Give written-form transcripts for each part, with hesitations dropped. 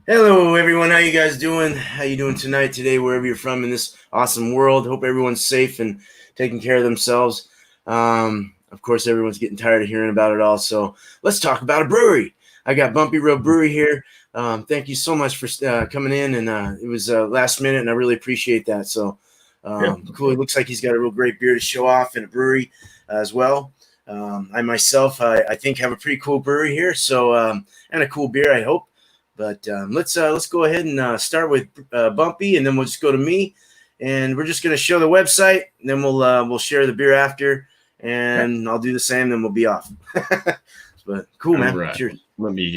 Hello, everyone. How you guys doing? How you doing tonight, today, wherever you're from in this awesome world? Hope everyone's safe and taking care of themselves. Of course, everyone's getting tired of hearing about it all. So let's talk about a brewery. I got Bumpy Road Brewery here. Thank you so much for coming in, and it was last minute, and I really appreciate that. So Yeah. cool. It looks like he's got a real great beer to show off in a brewery as well. I myself, I think, have a pretty cool brewery here. So and a cool beer, I hope. But let's go ahead and start with Bumpy, and then we'll just go to me, and we're just going to show the website, and then we'll share the beer after, Okay. and I'll do the same, then we'll be off. But cool, All man. right. Cheers. Let me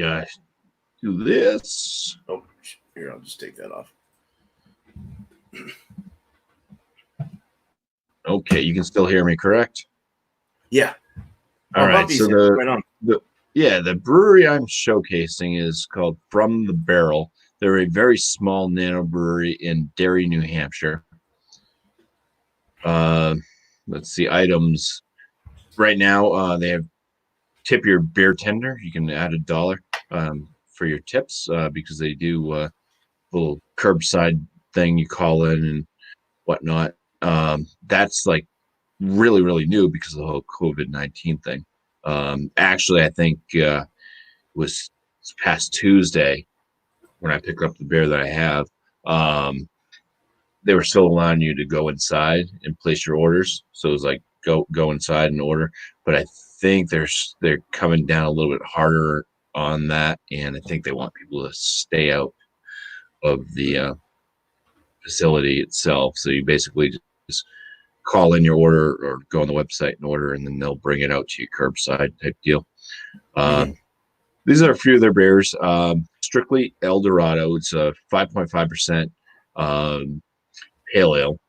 do this. Oh, here, I'll just take that off. Okay, you can still hear me, correct? Yeah. All right. Bumpy's So right on. the brewery I'm showcasing is called From the Barrel. They're a very small nano brewery in Derry, New Hampshire. Let's see items. Right now, they have tip your beer tender. You can add $1 for your tips because they do little curbside thing you call in and whatnot. That's like really, really new because of the whole COVID-19 thing. Actually, I think it was past Tuesday when I picked up the beer that I have. They were still allowing you to go inside and place your orders. So it was like go inside and order. But I think they're coming down a little bit harder on that, and I think they want people to stay out of the facility itself. So you basically just call in your order or go on the website and order, and then they'll bring it out to you curbside type deal. Mm-hmm. These are a few of their beers. Strictly El Dorado. It's a 5.5% pale ale.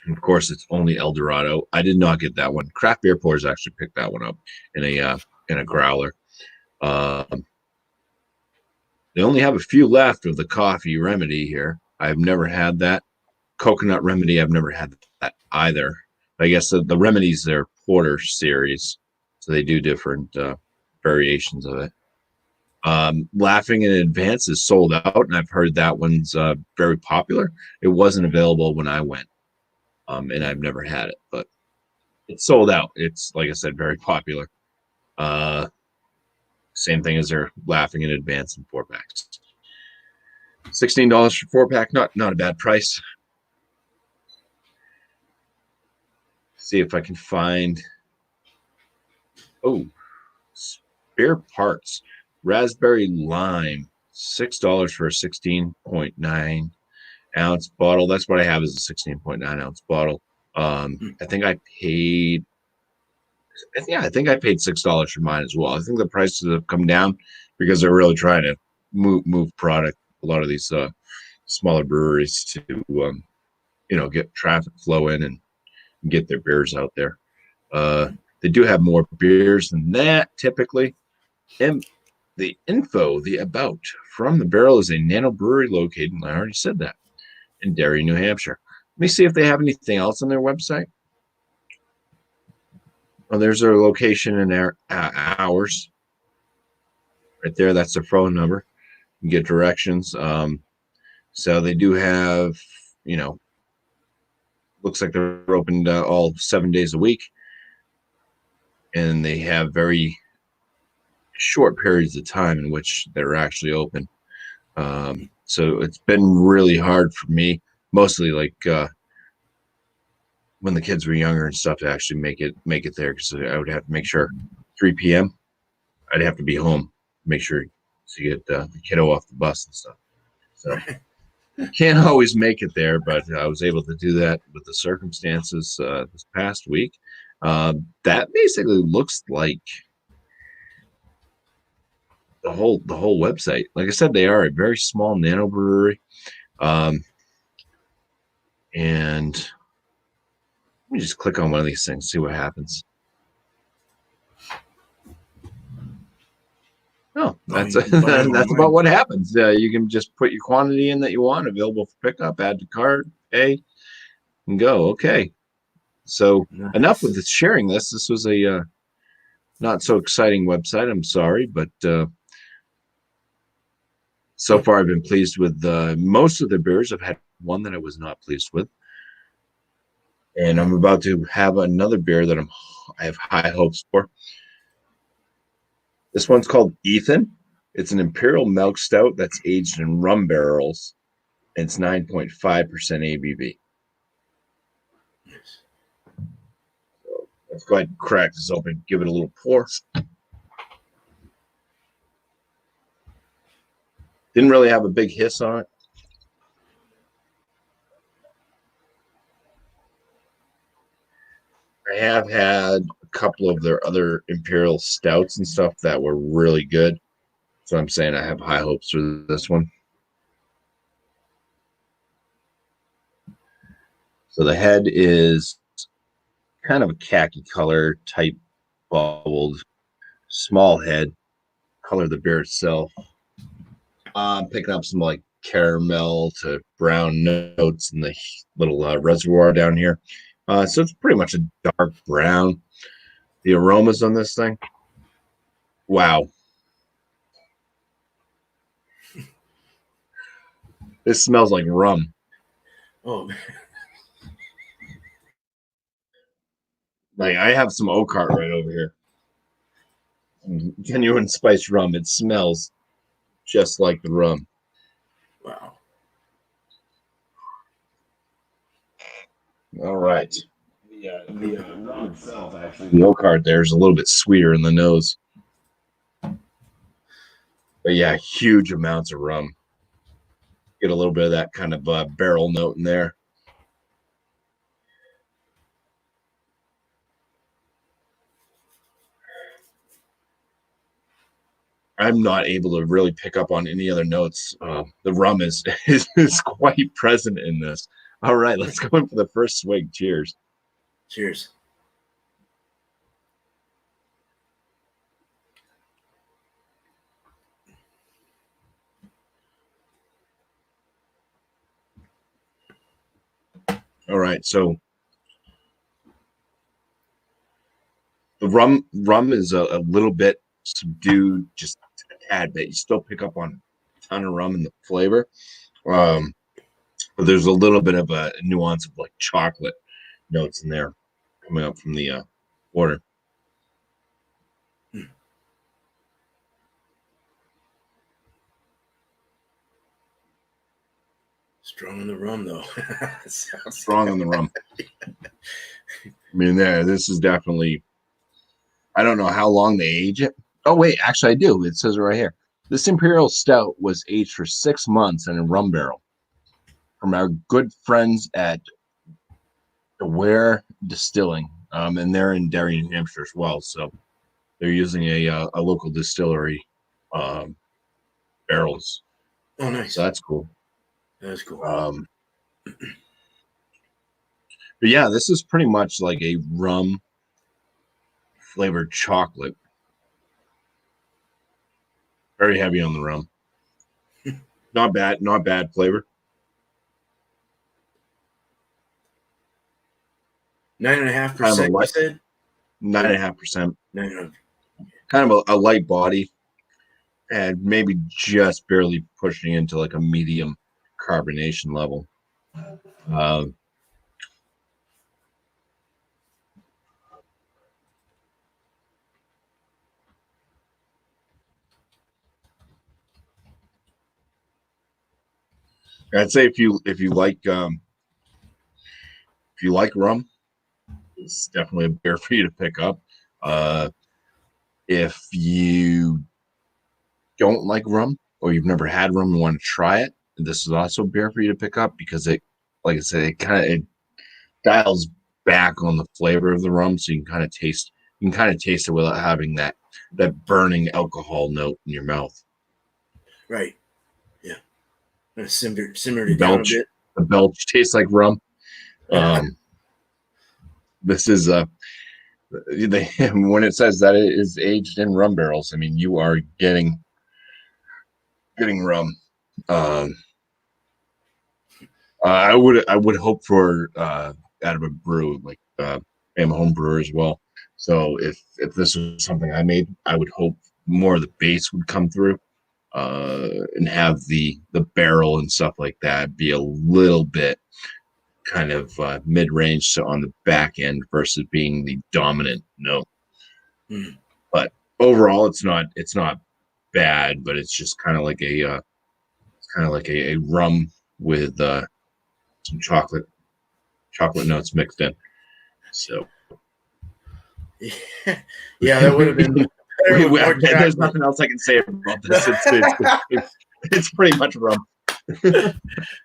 And of course, it's only El Dorado. I did not get that one. Craft Beer Pours actually picked that one up in a growler. Um, they only have a few left of the coffee remedy here. I've never had that. Coconut remedy, I've never had that either. I guess the remedies their porter series, so they do different variations of it. Laughing in Advance is sold out, and I've heard that one's very popular. It wasn't available when I went, and I've never had it, but it's sold out. It's, like I said, very popular. Same thing as their Laughing in Advance in 4-packs. $16 for 4-pack, not a bad price. See if I can find. Oh, spare parts. Raspberry lime, $6 for a 16.9 ounce bottle. That's what I have is a 16.9 ounce bottle. I think I paid. Yeah, I think I paid $6 for mine as well. I think the prices have come down because they're really trying to move product. A lot of these smaller breweries to get traffic flow in and get their beers out there. They do have more beers than that typically. And the info, the about From the Barrel is a nano brewery located, and I already said that, in Derry, New Hampshire. Let me see if they have anything else on their website. Oh, there's their location and their hours. Right there, that's their phone number. You can get directions. So they do have, looks like they're open all 7 days a week. And they have very short periods of time in which they're actually open. So it's been really hard for me, mostly like when the kids were younger and stuff, to actually make it there, because I would have to make sure 3 p.m. I'd have to be home, make sure to get the kiddo off the bus and stuff. So can't always make it there, but I was able to do that with the circumstances this past week. That basically looks like the whole website. Like I said, they are a very small nano brewery, and let me just click on one of these things, see what happens. Oh, that's that's about what happens. You can just put your quantity in that you want, available for pickup, add to cart, pay, and go. Okay. So Nice. enough with sharing this. This was a not so exciting website. I'm sorry, but So far, I've been pleased with most of the beers. I've had one that I was not pleased with, and I'm about to have another beer that I have high hopes for. This one's called Ethan. It's an imperial milk stout that's aged in rum barrels. And it's 9.5% ABV. So let's go ahead and crack this open, give it a little pour. Didn't really have a big hiss on it. I have had a couple of their other imperial stouts and stuff that were really good. So I'm saying I have high hopes for this one. So the head is kind of a khaki color type bubbled, small head. Color of the beer itself. I'm picking up some like caramel to brown notes in the little reservoir down here. So it's pretty much a dark brown. The aromas on this thing, wow. This smells like rum. Oh, like I have some Oakart right over here. Genuine spiced rum. It smells just like the rum. wow. All right. The rum itself, actually, the Oakart there is a little bit sweeter in the nose. But yeah, huge amounts of rum. Get a little bit of that kind of barrel note in there. I'm not able to really pick up on any other notes. The rum is quite present in this. All right, let's go in for the first swig. Cheers. Cheers. All right, so the rum is a little bit subdued, just a tad bit. You still pick up on a ton of rum in the flavor, but there's a little bit of a nuance of like chocolate notes in there coming up from the water. Strong on the rum, though. Strong on the rum. I mean, this is definitely. I don't know how long they age it. Oh wait, actually, I do. It says it right here. This imperial stout was aged for 6 months in a rum barrel from our good friends at Aware Distilling, and they're in Derry, New Hampshire as well. So they're using a local distillery barrels. Oh, nice. So that's cool. That's cool. But yeah, this is pretty much like a rum flavored chocolate. Very heavy on the rum. Not bad flavor. 9.5%. You said 9.5%. 9.5. Kind of a light body, and maybe just barely pushing into like a medium carbonation level. I'd say if you like rum, it's definitely a beer for you to pick up. If you don't like rum or you've never had rum and want to try it, this is also a beer for you to pick up because it, like I said, it dials back on the flavor of the rum, so you can kind of taste it without having that burning alcohol note in your mouth. Right. Yeah. Simmered it down a bit. The belch tastes like rum. This is when it says that it is aged in rum barrels, I mean you are getting rum. I would hope for out of a brew, like I'm a home brewer as well. So if this was something I made, I would hope more of the base would come through. and have the barrel and stuff like that be a little bit kind of mid-range, so on the back end versus being the dominant note. But overall, it's not bad, but it's just kind of like a rum with some chocolate notes mixed in. So yeah, that would have been better with more there's nothing else I can say about this. It's pretty much rum.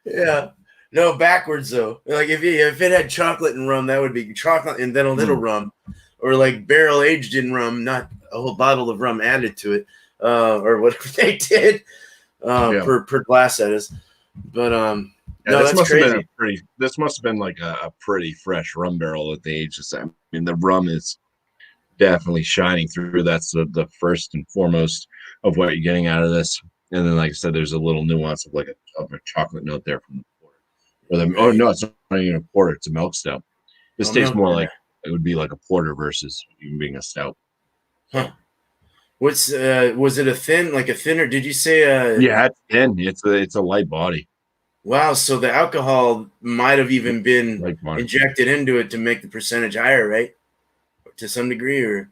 Yeah. No, backwards though. Like if it had chocolate and rum, that would be chocolate and then a little rum, or like barrel aged in rum, not a whole bottle of rum added to it, or whatever they did per glass, that is. But no, this that's must crazy. have been this must have been like a pretty fresh rum barrel that they aged this. I mean, the rum is definitely shining through. That's the first and foremost of what you're getting out of this. And then, like I said, there's a little nuance of a chocolate note there from the porter. Oh no, it's not even a porter; it's a milk stout. This tastes more like it would be like a porter versus even being a stout. Huh. What's was it a thinner? Did you say yeah, it's thin. It's a light body. Wow, so the alcohol might have even been injected into it to make the percentage higher, right? To some degree, or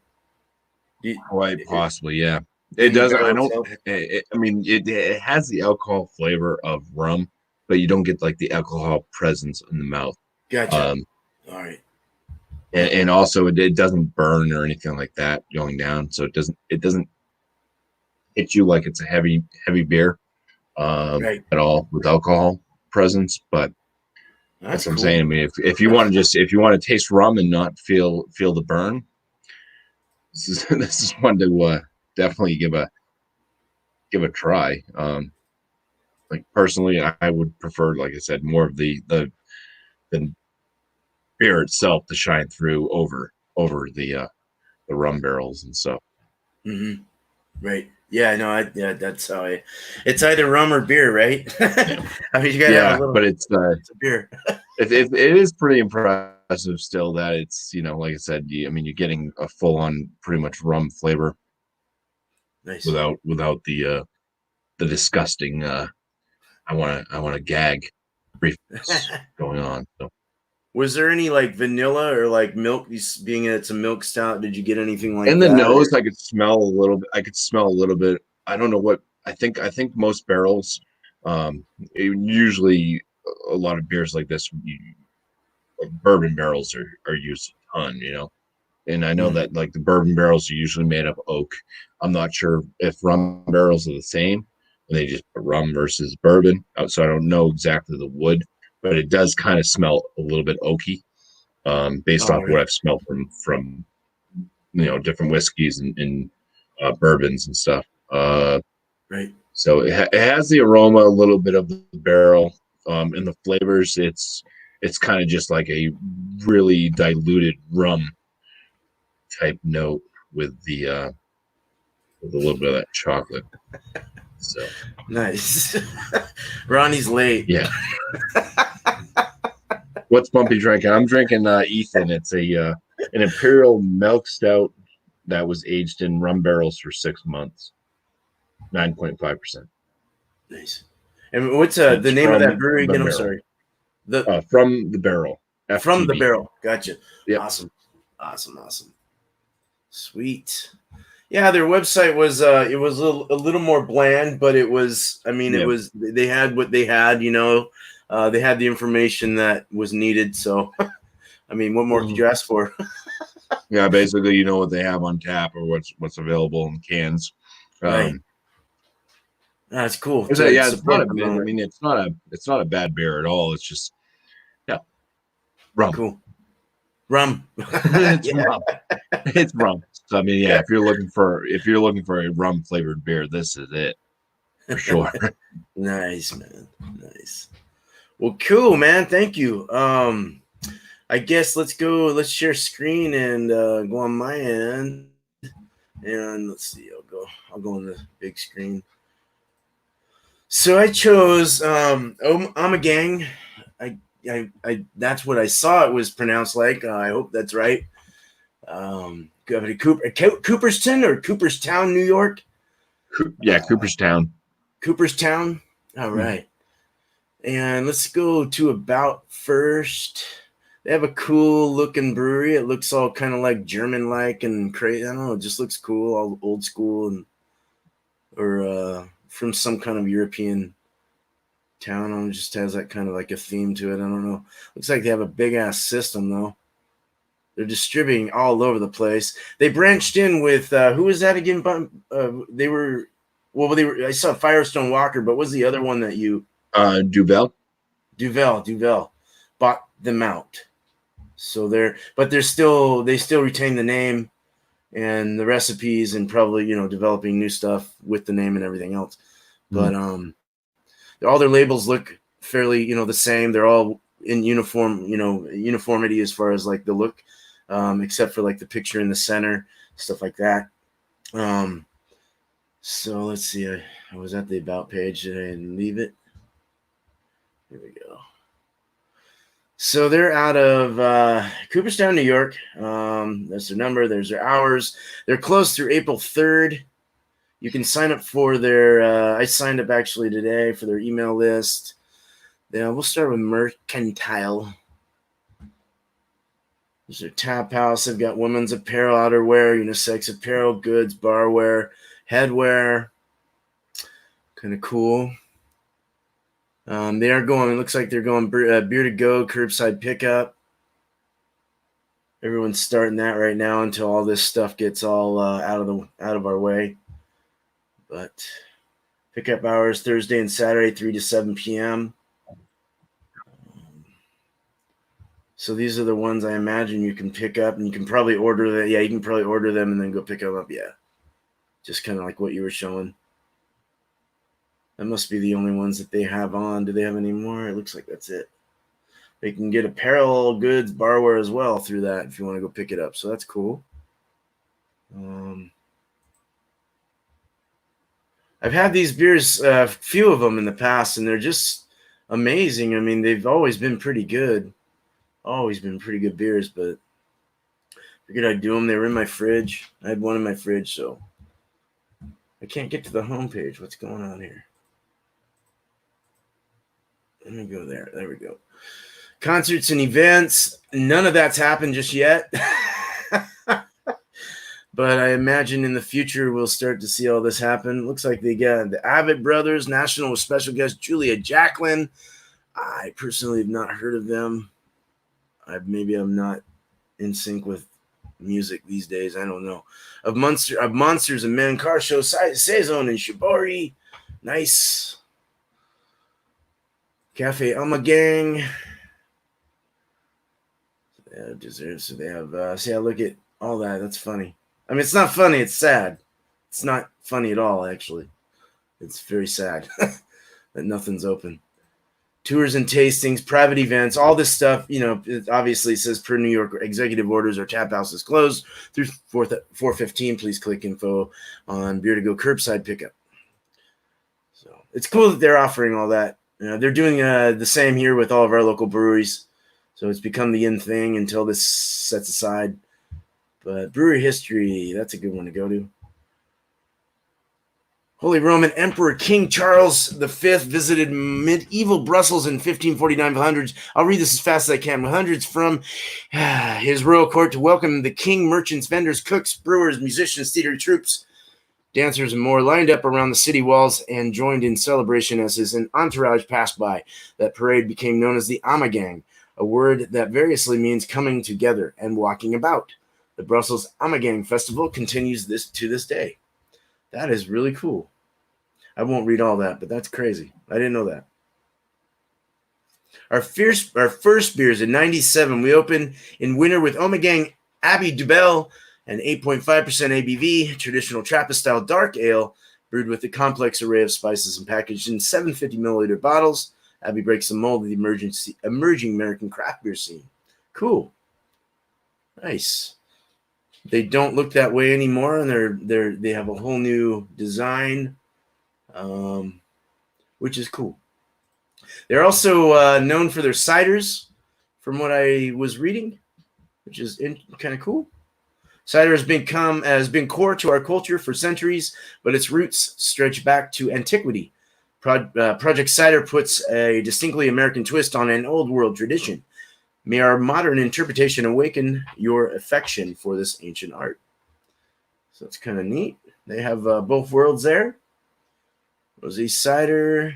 quite possibly, yeah. It doesn't. I don't. I mean, it has the alcohol flavor of rum, but you don't get like the alcohol presence in the mouth. Gotcha. All right. And also, it doesn't burn or anything like that going down, so it doesn't hit you like it's a heavy beer at all with alcohol presence. But that's what I'm saying. I mean, if you want to taste rum and not feel the burn, this is one to definitely give a try. Like personally, I would prefer, like I said, more of the beer itself to shine through over the rum barrels and stuff. Mm-hmm. Right. Yeah. No. That's how it's either rum or beer, right? I mean, you gotta have a little. But it's a beer. it is pretty impressive still that it's, like I said, I mean, you're getting a full on pretty much rum flavor. Nice. Without the disgusting I want to gag briefness going on. So. Was there any like vanilla or like milk? Being it's a milk stout, did you get anything like that? In the nose, I could smell a little bit. I don't know what I think. I think most barrels, usually a lot of beers like this, like bourbon barrels are used a ton, And I know that like the bourbon barrels are usually made of oak. I'm not sure if rum barrels are the same. And they just put rum versus bourbon. So I don't know exactly the wood, but it does kind of smell a little bit oaky, based off what I've smelled from different whiskeys and bourbons and stuff. Right. So it has the aroma, a little bit of the barrel, and the flavors. It's kind of just like a really diluted rum type note with a little bit of that chocolate. So nice. Ronnie's late. Yeah. What's Bumpy drinking? I'm drinking Ethan. It's an imperial milk stout that was aged in rum barrels for 6 months, 9.5%. Nice. And what's the name of that brewery again? I'm sorry. From the Barrel. FTB. From the Barrel. Gotcha. Yep. Awesome. Sweet. Yeah, their website was it was a little more bland, but it was. I mean, it was. They had what they had. They had the information that was needed. So, I mean, what more could you ask for? Yeah, basically, you know what they have on tap or what's available in cans. Right. That's cool. It's not a. I mean, it's not a bad beer at all. It's just, rum. Cool. Rum. It's rum. It's rum. So I mean, if you're looking for a rum flavored beer, this is it for sure. Nice, man. Nice. Well, cool, man. Thank you. I guess let's share screen and go on my end. And let's see, I'll go on the big screen. So I chose Ommegang. I that's what I saw it was pronounced like. I hope that's right. Cooperstown or Cooperstown, New York. Cooperstown. Cooperstown. All right. And let's go to About first. They have a cool looking brewery. It looks all kind of like German like and crazy. I don't know. It just looks cool, all old school and or from some kind of European town. It just has that kind of like a theme to it. I don't know. Looks like they have a big ass system though. They're distributing all over the place. They branched in with who was that again? They were I saw Firestone Walker, but what was the other one that you? Duvel. Duvel bought them out. So they still retain the name and the recipes and probably developing new stuff with the name and everything else. But all their labels look fairly the same. They're all in uniformity as far as like the look, except for like the picture in the center, stuff like that. So let's see. I was at the About page. Did I leave it? Here we go. So they're out of Cooperstown, New York. That's their number. There's their hours. They're closed through April 3rd. You can sign up for their I signed up actually today for their email list. We'll start with Mercantile. There's their tap house. They've got women's apparel, outerwear, unisex apparel, goods, barware, headwear. Kind of cool. They are going. It looks like they're going beer to go, curbside pickup. Everyone's starting that right now until all this stuff gets all out of our way. But pickup hours Thursday and Saturday, 3 to 7 p.m. So these are the ones I imagine you can pick up, and you can probably order them. Yeah, you can probably order them and then go pick them up. Yeah, just kind of like what you were showing. That must be the only ones that they have on. Do they have any more? It looks like that's it. They can get apparel, goods, barware as well through that if you want to go pick it up. So that's cool. I've had these beers, a few of them in the past, and they're just amazing. I mean, they've always been pretty good. Always been pretty good beers, but figured I'd do them. They were in my fridge. I had one in my fridge, so I can't get to the homepage. What's going on here? Let me go there. There we go. Concerts and events. None of that's happened just yet. But I imagine in the future we'll start to see all this happen. Looks like they got the Abbott Brothers, National with special guest Julia Jacqueline. I personally have not heard of them. Maybe I'm not in sync with music these days. I don't know. Of Monsters and Men, Car Show, Saison and Shibori. Nice. Cafe Ommegang. They have desserts. So they have, see, I look at all that. That's funny. I mean, it's not funny. It's sad. It's not funny at all, actually. It's very sad that nothing's open. Tours and tastings, private events, all this stuff, it obviously says per New York executive orders, our tap house is closed through 4/15. Please click info on beer to go curbside pickup. So it's cool that they're offering all that. They're doing the same here with all of our local breweries. So it's become the in thing until this sets aside. But brewery history, that's a good one to go to. Holy Roman Emperor King Charles V visited medieval Brussels in 1549 with hundreds. I'll read this as fast as I can. With hundreds from his royal court to welcome the king, merchants, vendors, cooks, brewers, musicians, theater troops, dancers, and more lined up around the city walls and joined in celebration as his entourage passed by. That parade became known as the Ommegang, a word that variously means coming together and walking about. The Brussels Ommegang Festival continues to this day. That is really cool. I won't read all that, but that's crazy. I didn't know that. Our first beers in 97. We opened in winter with Ommegang Abbey Duvel, an 8.5% ABV, traditional Trappist-style dark ale, brewed with a complex array of spices and packaged in 750 milliliter bottles. Abbey breaks the mold of the emerging American craft beer scene. Cool. Nice. They don't look that way anymore, and they have a whole new design, which is cool. They're also known for their ciders, from what I was reading, which is kind of cool. Cider has been core to our culture for centuries, but its roots stretch back to antiquity. Project Cider puts a distinctly American twist on an old world tradition. May our modern interpretation awaken your affection for this ancient art. So it's kind of neat. They have both worlds there. Rosé cider.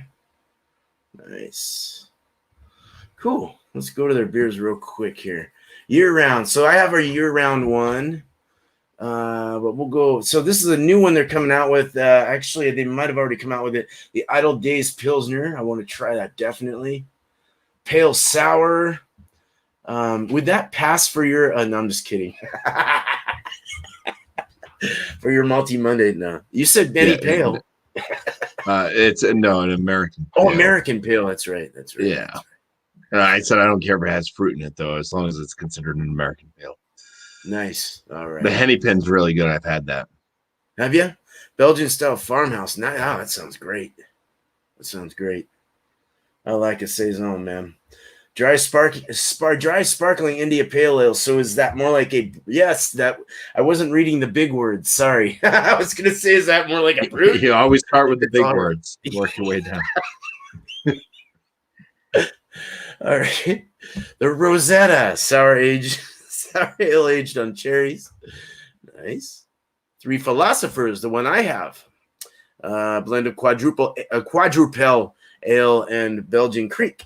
Nice. Cool. Let's go to their beers real quick here. Year round. So I have our year round one. But we'll go. So this is a new one they're coming out with. Actually, they might have already come out with it. The Idle Days Pilsner. I want to try that definitely. Pale Sour. Would that pass for your? No, I'm just kidding. For your Multi Monday, no. You said Benny Pale. It's an American. Oh, American Pale. That's right. That's right. Yeah. I said I don't care if it has fruit in it though, as long as it's considered an American Pale. Nice. All right. The Henny Pin's really good. I've had that. Have you? Belgian style farmhouse. Now, that sounds great. That sounds great. I like a saison, man. Dry sparkling India Pale Ale. So is that more like a yes? That I wasn't reading the big words. Sorry, I was gonna say, is that more like a brute? You always start with the big words. Work your way down. All right, the Rosetta sour ale aged on cherries. Nice. Three Philosophers, the one I have. Blend of quadruple ale and Belgian Creek,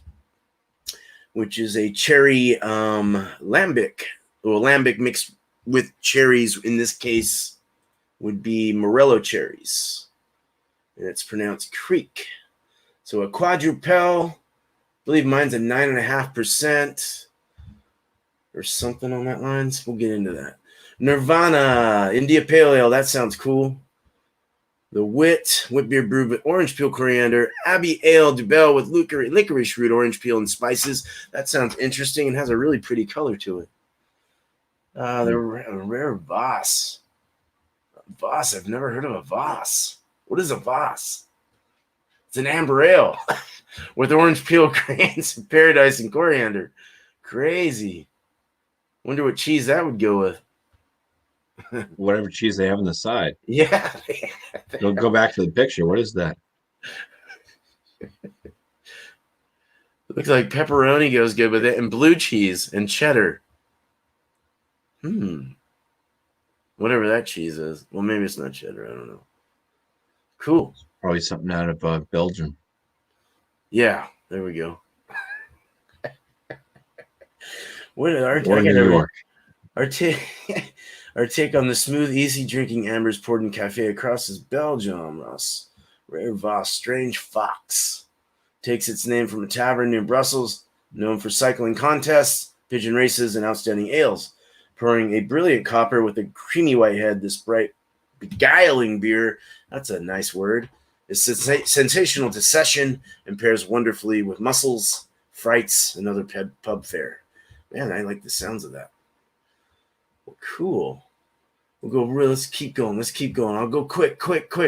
which is a cherry lambic. Well, lambic mixed with cherries. In this case, would be Morello cherries, and it's pronounced Creek. So a quadruple. I believe mine's a 9.5% or something on that lines. We'll get into that. Nirvana India Pale Ale. That sounds cool. The Wit beer brewed with orange peel, coriander. Abbey Ale Dubel with licorice root, orange peel, and spices. That sounds interesting and has a really pretty color to it. The rare Voss. Voss. I've never heard of a Voss. What is a Voss? It's an amber ale with orange peel, grains, paradise, and coriander. Crazy. Wonder what cheese that would go with. Whatever cheese they have on the side. Yeah. Go back to the picture. What is that? Looks like pepperoni goes good with it, and blue cheese and cheddar. Whatever that cheese is. Well, maybe it's not cheddar. I don't know. Cool. Probably something out of Belgium. Yeah, there we go. What or New York. Our take on the smooth, easy drinking ambers poured in cafe across is Belgium, Russ. Rare Voss, Strange Fox. Takes its name from a tavern near Brussels, known for cycling contests, pigeon races, and outstanding ales. Pouring a brilliant copper with a creamy white head, this bright, beguiling beer, that's a nice word, is sensational to session and pairs wonderfully with mussels, frights, and other pub fare. Man, I like the sounds of that. Well, cool. We'll go. Let's keep going. I'll go quick.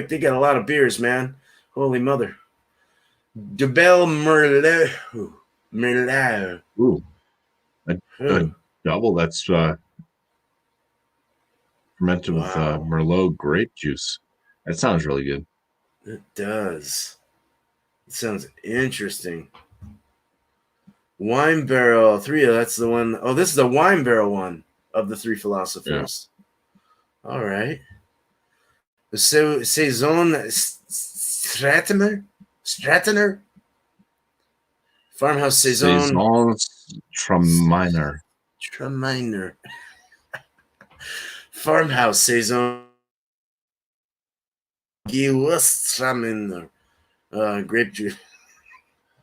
They got a lot of beers, man. Holy mother. Dubel Merlot. Ooh. A double. That's fermented with Merlot grape juice. That sounds really good. It does. It sounds interesting. Wine barrel 3. That's the one. Oh, this is the wine barrel one of the Three Philosophers. Yeah. All right. The Saison Stratiner. Farmhouse Saison. Traminer. Farmhouse Saison. Gewürztraminer. Grape juice.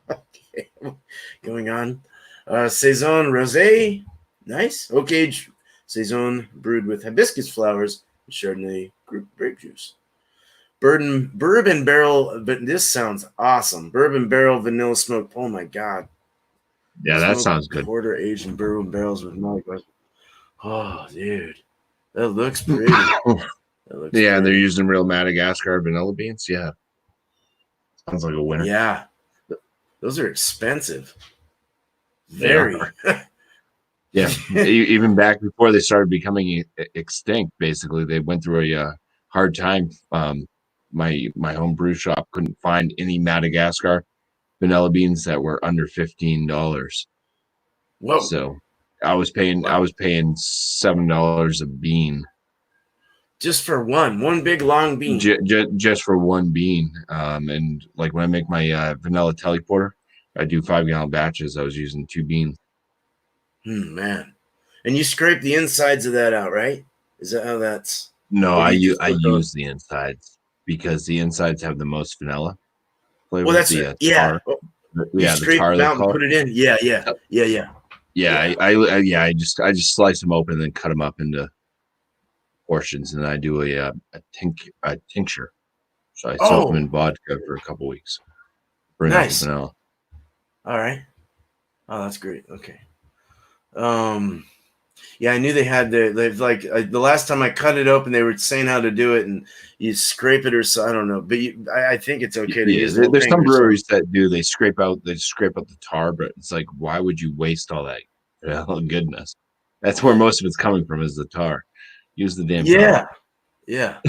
Okay. Going on. Saison Rosé. Nice. Oak age Saison brewed with hibiscus flowers and Chardonnay grape juice. Bourbon barrel, but this sounds awesome. Bourbon barrel vanilla smoke. Oh my god. Yeah, that sounds good. Porter aged in bourbon barrels with milk. Oh, dude. That looks pretty. They're using real Madagascar vanilla beans. Yeah. Sounds like a winner. Yeah. Those are expensive. Very. Yeah. Even back before they started becoming extinct, basically, they went through a hard time my home brew shop couldn't find any Madagascar vanilla beans that were under $15. Whoa. So I was paying $7 a bean Just for one big long bean. just for one bean. And like when I make my vanilla telly porter, I do 5-gallon batches. I was using 2 beans. Man. And you scrape the insides of that out, right? Is that how that's? No, Or do you just I put the? use the insides because the insides have the most vanilla Well, flavor. that's The it. Yeah. tar, You the scrape tar them they out and call put it in. Yeah, yeah, it. yeah, yeah, Yeah, yeah. I just slice them open and then cut them up into portions, and then I do a tincture. So I soak them Oh, in vodka for a couple weeks, bring out the nice. vanilla. All right. Oh, that's great. Okay. Um, yeah, I knew they've like the last time I cut it open, they were saying how to do it, and you scrape it or so. I don't know, but I think it's okay to Yeah, use the whole there's thing some or something. breweries that do they scrape out the tar, but it's like, why would you waste all that goodness? That's where most of it's coming from, is the tar. Use the damn tar. Yeah, yeah.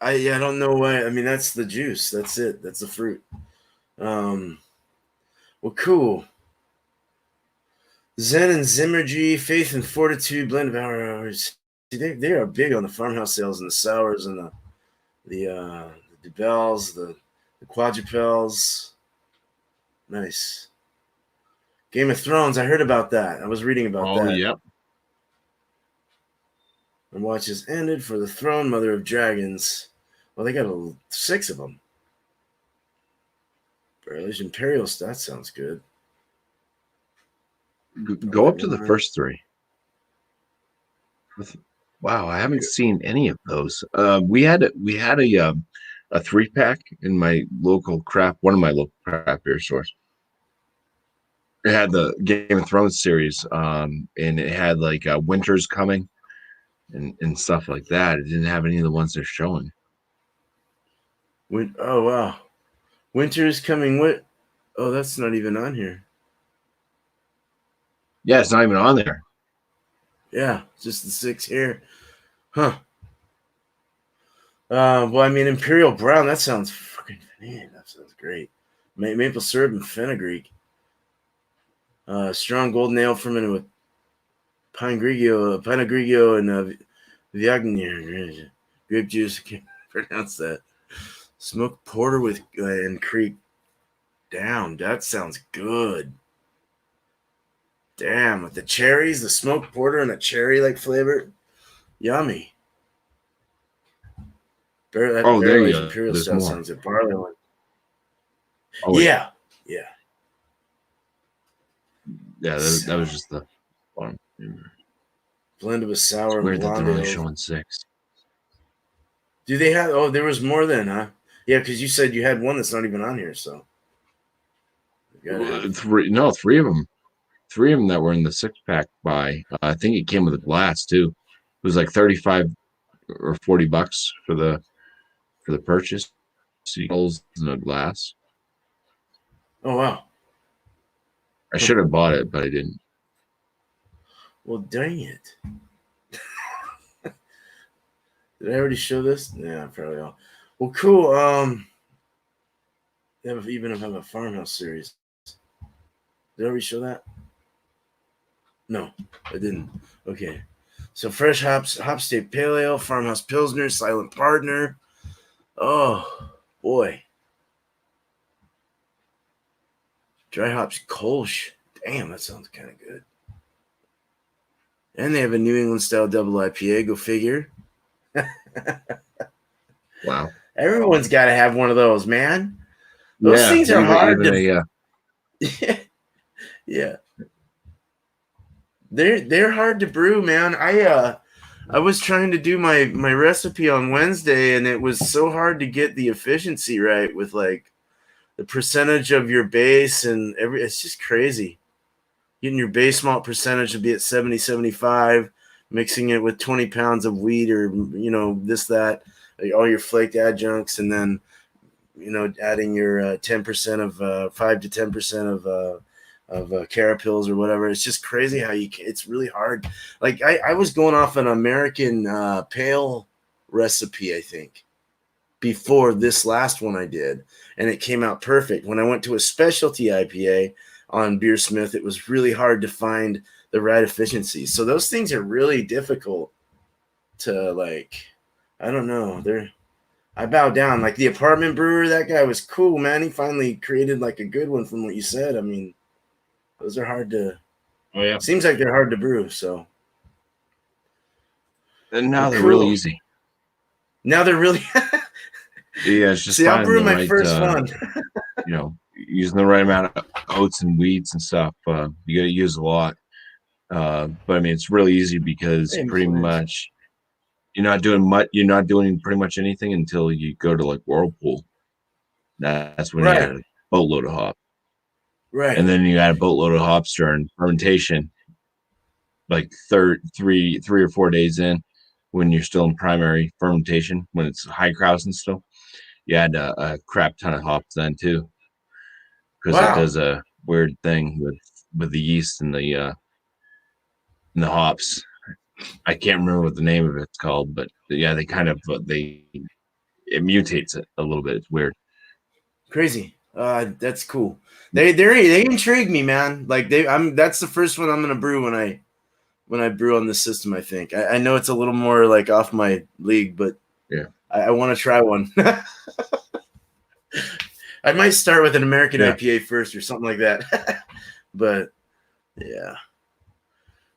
I don't know why. I mean, that's the juice. That's it. That's the fruit. Um, well, cool. Zen and Zimmergy, Faith and Fortitude, blend of hours. See, they are big on the farmhouse sales and the sours and the DeBelles, the quadrupels. Nice. Game of Thrones. I heard about that. I was reading about Oh, that. yep. And watches ended for the throne, Mother of Dragons. Well, they got 6 of them. Barrelage Imperial. That sounds good. Go up to the first 3. Wow, I haven't seen any of those. We had a 3-pack in my local one of my local craft beer stores. It had the Game of Thrones series, and it had like Winter's Coming and stuff like that. It didn't have any of the ones they're showing. Oh wow, Winter is coming. What? Oh, that's not even on here. Yeah, it's not even on there. Yeah, just the 6 here. Huh. Well, I mean, Imperial Brown. That sounds fucking. Man, that sounds great. Maple syrup and fenugreek. Strong golden ale fermented with Pinot Grigio, and Viognier. Grape juice. I can't pronounce that. Smoked porter with and creek. Damn, that sounds good. Damn, with the cherries, the smoked porter and a cherry like flavor. Yummy. That Oh, there barrel you aged go. imperial There's stout more. sounds good. Barley one. Oh, wait. Yeah. Yeah. Yeah, that was just the one. Blended with It's sour and weird that they're blonde only ale. showing 6. Do they have? Oh, there was more then, huh? Yeah, because you said you had one that's not even on here. So you gotta have. 3, no, 3 of them. 3 of them that were in the 6-pack buy. I think it came with a glass too. It was like 35 or $40 for the purchase. Seagulls in a glass. Oh wow. I should have bought it, but I didn't. Well, dang it. Did I already show this? Yeah, probably all. Well, cool. They even have a farmhouse series. Did I already show that? No, I didn't. Okay. So fresh hops, hop state pale ale, farmhouse pilsner, silent partner. Oh boy. Dry hops Kolsch. Damn, that sounds kind of good. And they have a New England style double IPA. Go figure. Wow. Everyone's got to have one of those, man. Those Yeah, things are hard even to. Yeah, they're hard to brew, man. I was trying to do my recipe on Wednesday, and it was so hard to get the efficiency right with like the percentage of your base and every. It's just crazy. Getting your base malt percentage to be at 70-75, mixing it with 20 pounds of wheat or this that, like all your flaked adjuncts, and then adding your 10% of 5 to 10% of carapils or whatever. It's just crazy how it's really hard. Like I was going off an American pale recipe, I think, before this last one I did, and it came out perfect. When I went to a specialty IPA on Beersmith, it was really hard to find the right efficiency. So those things are really difficult to like. I don't know. I bow down. Like the apartment brewer, that guy was cool, man. He finally created like a good one from what you said. I mean, those are hard to. Oh yeah. Seems like they're hard to brew. So. And now they're cool. really easy. Now they're really. Yeah, it's just See, I'll finding brew the my right, first one. Using the right amount of oats and wheats and stuff. You got to use a lot. But I mean, it's really easy because pretty much you're not doing much. You're not doing pretty much anything until you go to like Whirlpool. That's when you add a boatload of hop. Right. And then you add a boatload of hops during fermentation, like 3 or 4 days in, when you're still in primary fermentation, when it's high Kraus and stuff. You add a crap ton of hops then too, because it does a weird thing with the yeast and the hops. I can't remember what the name of it's called, but yeah, they kind of it mutates it a little bit. It's weird. Crazy. That's cool. They intrigue me, man. Like that's the first one I'm gonna brew when I brew on the system. I think I know it's a little more like off my league, but yeah, I want to try one. I might start with an American IPA first or something like that. But yeah.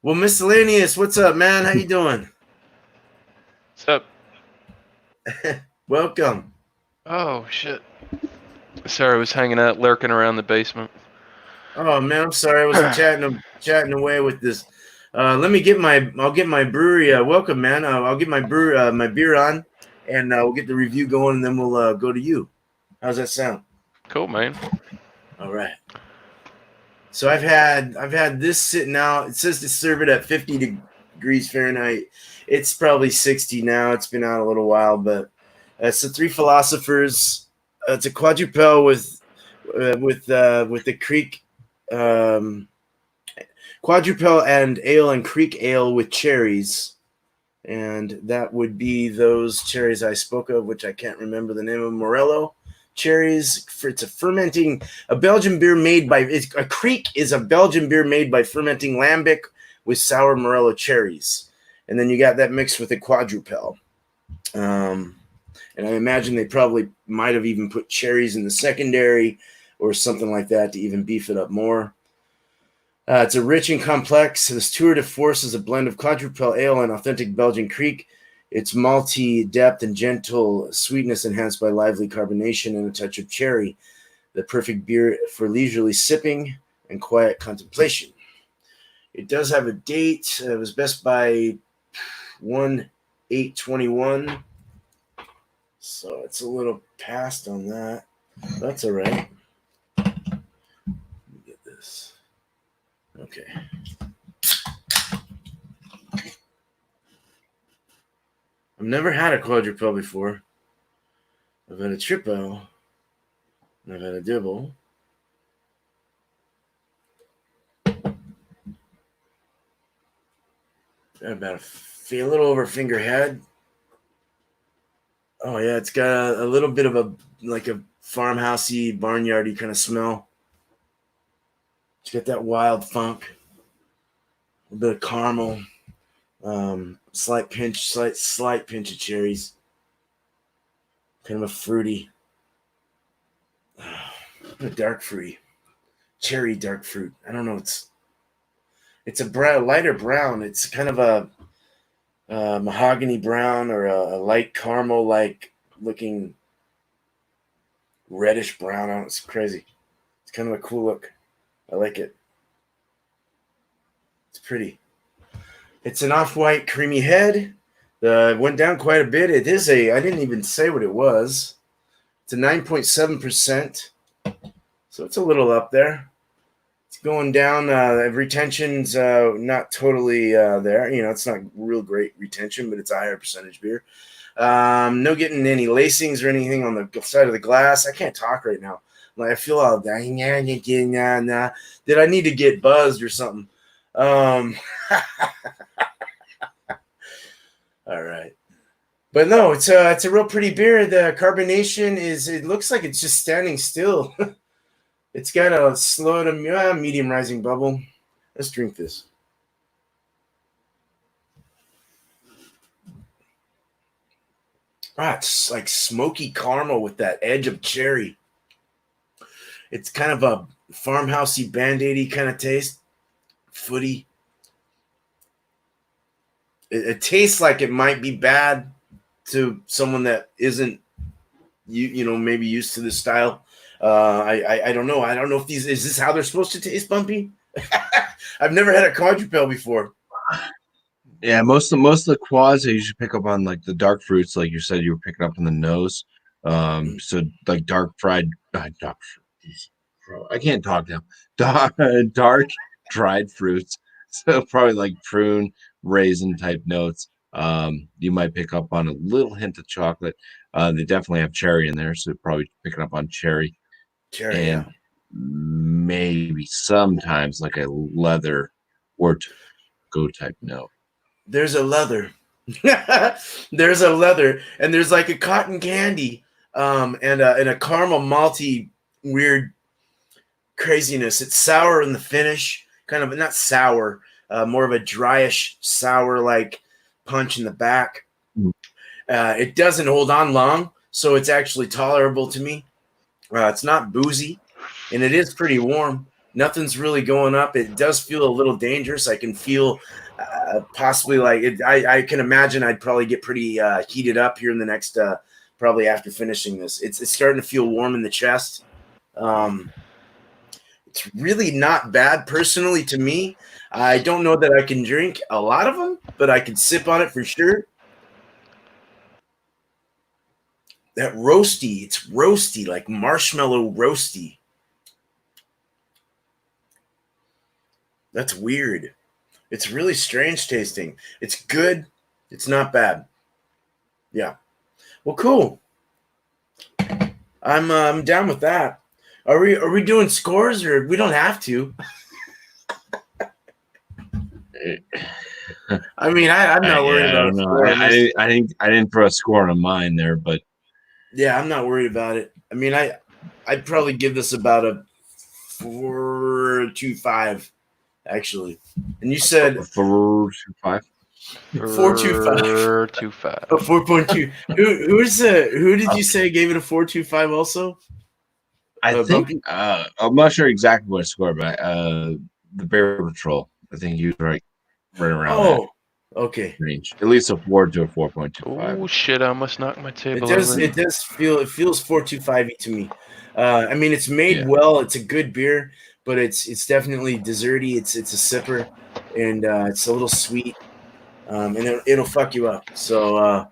Well, Miscellaneous, what's up, man? How you doing? What's up? Welcome. Oh shit. Sorry, I was hanging out, lurking around the basement. Oh man, I'm sorry. I was chatting away with this. I'll get my brewery. Welcome, man. I'll get my beer on, and we'll get the review going, and then we'll go to you. How's that sound? Cool, man. All right. So I've had this sitting out. It says to serve it at 50 degrees Fahrenheit. It's probably 60 now. It's been out a little while, but it's the Three Philosophers. It's a quadrupel with the Creek quadrupel and ale and Creek ale with cherries, and that would be those cherries I spoke of, which I can't remember the name of. Morello cherries. It's a Belgian beer made by a Creek is a Belgian beer made by fermenting lambic with sour Morello cherries, and then you got that mixed with a quadrupel. And I imagine they probably might have even put cherries in the secondary or something like that to even beef it up more. It's a rich and complex. This tour de force is a blend of quadrupel ale and authentic Belgian Creek. It's malty depth and gentle sweetness enhanced by lively carbonation and a touch of cherry. The perfect beer for leisurely sipping and quiet contemplation. It does have a date. It was Best by 1/8/21. So it's a little past on that. That's all right. Let me get this. Okay. I've never had a quadrupel before. I've had a triple. And I've had a double. About a little over finger head. Oh yeah, it's got a little bit of a farmhousey, barnyardy kind of smell. It's got that wild funk, a bit of caramel, slight pinch of cherries, kind of a fruity, a dark fruity, cherry dark fruit. I don't know. It's a lighter brown. It's kind of a mahogany brown or a light caramel like looking reddish brown. Oh, it's crazy. It's kind of a cool look. I like it. It's pretty. It's an off-white creamy head. Went down quite a bit. It is I didn't even say what it was. It's a 9.7%. So it's a little up there. It's going down. Retention's not totally there. It's not real great retention, but it's a higher percentage beer. No getting any lacings or anything on the side of the glass. I can't talk right now. Like I feel all did I need to get buzzed or something? All right. But no, it's a real pretty beer. The carbonation it looks like it's just standing still. It's got a slow to medium rising bubble. Let's drink this. It's like smoky caramel with that edge of cherry. It's kind of a farmhousey band-aidy kind of taste. Footy. It tastes like it might be bad to someone that isn't maybe used to this style. I don't know. I don't know if is this how they're supposed to taste, Bumpy? I've never had a quadrupel before. Yeah, most of the quads I usually pick up on like the dark fruits, like you said you were picking up in the nose. So like dark fried, I can't talk now. Dark dried fruits. So probably like prune, raisin type notes. You might pick up on a little hint of chocolate. They definitely have cherry in there, so probably picking up on cherry. Cherry, And maybe sometimes like a leather or go type note. There's a leather. There's a leather, and there's like a cotton candy, and a caramel malty weird craziness. It's sour in the finish, kind of not sour, more of a dryish sour like punch in the back. It doesn't hold on long, so it's actually tolerable to me. It's not boozy, and it is pretty warm. Nothing's really going up. It does feel a little dangerous. I can feel possibly like it. I can imagine I'd probably get pretty heated up here in the next, probably after finishing this. It's starting to feel warm in the chest. It's really not bad personally to me. I don't know that I can drink a lot of them, but I can sip on it for sure. That roasty, it's roasty, like marshmallow roasty. That's weird. It's really strange tasting. It's good. It's not bad. Yeah. Well, cool. I'm down with that. Are we doing scores, or we don't have to? I mean, I'm not worried about a score. I didn't throw a score on mine there, but yeah, I'm not worried about it. I mean, I'd probably give this about a 4.25, actually. And you said 4.25. 4.25. 4.2. Who did you say gave it a 4.25 also? I think I'm not sure exactly what score, but the Bear Patrol. I think he was right around that okay range. At least a 4 to a 4.25. Oh shit! I almost knocked my table over. It feels 4.25 to me. I mean, it's made well. It's a good beer, but it's definitely desserty. It's a sipper, and it's a little sweet, and it'll fuck you up. So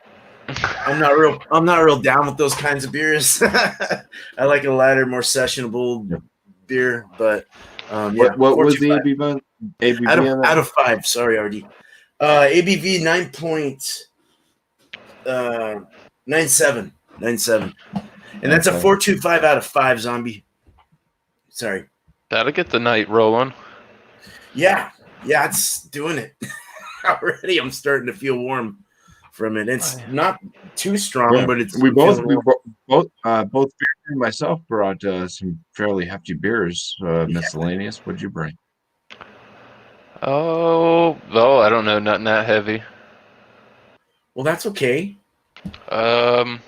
I'm not real down with those kinds of beers. I like a lighter, more sessionable beer, but yeah. What was the ABV? Out of 5. Sorry, RD. ABV 9.97, and that's a 4.25 out of 5. Zombie. Sorry. That'll get the night rolling. Yeah, it's doing it already. I'm starting to feel warm from it. It's not too strong, but it's both Beer and myself brought some fairly hefty beers. Miscellaneous. What'd you bring? Oh, I don't know, nothing that heavy. Well, that's okay. I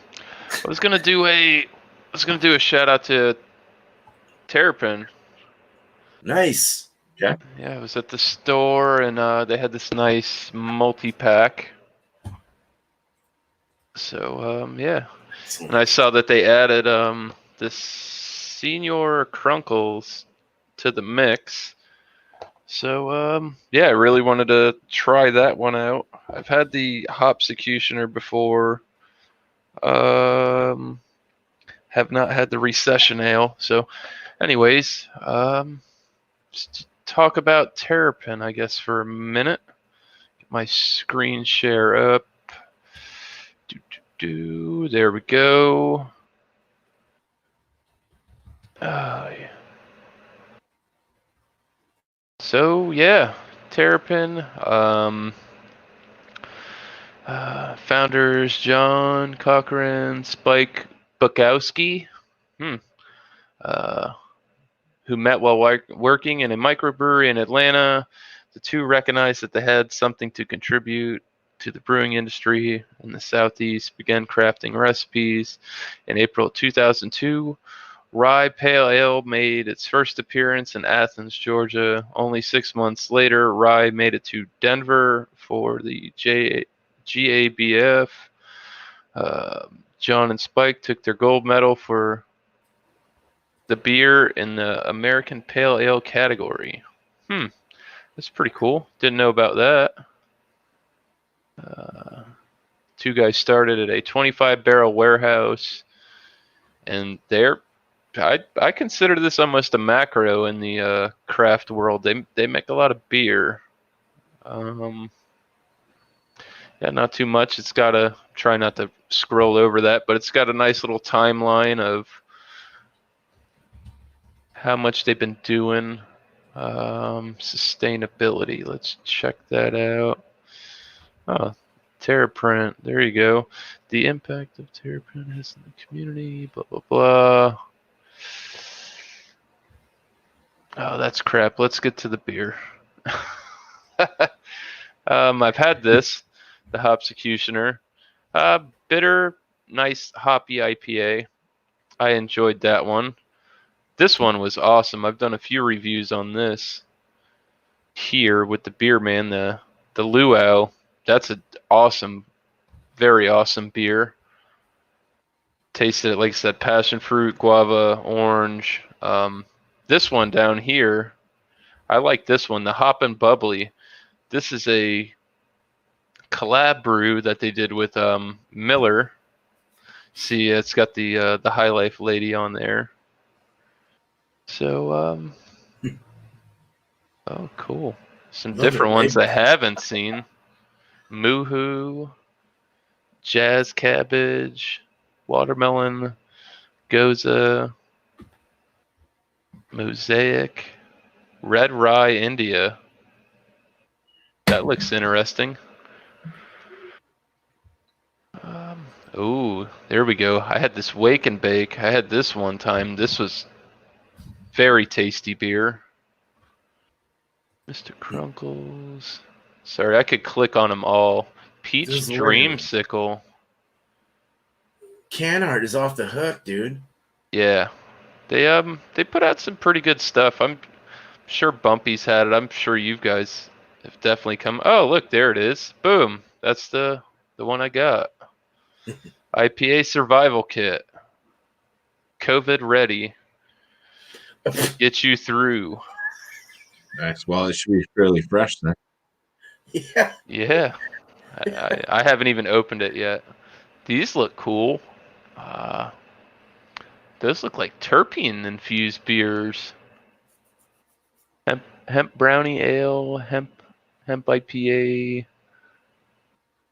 was gonna do a shout out to Terrapin. Nice. Yeah. Yeah, I was at the store and they had this nice multi-pack. So yeah, and I saw that they added this Senior Crunkles to the mix. So yeah, I really wanted to try that one out. I've had the Hopsecutioner before. Have not had the Recession Ale. So, anyways, let's talk about Terrapin, I guess, for a minute. Get my screen share up. There we go. Yeah. So yeah, Terrapin. Founders John Cochran, Spike Bukowski, uh, who met while working in a microbrewery in Atlanta. The two recognized that they had something to contribute to the brewing industry in the Southeast, began crafting recipes. In April 2002, Rye Pale Ale made its first appearance in Athens, Georgia. Only 6 months later, Rye made it to Denver for the GABF. John and Spike took their gold medal for the beer in the American Pale Ale category. That's pretty cool. Didn't know about that. Two guys started at a 25-barrel warehouse, and I consider this almost a macro in the craft world. They make a lot of beer. Yeah, not too much. It's got a try not to scroll over that, but it's got a nice little timeline of how much they've been doing. Sustainability. Let's check that out. Oh, Terrapin. There you go. The impact of Terrapin has in the community. Blah blah blah. Oh, that's crap. Let's get to the beer. I've had this, the Hopsecutioner. Bitter, nice hoppy IPA. I enjoyed that one. This one was awesome. I've done a few reviews on this here with the beer man, the Luau. That's an awesome, very awesome beer. Tasted it, like I said, passion fruit, guava, orange. This one down here, I like this one, the Hop and Bubbly. This is a collab brew that they did with Miller. See, it's got the High Life lady on there. So, oh, cool. Some different ones I haven't seen. Moohoo, Jazz Cabbage, Watermelon, Goza, Mosaic, Red Rye India. That looks interesting. Oh, there we go. I had this Wake and Bake. I had this one time. This was very tasty beer. Mr. Crunkles. Sorry, I could click on them all. Peach Dreamsicle. Can art is off the hook, dude. Yeah. They put out some pretty good stuff. I'm sure Bumpy's had it. I'm sure you guys have definitely come. Oh, look, there it is. Boom. That's the one I got. IPA Survival Kit. COVID ready. Get you through. Nice. Well, it should be fairly fresh then. Yeah. Yeah. I haven't even opened it yet. These look cool. Those look like terpene infused beers. Hemp brownie ale, hemp IPA,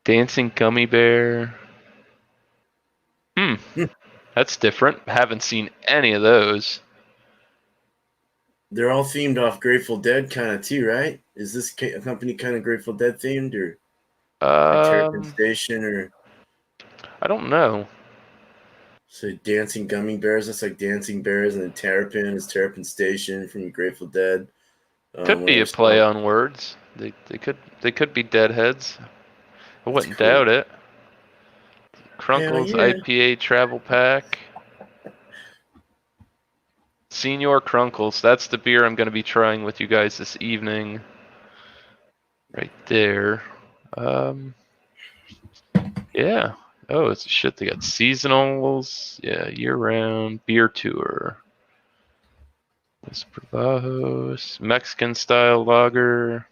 dancing gummy bear. That's different. Haven't seen any of those. They're all themed off Grateful Dead kind of too, right? Is this company kind of Grateful Dead themed, or like Terrapin Station, or I don't know. So Dancing Gummy Bears, that's like Dancing Bears, and then Terrapin is Terrapin Station from Grateful Dead. Could be a play on words. They could be Deadheads. I wouldn't doubt it. Crunkles IPA Travel Pack. Senior Crunkles. That's the beer I'm going to be trying with you guys this evening. Right there. Yeah. Oh, it's shit. They got seasonals. Yeah, year-round beer tour. Los Bravajos, Mexican-style lager.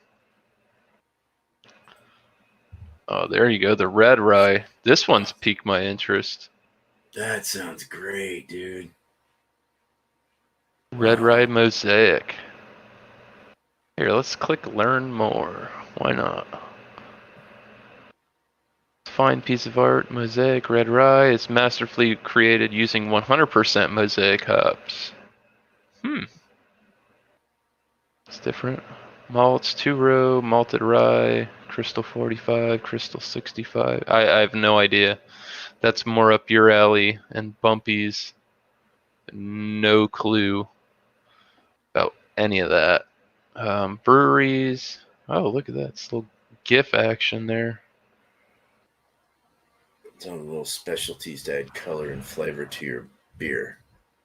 Oh, there you go. The Red Rye. This one's piqued my interest. That sounds great, dude. Red Rye Mosaic. Here, let's click Learn More. Why not? Fine piece of art. Mosaic Red Rye is masterfully created using 100% Mosaic hops. It's different. Malts, 2-row, malted rye, Crystal 45, Crystal 65. I have no idea. That's more up your alley, and Bumpy's no clue about any of that. Breweries. Oh, look at that. It's a little GIF action there. It's on little specialties to add color and flavor to your beer.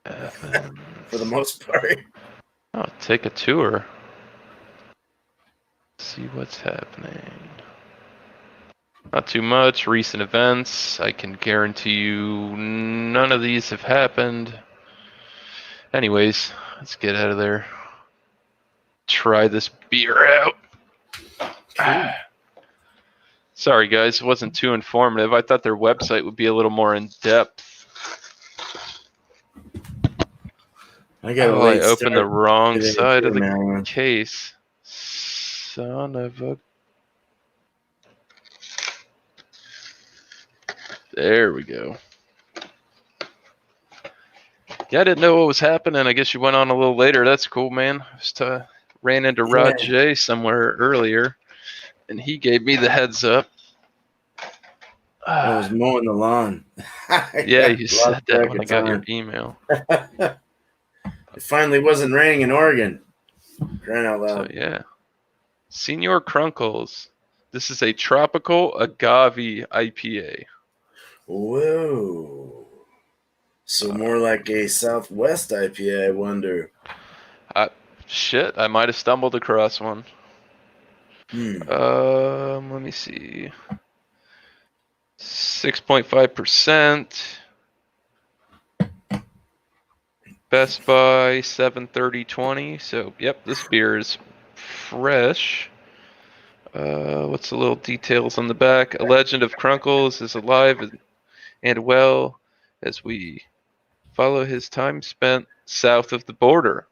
For the most part. Oh, take a tour. See what's happening. Not too much. Recent events. I can guarantee you none of these have happened. Anyways, let's get out of there. Try this beer out. Cool. Sorry, guys. It wasn't too informative. I thought their website would be a little more in depth. I got I opened the wrong side of the case. case. Son of a... There we go. Yeah, I didn't know what was happening. I guess you went on a little later. That's cool, man. Just ran into Rod J somewhere earlier, and he gave me the heads up. I was mowing the lawn. Yeah, you said that when I got your email. It finally wasn't raining in Oregon. Crying out loud. So, yeah. Senor Crunkles. This is a tropical agave IPA. Whoa. So more like a Southwest IPA, I wonder. Shit, I might have stumbled across one. Let me see. 6.5%. Best by 7:30:20. So, yep, this beer is fresh. What's the little details on the back? A legend of Crunkles is alive and well as we follow his time spent south of the border.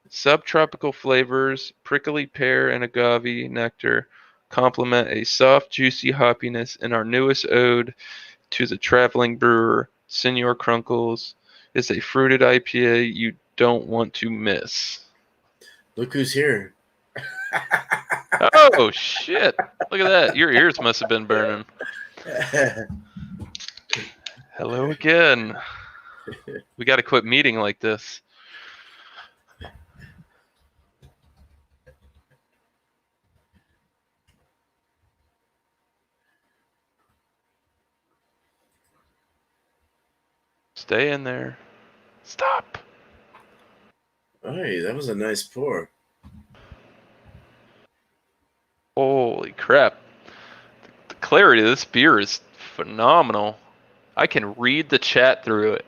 Subtropical flavors, prickly pear and agave nectar complement a soft, juicy hoppiness in our newest ode to the traveling brewer. Senor Crunkles is a fruited IPA you don't want to miss. Look who's here. Oh, shit. Look at that. Your ears must have been burning. Hello again. We got to quit meeting like this. Stay in there. Stop. Hey, that was a nice pour. Holy crap. The clarity of this beer is phenomenal. I can read the chat through it.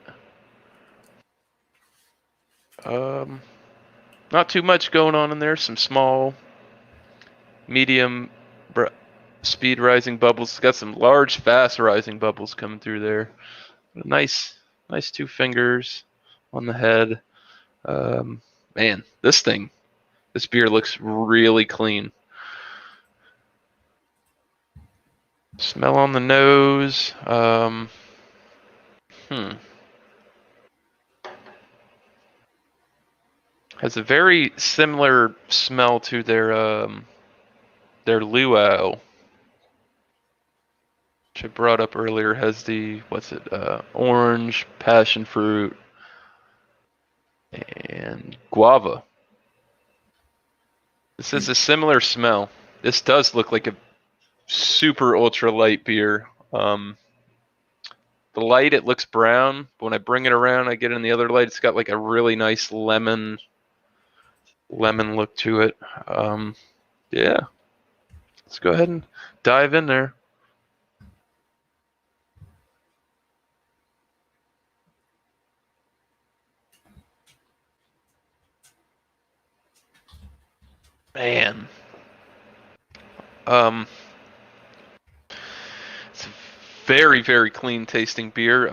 Not too much going on in there. Some small, medium speed rising bubbles. It's got some large, fast rising bubbles coming through there. Nice 2 fingers on the head. Man, this beer looks really clean. Smell on the nose. Has a very similar smell to their luau, which I brought up earlier. Has the orange, passion fruit, and guava. This is a similar smell. This does look like a super ultra light beer. The light, it looks brown, but when I bring it around, I get in the other light. It's got like a really nice lemon look to it. Yeah. Let's go ahead and dive in there. Man. It's a very, very clean tasting beer.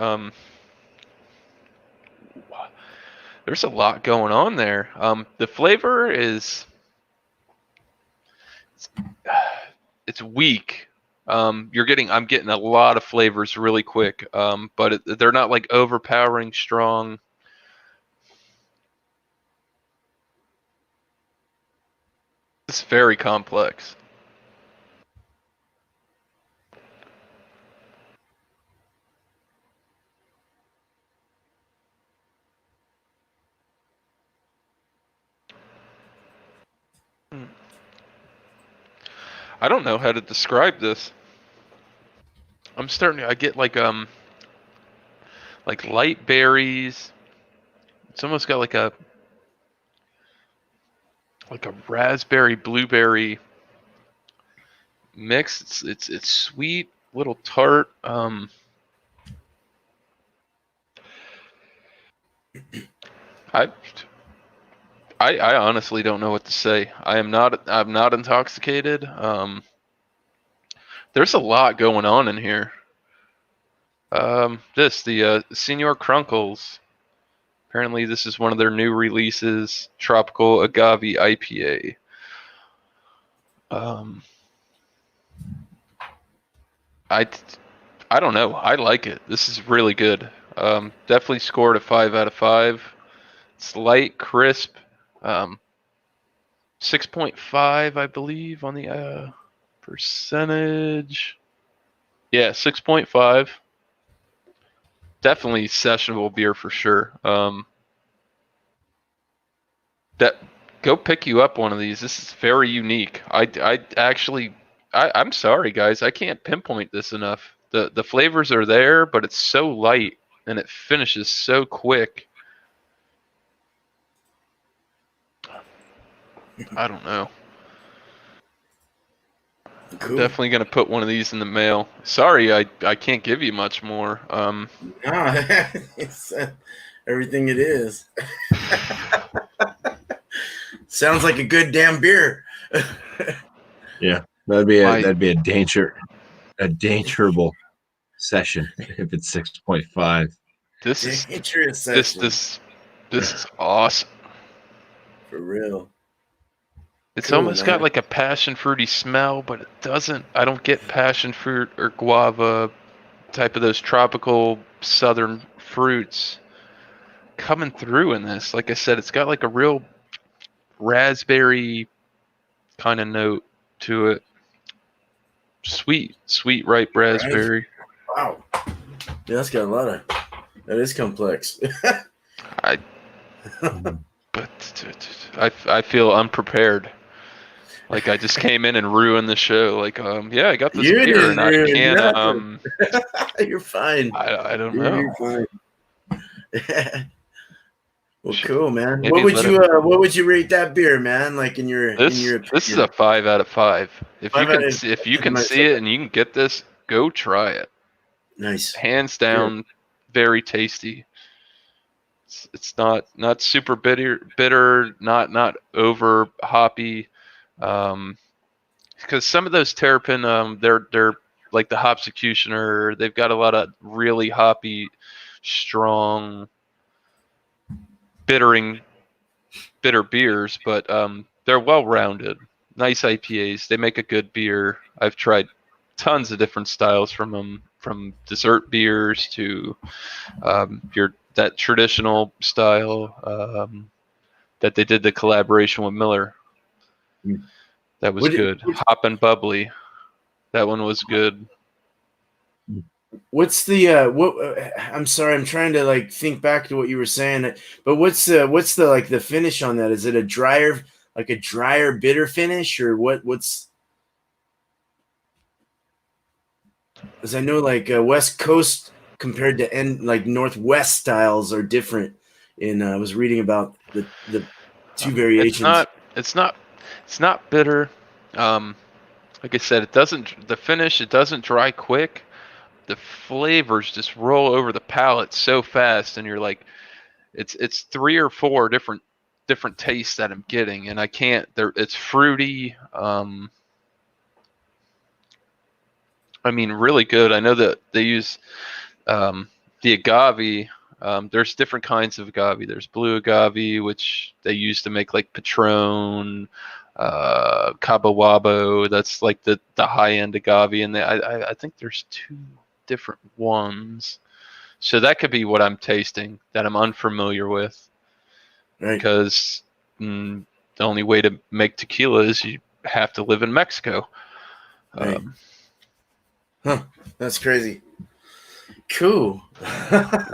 There's a lot going on there. The flavor is it's weak. I'm getting a lot of flavors really quick. But they're not like overpowering strong. It's very complex. I don't know how to describe this. I get like light berries. It's almost got like a raspberry blueberry mix. It's sweet, little tart. I I honestly don't know what to say. I'm not intoxicated. There's a lot going on in here. The Senior Crunkles. Apparently, this is one of their new releases, Tropical Agave IPA. I don't know. I like it. This is really good. Definitely scored a 5 out of 5. It's light, crisp. 6.5, I believe, on the percentage. Yeah, 6.5. Definitely sessionable beer for sure. That go pick you up one of these. This is very unique. I'm sorry guys, I can't pinpoint this enough. The flavors are there, but it's so light and it finishes so quick. I don't know. Cool. I'm definitely gonna put one of these in the mail. Sorry, I can't give you much more. It's everything it is. Sounds like a good damn beer. Yeah, that'd be a dangerable session if it's 6.5. This is dangerous session. This is awesome. For real. It's Cool, almost man. got like a passion fruity smell, but it doesn't. I don't get passion fruit or guava type of those tropical southern fruits coming through in this. Like I said, it's got like a real raspberry kind of note to it. Sweet ripe raspberry. Wow. Yeah, that's got a lot of. That is complex. I feel unprepared. Like I just came in and ruined the show. Like yeah, I got this beer and I can't. You're fine. I don't know. You're fine. Well, cool, man. Maybe What would you rate that beer, man? Like in your opinion? This is a 5 out of 5. If you can nice. see it and you can get this, go try it. Nice. Hands down, very tasty. It's not super bitter, not over hoppy. Because some of those Terrapin, they're like the Hopsecutioner. They've got a lot of really hoppy, strong, bitter beers, but they're well-rounded. Nice IPAs. They make a good beer. I've tried tons of different styles from them, from dessert beers to that traditional style that they did the collaboration with Miller. That was good. Hop and bubbly. That one was good. What's the what? I'm sorry, I'm trying to like think back to what you were saying. But what's the like the finish on that? Is it a drier bitter finish, or what? What's? Because I know like West Coast compared to like Northwest styles are different. And I was reading about the two variations. It's not bitter. Like I said, the finish doesn't dry quick. The flavors just roll over the palate so fast, and you're like, it's 3 or 4 different tastes that I'm getting, and I can't. It's fruity. I mean, really good. I know that they use the agave. There's different kinds of agave. There's blue agave, which they use to make like Patron, Cabo Wabo. That's like the high end agave, and I think there's 2 different ones. So that could be what I'm tasting that I'm unfamiliar with. Right. Because the only way to make tequila is you have to live in Mexico. Right. That's crazy. Cool.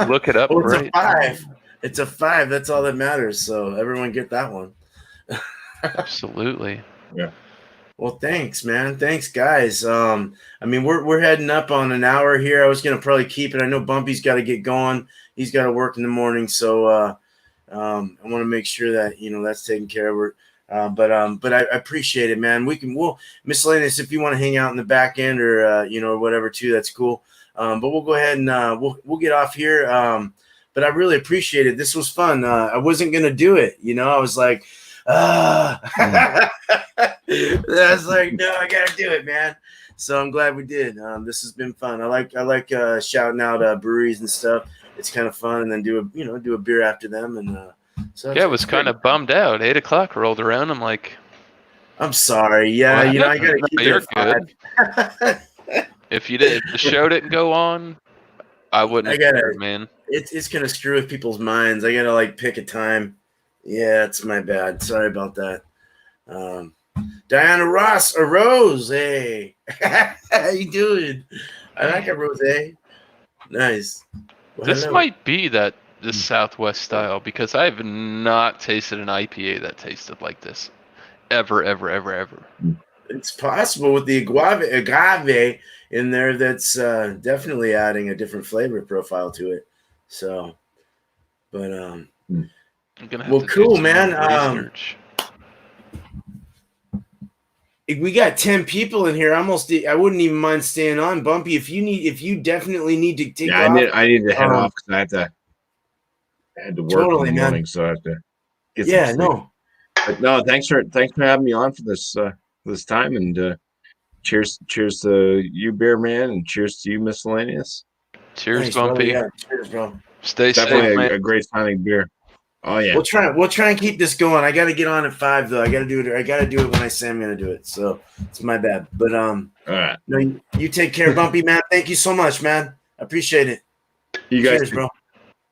Look it up. Well, it's a 5. It's a 5. That's all that matters. So everyone get that one. Absolutely. Yeah. Well, thanks, man. Thanks, guys. I mean, we're heading up on an hour here. I was gonna probably keep it. I know Bumpy's got to get going. He's got to work in the morning, so I want to make sure that that's taken care of. But I appreciate it, man. We'll miscellaneous if you want to hang out in the back end or or whatever too. That's cool. But we'll go ahead and we'll get off here. But I really appreciate it. This was fun. I wasn't gonna do it. I was like. I was like, no, I gotta do it, man. So I'm glad we did. This has been fun. I like shouting out breweries and stuff. It's kind of fun, and then do a beer after them, and so yeah, I was kind of bummed out. 8 o'clock rolled around. I'm like, I'm sorry. Yeah, well, I gotta keep you're it at 5. if the show didn't go on, I wouldn't have cared, man. It's gonna screw with people's minds. I gotta pick a time. Yeah, it's my bad. Sorry about that. Diana Ross, a Rose. Hey, how you doing? I like a Rose. Nice. Well, this might be the Southwest style because I have not tasted an IPA that tasted like this ever. It's possible with the agave in there. That's definitely adding a different flavor profile to it. So, but I'm gonna have to cool, do man. research. We got 10 people in here. I wouldn't even mind staying on, Bumpy. If you definitely need to take off. I need to head off because I had to work in the morning, so I have to get some sleep. No. But no, thanks for having me on for this time, and cheers to you, Beer Man, and cheers to you, Miscellaneous. Cheers, Thanks, Bumpy. Yeah, cheers, bro. Stay definitely safe, man. a great sounding beer. Oh yeah. We'll try and keep this going. I got to get on at 5 though. I got to do it when I say I'm going to do it. So it's my bad. But all right. No, you take care, Bumpy, man. Thank you so much, man. I appreciate it. You guys, cheers, bro. All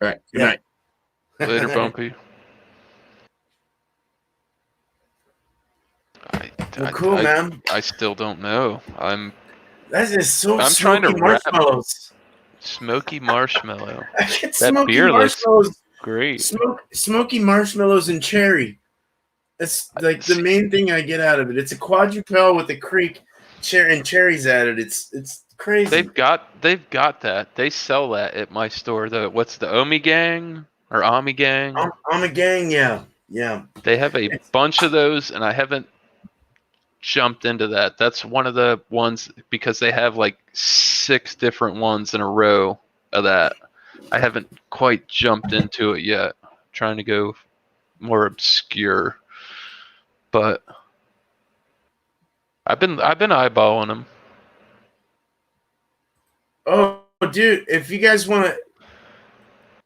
right. Good night. Later, Bumpy. Cool, man. I still don't know. That is so. I'm trying to marshmallows. Smoky marshmallow. I get that smoky beer marshmallows. Looks great. Smoky marshmallows and cherry. That's like the main thing I get out of it. It's a quadruple with a creek and cherries added. It's crazy. They've got that. They sell that at my store. What's the Ommegang or Ommegang? Ommegang, yeah. They have a bunch of those, and I haven't jumped into that. That's one of the ones because they have like 6 different ones in a row of that. I haven't quite jumped into it yet. I'm trying to go more obscure, but I've been eyeballing them. Oh, dude, if you want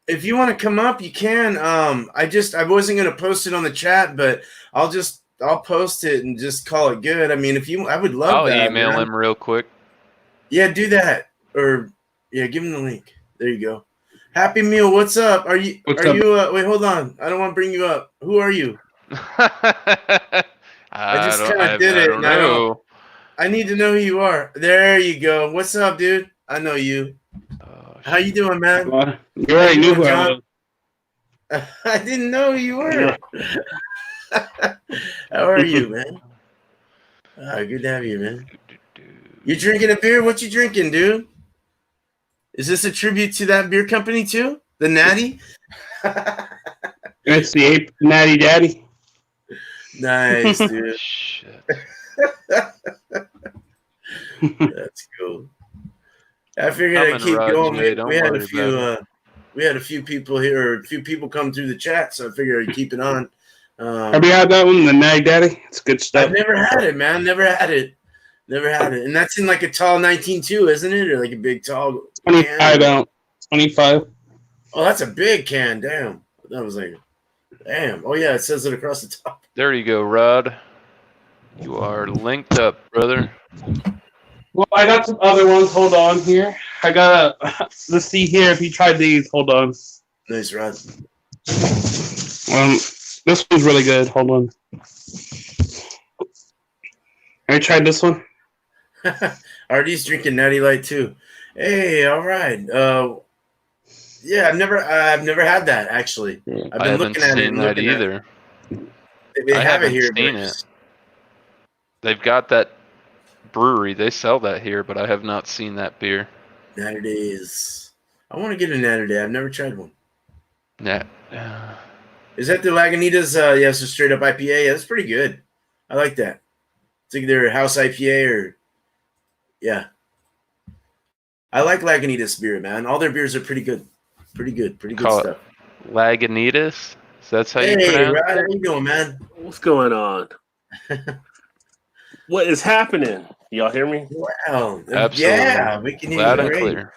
to come up, you can. I wasn't gonna post it on the chat, but I'll post it and just call it good. I mean, I would love that. I'll email him real quick. Yeah, do that. Or give him the link. There you go. Happy Meal, what's up? Wait, hold on. I don't want to bring you up. Who are you? I just kind of did it. I need to know who you are. There you go. What's up, dude? I know you. How you doing, man? You already knew who I was. I didn't know who you were. How are you, man? Good to have you, man. You drinking a beer? What you drinking, dude? Is this a tribute to that beer company too? The Natty? It's the 8th Natty Daddy. Nice, dude. Shit. That's cool. I figured I'd keep going. We had a few people here, or a few people come through the chat, so I figured I'd keep it on. Have you had that one, the Natty Daddy? It's good stuff. I've never had it, man. Never had it. And that's in like a tall 19.2, isn't it? Or like a big tall 25 ounce. 25. Oh, that's a big can. Damn. That was like, damn. Oh, yeah, it says it across the top. There you go, Rod. You are linked up, brother. Well, I got some other ones. Hold on here. Let's see here if you tried these. Hold on. Nice, Rod. This one's really good. Hold on. Have you tried this one? RD's drinking Natty Light too. Hey, all right. Yeah, I've never had that actually. I haven't seen that either. They have it here. they've got that brewery. They sell that here, but I have not seen that beer. Natty Days. I want to get a Natty Day. I've never tried one. Yeah. Is that the Lagunitas? Yeah, it's a straight up IPA. Yeah, that's pretty good. I like that. It's like their house IPA or yeah. I like Lagunitas beer, man. All their beers are pretty good. Pretty good Call stuff. it Lagunitas? That's how you Hey, pronounce Rod, how it? you doing, man? What's going on? What is happening? Y'all hear me? Wow. Absolutely. Yeah, we can hear Loud you and great. clear.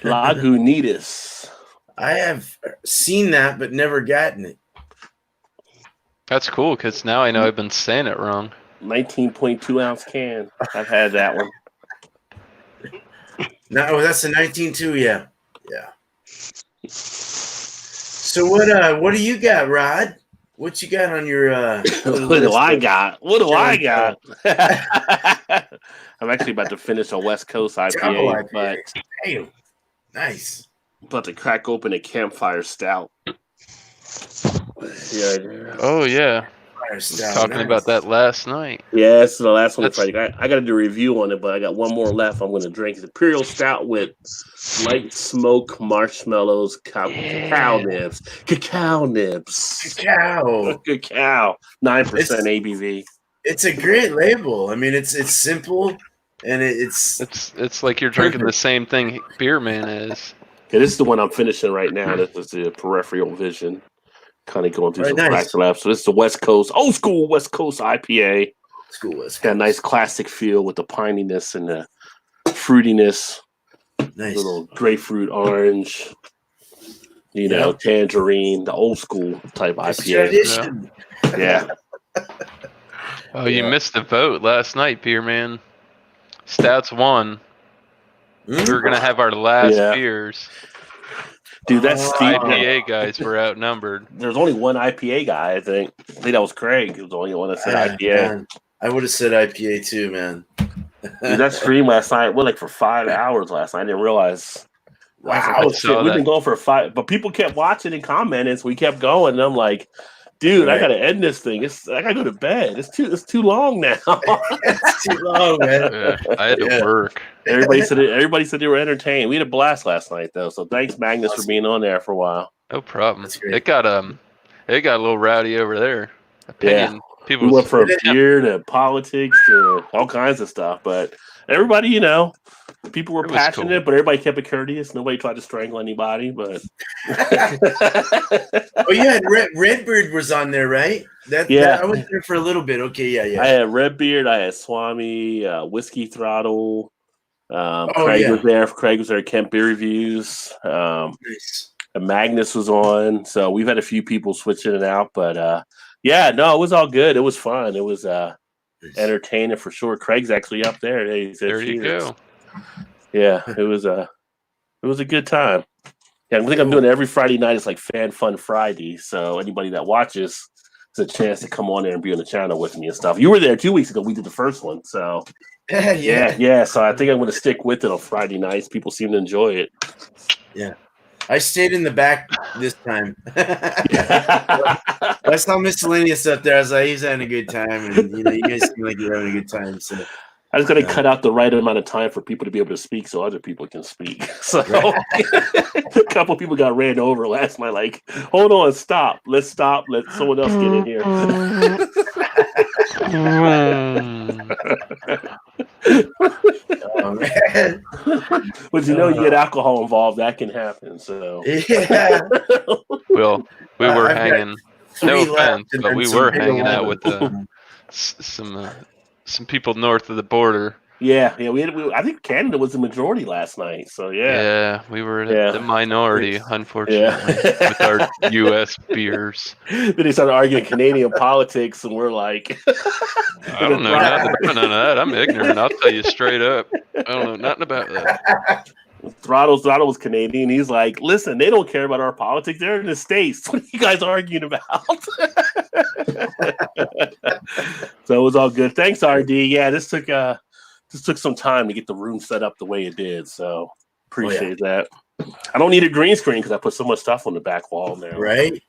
Lagunitas. I have seen that, but never gotten it. That's cool because now I know I've been saying it wrong. 19.2 ounce can. I've had that one. No, that's the 19.2. Yeah. So what do you got, Rod? What you got on your? What do I got? I'm actually about to finish a West Coast IPA, but damn, nice. about to crack open a campfire stout. Yeah. Oh yeah. Talking about that last night. Yeah, it's the last one. I got to do a review on it, but I got one more left. I'm going to drink. It's Imperial Stout with light smoke, marshmallows, cacao nibs. 9% ABV. It's a great label. I mean, it's simple and it's like you're drinking the same thing Beer Man is. Yeah, this is the one I'm finishing right now. This is the Peripheral Vision. Kind of going through some practice labs. So this is the West Coast, old school West Coast IPA. It's got a nice classic feel with the pininess and the fruitiness. Nice. Little grapefruit, orange, tangerine, the old school type IPA. Yeah. Oh, you missed the vote last night, Beer Man. Stouts won. We were gonna have our last beers. Dude, that's steep. IPA guys were outnumbered. There's only one IPA guy, I think. I think that was Craig. He was the only one that said IPA. Man. I would have said IPA too, man. Dude, that stream last night went for 5 hours last night. I didn't realize. Wow, shit, we've been going for 5, but people kept watching and commenting, so we kept going. And I'm like, dude, I gotta end this thing. I gotta go to bed. It's too long now. It's too long, man. Yeah, I had to work. Everybody said they were entertained. We had a blast last night though. So thanks, Magnus, for being on there for a while. No problem. It got a little rowdy over there. People went from beer to politics to all kinds of stuff, but everybody, people were passionate, but everybody kept it courteous. Nobody tried to strangle anybody, but oh yeah, Redbeard was on there, right? I was there for a little bit. Okay, yeah. I had Redbeard, I had Swami, Whiskey Throttle. Craig was there. Craig was there at Kemp Beer Reviews. Nice. Magnus was on. So we've had a few people switch in and out, but it was all good. It was fun. It was entertaining for sure. Craig's actually up there. There you go. Yeah, it was a good time. Yeah, I think I'm doing it every Friday night. It's like Fan Fun Friday. So anybody that watches, it's a chance to come on there and be on the channel with me and stuff. You were there 2 weeks ago. We did the first one. So yeah. So I think I'm going to stick with it on Friday nights. People seem to enjoy it. Yeah. I stayed in the back this time. I saw Miscellaneous up there. I was like, he's having a good time. And, you guys seem like you're having a good time. So I just got to cut out the right amount of time for people to be able to speak so other people can speak. So a couple of people got ran over last night. Like, hold on, stop. Let's stop. Let someone else get in here. Oh, man. But you get alcohol involved, that can happen. So yeah. Well, we were hanging. No offense, but we were hanging out with some people north of the border. Yeah. I think Canada was the majority last night. So yeah, we were the minority, unfortunately, with our U.S. beers. Then they started arguing Canadian politics, and we're like, I don't know nothing about none of that. I'm ignorant. I'll tell you straight up. I don't know nothing about that. Throttle was Canadian. He's like, listen, they don't care about our politics. They're in the States. What are you guys arguing about? So it was all good. Thanks, RD. Yeah, this took some time to get the room set up the way it did. So appreciate that. I don't need a green screen because I put so much stuff on the back wall now. Right.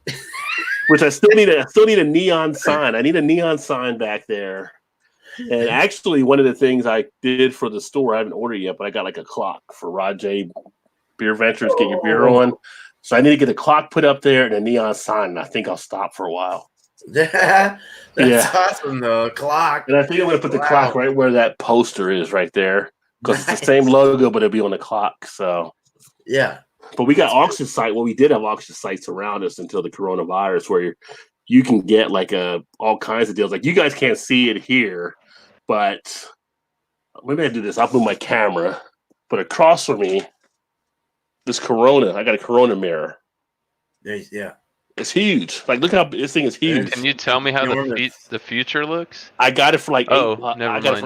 Which I still need a neon sign. I need a neon sign back there. And actually, one of the things I did for the store, I haven't ordered yet, but I got like a clock for Rod J Beer Ventures, get your beer on. So I need to get a clock put up there and a neon sign, and I think I'll stop for a while. That's awesome, though. A clock. And I think I'm going to put the clock right where that poster is right there, because it's the same logo, but it'll be on the clock. So yeah. But we got auction site. Well, we did have auction sites around us until the coronavirus, where you can get like all kinds of deals. Like you guys can't see it here, but maybe I do this. I'll move my camera. But across from me, this Corona. I got a Corona mirror. Yeah. It's huge. Like, look how this thing is huge. Can you tell me how the future looks? I got it for like never mind. I got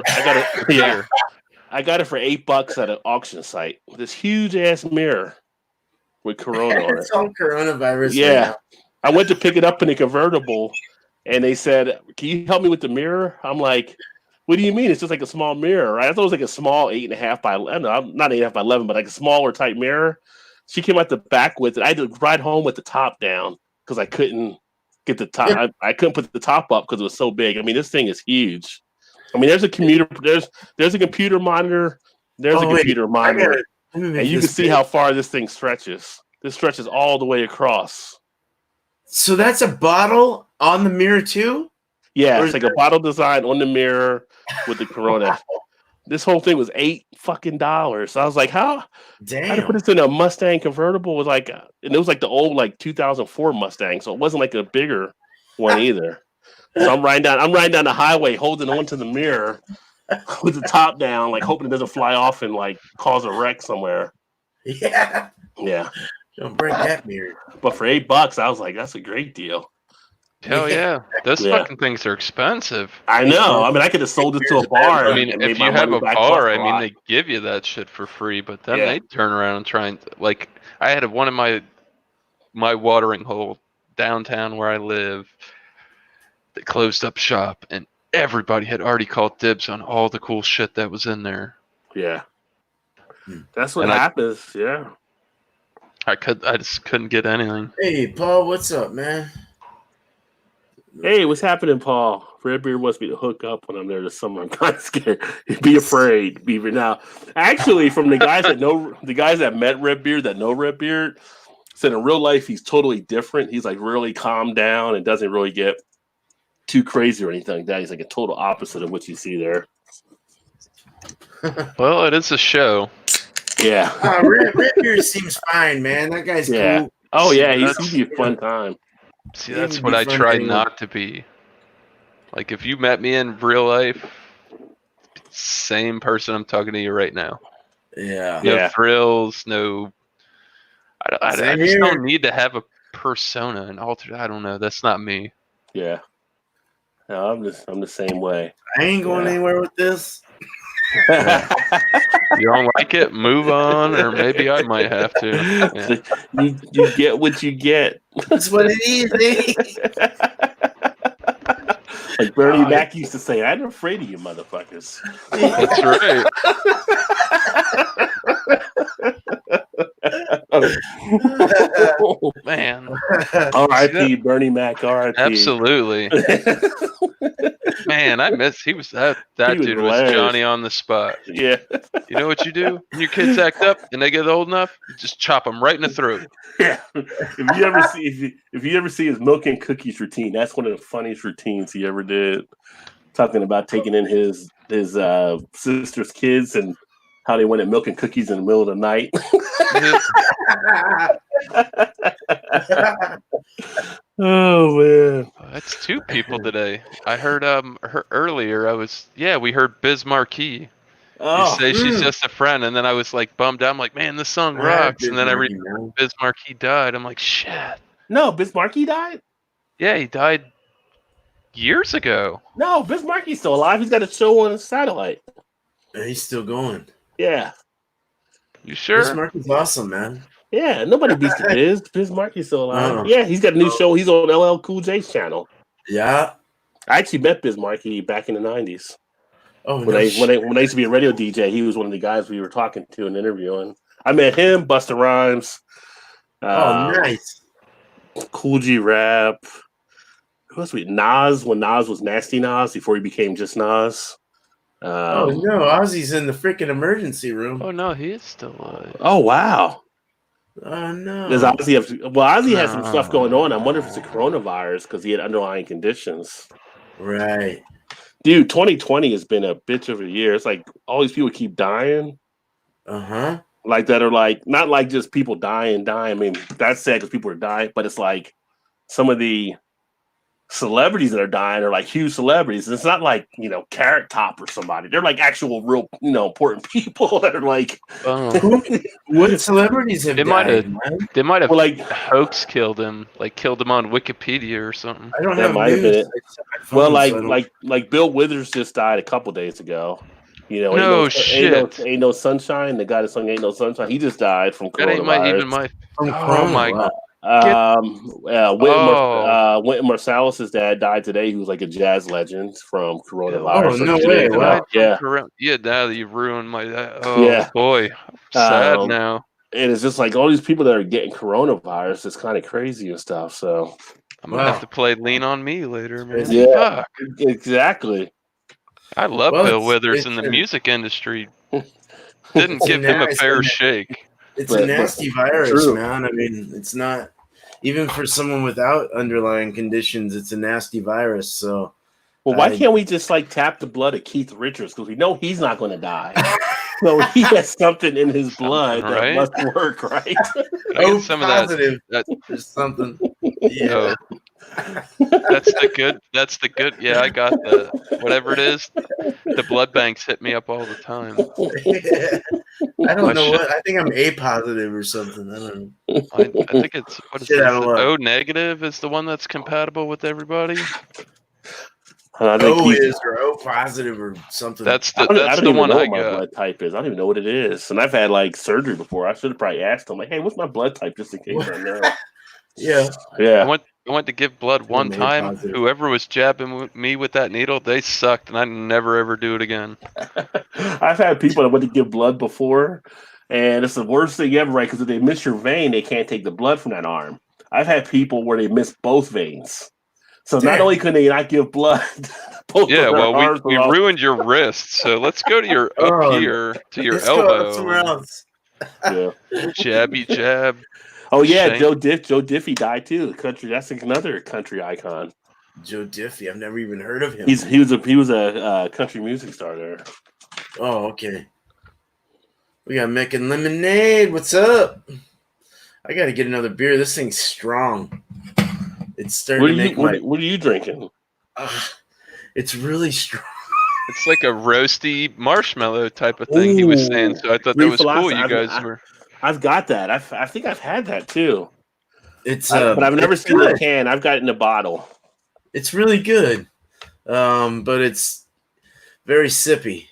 it for $8 at an auction site. This huge ass mirror with Corona on it. It's all coronavirus. Yeah. Right, I went to pick it up in a convertible, and they said, "Can you help me with the mirror?" I'm like, "What do you mean? It's just like a small mirror, right?" I thought it was like a small 8.5 by 11. No, not 8.5 by 11, but like a smaller type mirror. She came out the back with it. I had to ride home with the top down because I couldn't get the top. Yeah. I couldn't put the top up because it was so big. I mean, this thing is huge. I mean, there's a computer. There's a computer monitor. There's a computer monitor, and you can see how far this thing stretches. This stretches all the way across. So that's a bottle on the mirror too? Yeah, it's like a bottle design on the mirror with the Corona. This whole thing was $8. So I was like, how? Damn. I had to put this in a Mustang convertible with and it was like the old 2004 Mustang, so it wasn't like a bigger one either. So I'm riding down the highway holding onto the mirror with the top down, like hoping it doesn't fly off and like cause a wreck somewhere. Yeah. Yeah. Don't break that mirror. But for $8, I was like, that's a great deal. Hell yeah. Those fucking things are expensive. I know. I mean, I could have sold it to a bar. I mean, if you have a bar, I mean, they give you that shit for free, but then they turn around and try and, like, I had one in my watering hole downtown where I live. They closed up shop, and everybody had already called dibs on all the cool shit that was in there. Yeah. That's what happens, yeah. I just couldn't get anything. Hey, Paul, what's up, man? Hey, what's happening, Paul? Redbeard wants me to hook up when I'm there this summer. I'm kind of scared. Be afraid, Beaver. Now, actually, from the guys that met Redbeard, that know Redbeard, said in real life he's totally different. He's like really calmed down and doesn't really get too crazy or anything like that. He's like a total opposite of what you see there. Well, it is a show. Yeah. Redbeard seems fine, man. That guy's cool. Oh, yeah. He's be a fun time. See, that's what I try not to be. Like, if you met me in real life, same person I'm talking to you right now. Yeah. No thrills, no... I just don't need to have a persona, an alter... I don't know. That's not me. Yeah. No, I'm the same way. I ain't going anywhere with this. You don't like it? Move on, or maybe I might have to. Yeah. You get what you get. That's what it is, Like Bernie Mac used to say, "I'm afraid of you, motherfuckers." That's right. Oh, man. R.I.P. Bernie Mac. R.I.P. Absolutely. Man, he was that dude was Johnny on the spot. Yeah. You know what you do when your kids act up and they get old enough? You just chop them right in the throat. Yeah. If you ever see his milk and cookies routine, that's one of the funniest routines he ever did. Talking about taking in his sister's kids and how they went at milk and cookies in the middle of the night. Oh man, that's two people today. I heard her earlier. We heard Biz Marquee. You say she's just a friend, and then I was like bummed out. I'm like, man, this song rocks. And then I read Biz Marquee died. I'm like, shit. No, Biz Marquee died? Yeah, he died years ago. No, Biz Marquee's still alive. He's got a show on a satellite. Yeah, he's still going. Yeah. You sure? Biz Marquee's awesome, man. Yeah, nobody beats the Biz. Biz Marquee's still alive. Yeah, he's got a new show. He's on LL Cool J's channel. Yeah. I actually met Biz Marquee back in the 90s. Oh, when I used to be a radio DJ, he was one of the guys we were talking to and interviewing. I met him, Busta Rhymes. Nice. Cool G Rap. Who else Nas, when Nas was Nasty Nas before he became just Nas. Oh no, Ozzy's in the freaking emergency room. Oh no, he is still alive. Oh wow. Oh no. Does Ozzy have? Well, Ozzy has some stuff going on. I wonder if it's a coronavirus because he had underlying conditions. Right. Dude, 2020 has been a bitch of a year. It's like all these people keep dying. Uh-huh. Like that are like not like just people dying. I mean, that's sad because people are dying, but it's like some of the celebrities that are dying are like huge celebrities. And it's not like, Carrot Top or somebody. They're like actual real, important people that are like what celebrities have died, man? They might have like hoax killed him on Wikipedia or something. I don't that have might have news. been it. Well, like Bill Withers just died a couple days ago. No shit. Ain't no sunshine. The guy that sung "Ain't No Sunshine," he just died from coronavirus. That ain't even my. Oh my god. Wynton Marsalis's dad died today. He was like a jazz legend from coronavirus. Oh no way! Wow. Yeah. Now that you've ruined my. Oh boy, I'm sad now. And it's just like all these people that are getting coronavirus. It's kind of crazy and stuff. So I'm gonna have to play "Lean on Me" later, man. Yeah, exactly. I love Bill Withers in the music industry. Didn't give him a fair shake. It's a nasty virus, man. I mean, it's not even for someone without underlying conditions. It's a nasty virus. So, well, why can't we just like tap the blood of Keith Richards because we know he's not going to die? So he has something in his blood that must work, right? Some positive. Of that. There's something. Yeah. That's the good. Yeah, I got the whatever it is. The blood banks hit me up all the time. I don't know what. I think I'm A positive or something. I don't know. I think it's what is it? O negative is the one that's compatible with everybody. O is or O positive or something. That's the one I got. My blood type is. I don't even know what it is, and I've had like surgery before. I should have probably asked them, like, "Hey, what's my blood type?" Just in case I know. Yeah. I went to give blood one time. Positive. Whoever was jabbing me with that needle, they sucked, and I never ever do it again. I've had people that went to give blood before, and it's the worst thing ever, right? Because if they miss your vein, they can't take the blood from that arm. I've had people where they miss both veins. So not only can they not give blood, we ruined your wrist. So let's go to your up here to your elbow. Go somewhere else. Yeah. Jabby jab. Oh yeah, Joe Diffie died too. That's another country icon. Joe Diffie, I've never even heard of him. He was a country music star there. Oh, okay. We got Mick and Lemonade. What's up? I got to get another beer. This thing's strong. It's starting to make what are you drinking? It's really strong. It's like a roasty marshmallow type of thing. He was saying. So I thought that was cool. You guys were. I've got that. I think I've had that too. But I've never seen the can. I've got it in a bottle. It's really good, but it's very sippy.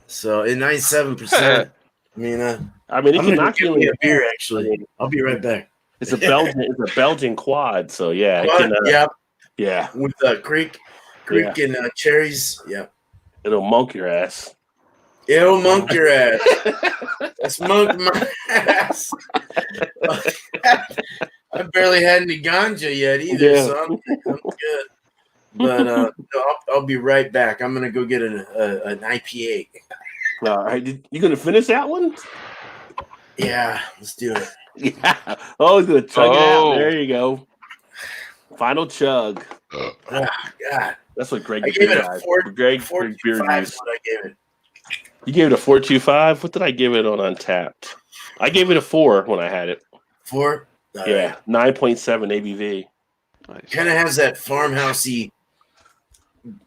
So at 97%, I'm gonna give me a beer. Actually, I'll be right back. It's a Belgian quad. So yeah, yeah, with creek and cherries. Yeah, it'll monk your ass. It'll monk your ass. It's monk my ass. I barely had any ganja yet either, so I'm good. But I'll be right back. I'm gonna go get an IPA. All right, you gonna finish that one? Yeah, let's do it. Yeah. Oh, he's gonna chug it out. There you go. Final chug. Oh God, that's what Greg. I gave it a 4.25. What I gave it. You gave it a 4.25. What did I give it on Untapped? I gave it a 4 when I had it. 4? Yeah, 9.7 ABV. Nice. Kind of has that farmhousey,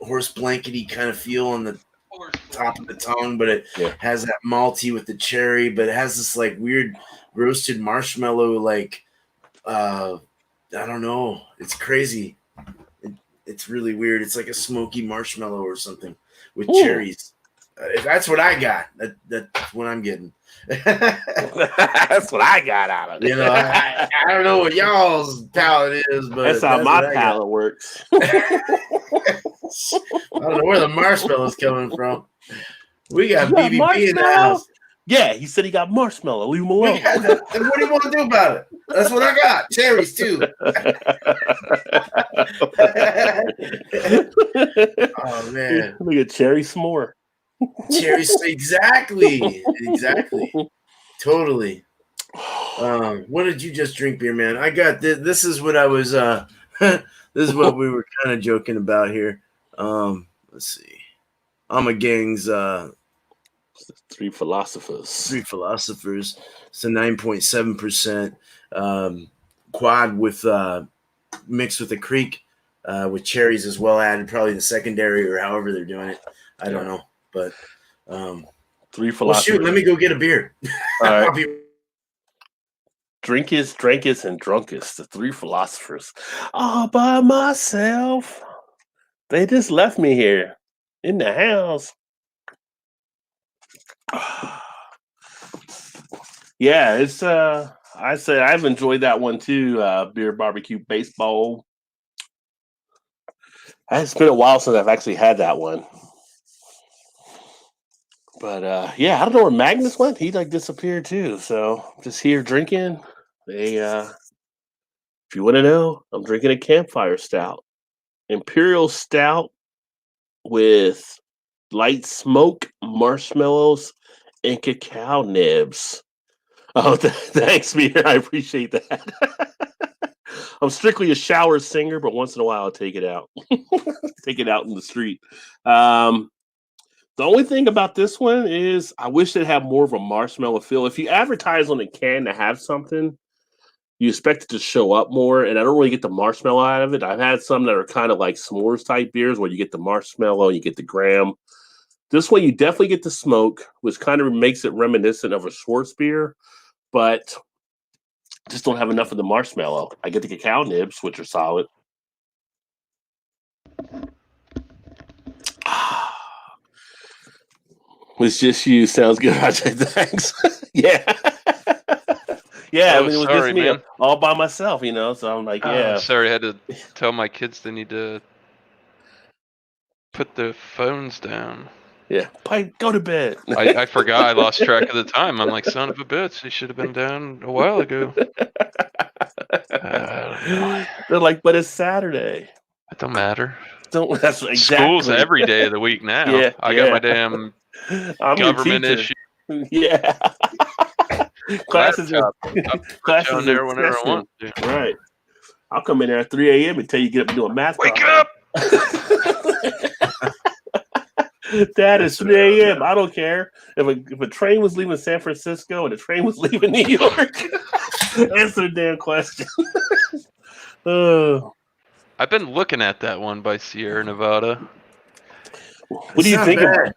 horse blankety kind of feel on the top of the tongue, but it has that malty with the cherry, but it has this like weird roasted marshmallow, like I don't know. It's crazy. It's really weird. It's like a smoky marshmallow or something with cherries. That's what I got. That's what I'm getting. That's what I got out of it. I don't know what y'all's palate is, but that's how my palate works. I don't know where the marshmallow's coming from. We got BBB in the house. Yeah, he said he got marshmallow. Leave him alone. What do you want to do about it? That's what I got. Cherries too. Oh man, look at cherry s'more. Cherries, exactly. Totally. What did you just drink, beer man? I got this. This is what I was. This is what we were kind of joking about here. Let's see. Ommegang's Three philosophers. It's a 9.7% quad with mixed with a creek with cherries as well added, probably the secondary or however they're doing it. I don't know, but three philosophers. Well, shoot, let me go get a beer. All right. I'll be Drinkest, Drankest, and Drunkest, the three philosophers. All by myself. They just left me here in the house. Yeah, it's I say I've enjoyed that one too, beer barbecue baseball. It's been a while since I've actually had that one. But yeah, I don't know where Magnus went. He like disappeared too. So just here drinking. If you want to know, I'm drinking a campfire stout. Imperial stout with light smoke, marshmallows, and cacao nibs. Oh, thanks, Peter. I appreciate that. I'm strictly a shower singer, but once in a while I'll take it out. Take it out in the street. The only thing about this one is I wish it had more of a marshmallow feel. If you advertise on a can to have something, you expect it to show up more, and I don't really get the marshmallow out of it. I've had some that are kind of like s'mores type beers where you get the marshmallow, you get the graham. This one, you definitely get the smoke, which kind of makes it reminiscent of a Schwartz beer, but just don't have enough of the marshmallow. I get the cacao nibs, which are solid. It's just you. Sounds good, Rajay. Thanks. Yeah. Yeah, Oh, I mean, it was sorry, just me man. all by myself, you know, so I'm like, yeah. Sorry, I had to tell my kids they need to put their phones down. Yeah, Pipe, go to bed. I forgot. I lost track of the time. I'm like, son of a bitch. They should have been down a while ago. They're like, but it's Saturday. It don't matter. That's exactly. School's every day of the week now. Yeah, I got my damn I'm government your issue. Yeah. Classes are down there whenever I want to. Right. I'll come in there at 3 a.m. and tell you to get up and do a math Wake problem. up! Dad, it's 3 a.m. I don't care. If a train was leaving San Francisco and a train was leaving New York, answer the damn question. I've been looking at that one by Sierra Nevada. What do you think about it?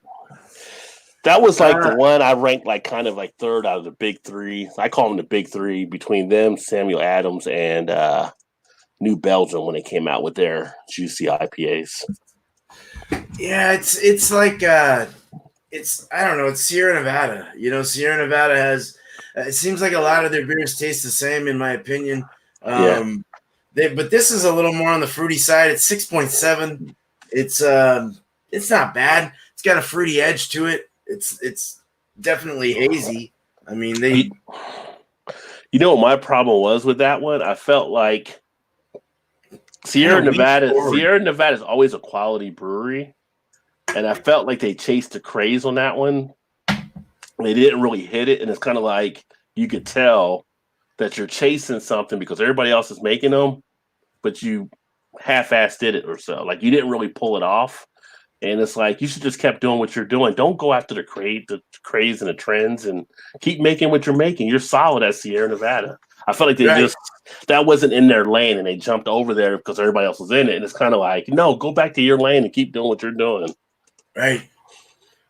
That was like the one I ranked like kind of like third out of the big three. I call them the big three between them, Samuel Adams, and New Belgium when they came out with their juicy IPAs. Yeah, it's like it's I don't know. It's Sierra Nevada. You know, Sierra Nevada has. It seems like a lot of their beers taste the same, in my opinion. But this is a little more on the fruity side. It's 6.7. It's not bad. It's got a fruity edge to it. It's definitely hazy. I mean, You know what my problem was with that one? I felt like Sierra Nevada is always a quality brewery, and I felt like they chased the craze on that one. They didn't really hit it, and it's kind of like you could tell that you're chasing something because everybody else is making them, but you half-assed did it or so. Like you didn't really pull it off. And it's like you should just kept doing what you're doing. Don't go after the craze and the trends, and keep making what you're making. You're solid at Sierra Nevada. I felt like that wasn't in their lane, and they jumped over there because everybody else was in it. And it's kind of like, no, go back to your lane and keep doing what you're doing. Right.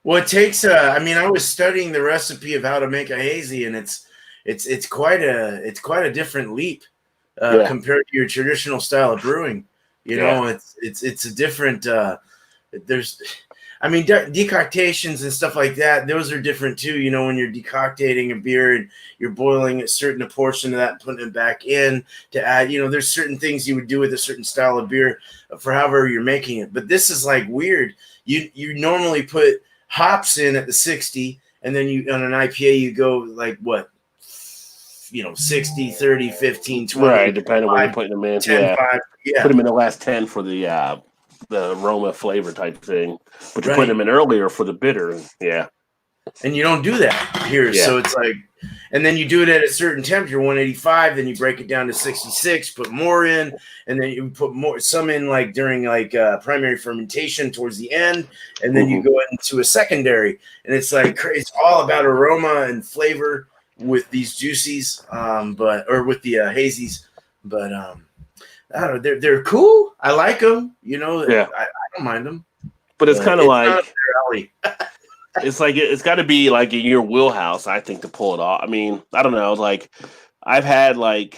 Well, it takes. I mean, I was studying the recipe of how to make a hazy, and it's quite a different leap compared to your traditional style of brewing. You know, it's a different. Decoctations and stuff like that, those are different too. You know, when you're decoctating a beer and you're boiling a certain portion of that and putting it back in to add, you know, there's certain things you would do with a certain style of beer for however you're making it. But this is like weird. You normally put hops in at the 60, and then you on an IPA you go like what? 60, 30, 15, 20. Right, depending on where you're putting them in. 10, 5, Put them in the last 10 for the the aroma flavor type thing, but you're Right. putting them in earlier for the bitter. Yeah. And you don't do that here. Yeah. So it's like, and then you do it at a certain temperature, 185, then you break it down to 66, put more in, and then you put some in like during like primary fermentation towards the end, and then you go into a secondary. And it's like, it's all about aroma and flavor with these juicies, or with the hazies. But I don't know, they're cool. I like them, Yeah. I don't mind them. But it's kind of like, alley. it's like it's got to be like in your wheelhouse, I think, to pull it off. I mean, I don't know. Like, I've had like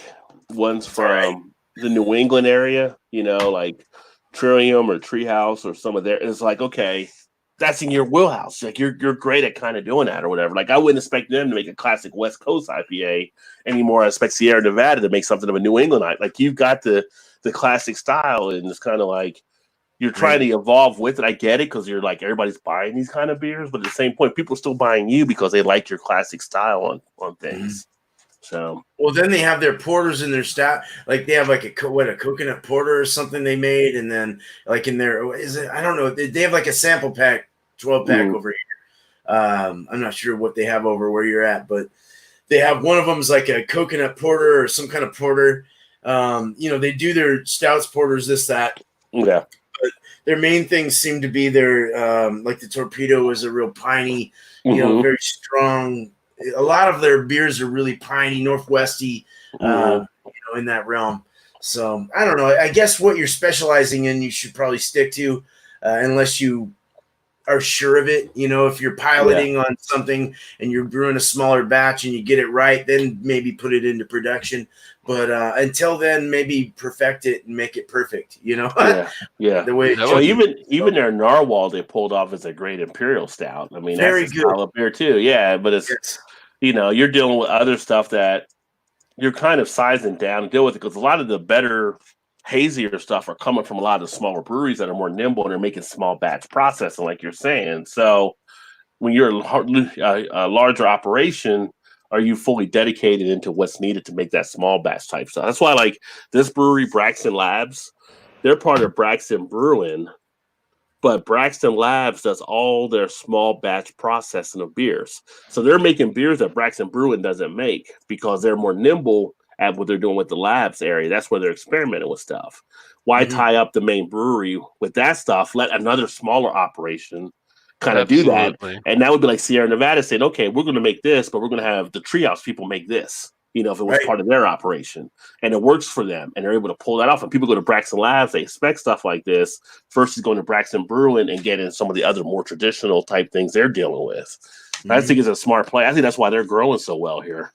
ones from the New England area, like Trillium or Treehouse or some of there. It's like, okay, that's in your wheelhouse. Like, you're great at kind of doing that or whatever. Like, I wouldn't expect them to make a classic West Coast IPA anymore. I expect Sierra Nevada to make something of a New England. Like, you've got the classic style, and it's kind of like, you're trying to evolve with it. I get it, because you're like, everybody's buying these kind of beers, but at the same point, people are still buying you because they like your classic style on things. So, well, then they have their porters in their stout. Like, they have like a coconut porter or something they made, and then like in their, I don't know. They have like a sample pack, 12-pack over here. I'm not sure what they have over where you're at, but they have one of them is like a coconut porter or some kind of porter. They do their stouts, porters, this, that. Yeah. But their main things seem to be their, like the Torpedo is a real piney, very strong. A lot of their beers are really piney, northwesty, in that realm. So I don't know. I guess what you're specializing in, you should probably stick to, unless you are sure of it. If you're piloting on something and you're brewing a smaller batch and you get it right, then maybe put it into production. But until then, maybe perfect it and make it perfect. Yeah. The way so even their Narwhal they pulled off as a great imperial stout. I mean, very that's a good style of beer too. Yeah, but it's you're dealing with other stuff that you're kind of sizing down to deal with it, because a lot of the better hazier stuff are coming from a lot of the smaller breweries that are more nimble and are making small batch processing, like you're saying. So when you're a larger operation, are you fully dedicated into what's needed to make that small batch type stuff? That's why, like, this brewery, Braxton Labs, they're part of Braxton Brewing, but Braxton Labs does all their small batch processing of beers. So they're making beers that Braxton Brewing doesn't make, because they're more nimble at what they're doing with the labs area. That's where they're experimenting with stuff. Why tie up the main brewery with that stuff? Let another smaller operation kind of do that. And that would be like Sierra Nevada saying, okay, we're going to make this, but we're going to have the Treehouse people make this, if it was part of their operation. And it works for them, and they're able to pull that off. And people go to Braxton Labs, they expect stuff like this, versus going to Braxton Brewing and getting some of the other more traditional type things they're dealing with. I think it's a smart play. I think that's why they're growing so well here.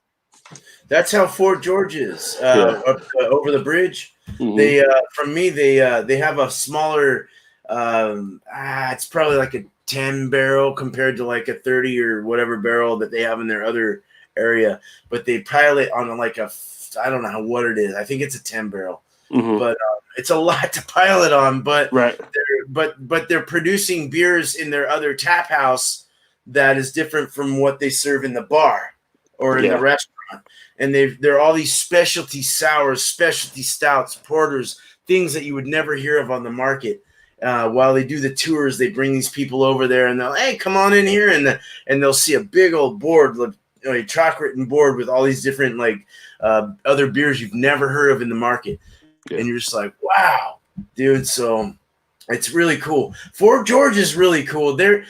That's how Fort George is over the bridge. They they have a smaller. It's probably like a 10 barrel compared to like a 30 or whatever barrel that they have in their other area. But they pilot on like I don't know what it is. I think it's a 10 barrel, but it's a lot to pilot on. But they're producing beers in their other tap house that is different from what they serve in the bar or in the restaurant. And they're all these specialty sours, specialty stouts, porters, things that you would never hear of on the market. While they do the tours, they bring these people over there, and they'll, hey, come on in here, and they'll see a big old board, a chalk-written board with all these different other beers you've never heard of in the market, and you're just like, wow, dude. So it's really cool. Fort George is really cool. They're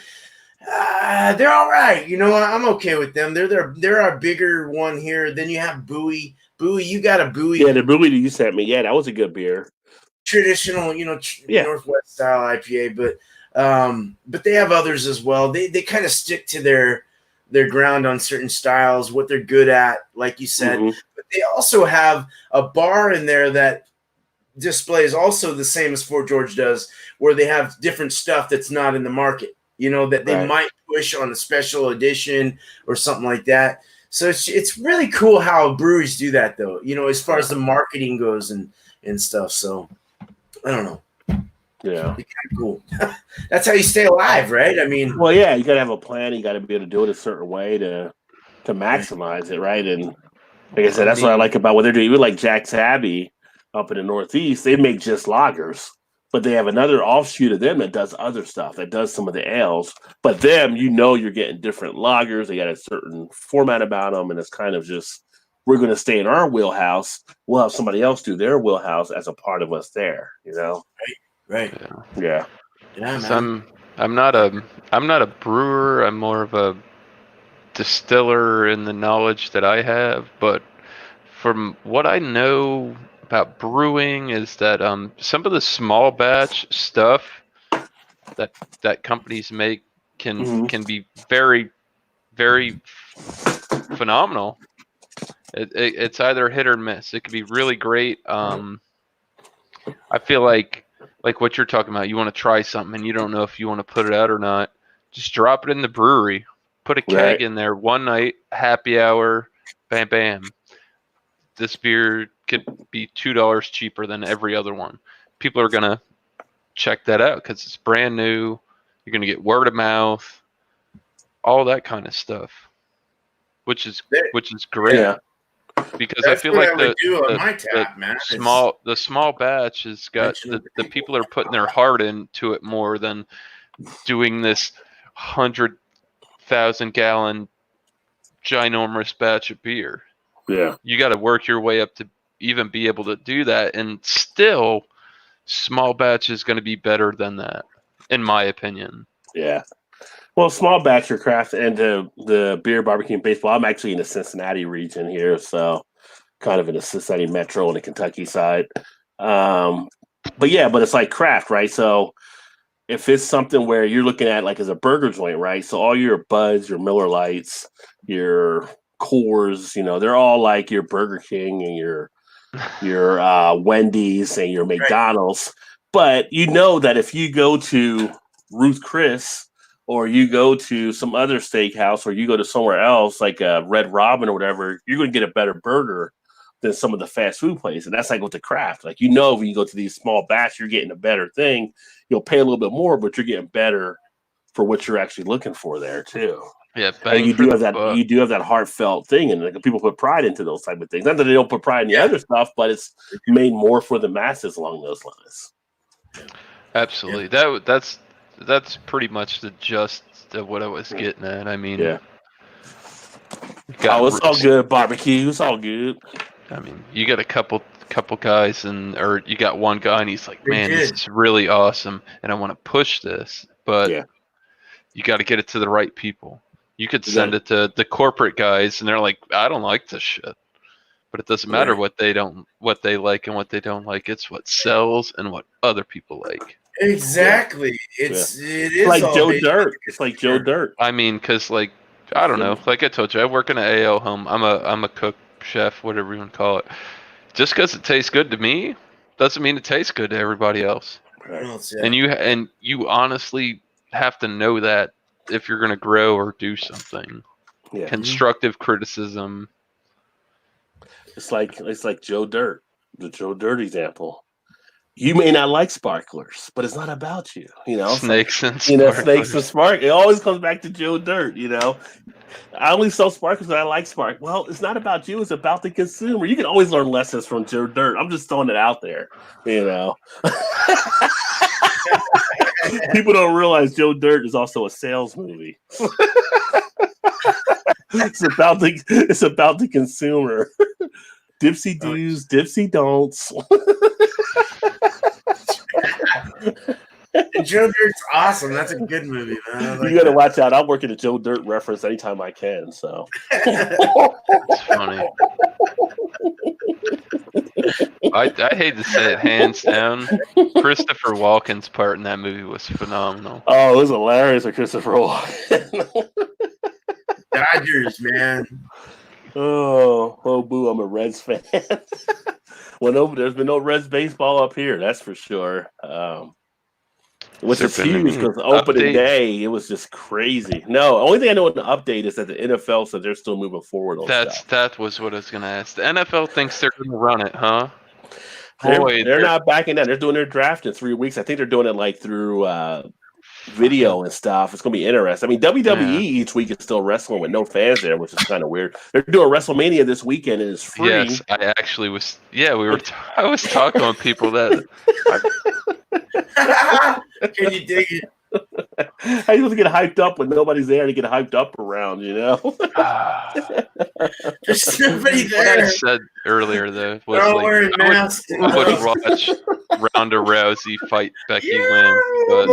all right. I'm okay with them. They're our bigger one here. Then you have Bowie. Bowie, you got a Bowie. Yeah, the Bowie that you sent me. Yeah, that was a good beer. Traditional, Northwest style IPA, but they have others as well. They kind of stick to their ground on certain styles, what they're good at, like you said. But they also have a bar in there that displays also the same as Fort George does, where they have different stuff that's not in the market. That they might push on a special edition or something like that. So it's really cool how breweries do that, though, as far as the marketing goes and stuff. So I don't know. Yeah. It's kind of cool. That's how you stay alive, right? I mean, well, yeah, you got to have a plan. You got to be able to do it a certain way to maximize it, right? And like I said, that's what I like about what they're doing. Even like Jack's Abbey up in the Northeast, they make just lagers. But they have another offshoot of them that does other stuff, that does some of the ales. But them, you're getting different lagers. They got a certain format about them, and it's kind of just, we're going to stay in our wheelhouse. We'll have somebody else do their wheelhouse as a part of us there, Right. Yeah. Yeah, man. I'm not a brewer. I'm more of a distiller in the knowledge that I have. But from what I know about brewing is that some of the small batch stuff that companies make can be very, very phenomenal. It's either hit or miss. It could be really great. I feel like what you're talking about. You want to try something and you don't know if you want to put it out or not. Just drop it in the brewery. Put a keg in there one night, happy hour, bam, bam. This beer could be $2 cheaper than every other one. People are gonna check that out because it's brand new. You're gonna get word of mouth, all that kind of stuff, which is great. Yeah. Because That's I feel what like I would do on my tap, man. the small batch has got the people are putting their heart into it more than doing this 100,000-gallon ginormous batch of beer. Yeah. You got to work your way up to even be able to do that, and still, small batch is going to be better than that, in my opinion. Yeah. Well, small batch or craft and the beer, barbecue, and baseball. I'm actually in the Cincinnati region here, so kind of in the Cincinnati metro on the Kentucky side. But it's like craft, right? So if it's something where you're looking at like as a burger joint, right? So all your Buds, your Miller Lights, your Coors, they're all like your Burger King and your Wendy's and your McDonald's. But that if you go to Ruth Chris or you go to some other steakhouse or you go to somewhere else like Red Robin or whatever, you're going to get a better burger than some of the fast food places. And that's like with the craft. Like, when you go to these small batch, you're getting a better thing. You'll pay a little bit more, but you're getting better for what you're actually looking for there too. Yeah, and you do have that heartfelt thing, and like, people put pride into those type of things. Not that they don't put pride in the other stuff, but it's made more for the masses along those lines. Absolutely. Yeah. That's pretty much the gist of what I was getting at. I mean, it's all good. Barbecue, it's all good. I mean, you got a couple guys, or you got one guy, and he's like, "Man, this is really awesome, and I want to push this," but you got to get it to the right people. You could send it to the corporate guys, and they're like, "I don't like this shit," but it doesn't matter what they like and what they don't like. It's what sells and what other people like. Exactly. It is like Joe Dirt. It's like Joe Dirt. I mean, because I don't know. Like I told you, I work in an AO home. I'm a cook, chef, whatever you want to call it. Just because it tastes good to me doesn't mean it tastes good to everybody else. Right. And you honestly have to know that if you're going to grow or do something. Yeah. Constructive criticism. It's like Joe Dirt, the Joe Dirt example. You may not like sparklers, but it's not about you. Snakes and sparklers. Snakes and sparklers. It always comes back to Joe Dirt. I only sell sparklers because I like spark. Well, it's not about you. It's about the consumer. You can always learn lessons from Joe Dirt. I'm just throwing it out there. People don't realize Joe Dirt is also a sales movie. It's about the consumer. Dipsy do's, dipsy don'ts. Joe Dirt's awesome. That's a good movie, man. You gotta watch out. I'll work at a Joe Dirt reference anytime I can. So it's funny. I hate to say it, hands down, Christopher Walken's part in that movie was phenomenal. Oh, it was hilarious with Christopher Walken. Dodgers, man. Oh, boo! I'm a Reds fan. There's been no Reds baseball up here, that's for sure. Which is huge because opening day, it was just crazy. No, the only thing I know in the update is that the NFL said they're still moving forward on stuff. That was what I was going to ask. The NFL thinks they're going to run it, huh? They're not backing down. They're doing their draft in 3 weeks. I think they're doing it like through video and stuff. It's gonna be interesting. I mean, WWE each week is still wrestling with no fans there, which is kind of weird. They're doing WrestleMania this weekend and it's free. Yes, I actually was. Yeah, I was talking with people that. Can you dig it? How you supposed to get hyped up when nobody's there to get hyped up around? You know, there's nobody What I there. said earlier though was They're all like wearing masks. I would watch Ronda Rousey fight Becky Lynch, but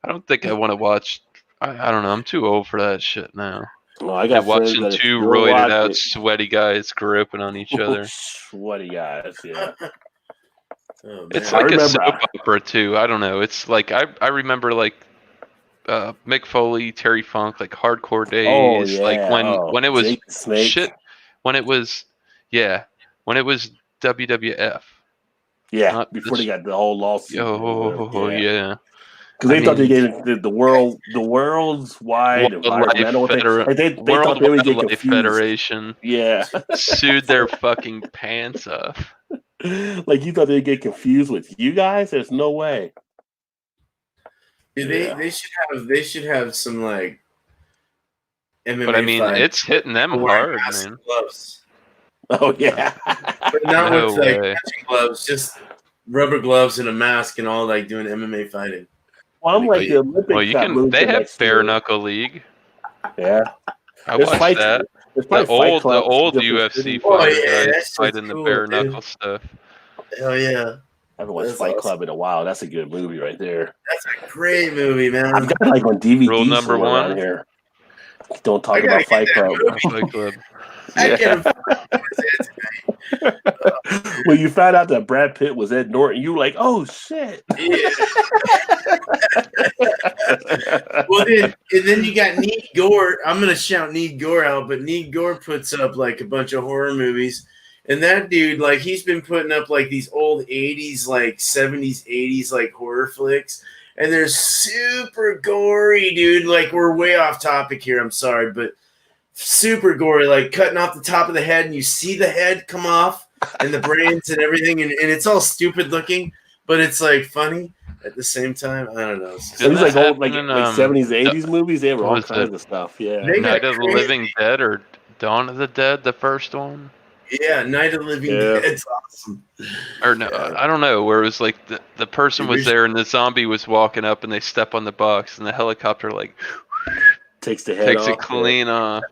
I don't think I want to watch. I don't know. I'm too old for that shit now. Well, I got watching two roided out, sweaty guys groping on each other. Sweaty guys, yeah. Oh, it's like a soap opera too. I don't know. It's like I remember like Mick Foley, Terry Funk, like hardcore days. Oh, yeah. Like when it was shit. When it was WWF. Yeah, before they got the whole lawsuit. Oh yeah. Because they thought they gave the world's wide environmental thing. Like they thought they would get confused. Federation. Yeah. Sued their fucking pants off. Like you thought they'd get confused with you guys? There's no way. Yeah, they should have some like MMA. But I mean, it's hitting them hard, man. Gloves. Oh yeah. But not with like catching gloves, just rubber gloves and a mask and all, like doing MMA fighting. Well, I'm like the Olympics. Well, they have bare knuckle league. Yeah. I watched that. The old UFC fighters fighting the bare knuckle stuff. Hell yeah. I haven't watched Fight Club in a while. That's a good movie right there. That's a great movie, man. I've got like on DVD. Rule number one here. Don't talk about Fight Club. Fight Club. When you found out that Brad Pitt was Ed Norton, you were like, "Oh shit!" Yeah. Well, then you got Need Gore. I'm gonna shout Need Gore out, but Need Gore puts up like a bunch of horror movies, and that dude, like, he's been putting up like these old '80s, like '70s, '80s, like horror flicks, and they're super gory, dude. Like, we're way off topic here. I'm sorry, but super gory, like cutting off the top of the head, and you see the head come off. And the brains and everything, and it's all stupid looking, but it's like funny at the same time. I don't know. It's like old, like 70s, 80s movies. They have all kinds of stuff. Yeah, Night of the Living Dead or Dawn of the Dead, the first one. Yeah, Night of the Living Dead. It's awesome. Or no, I don't know. Where it was like the person was there and the zombie was walking up, and they step on the box, and the helicopter like takes the head off. Takes it clean off.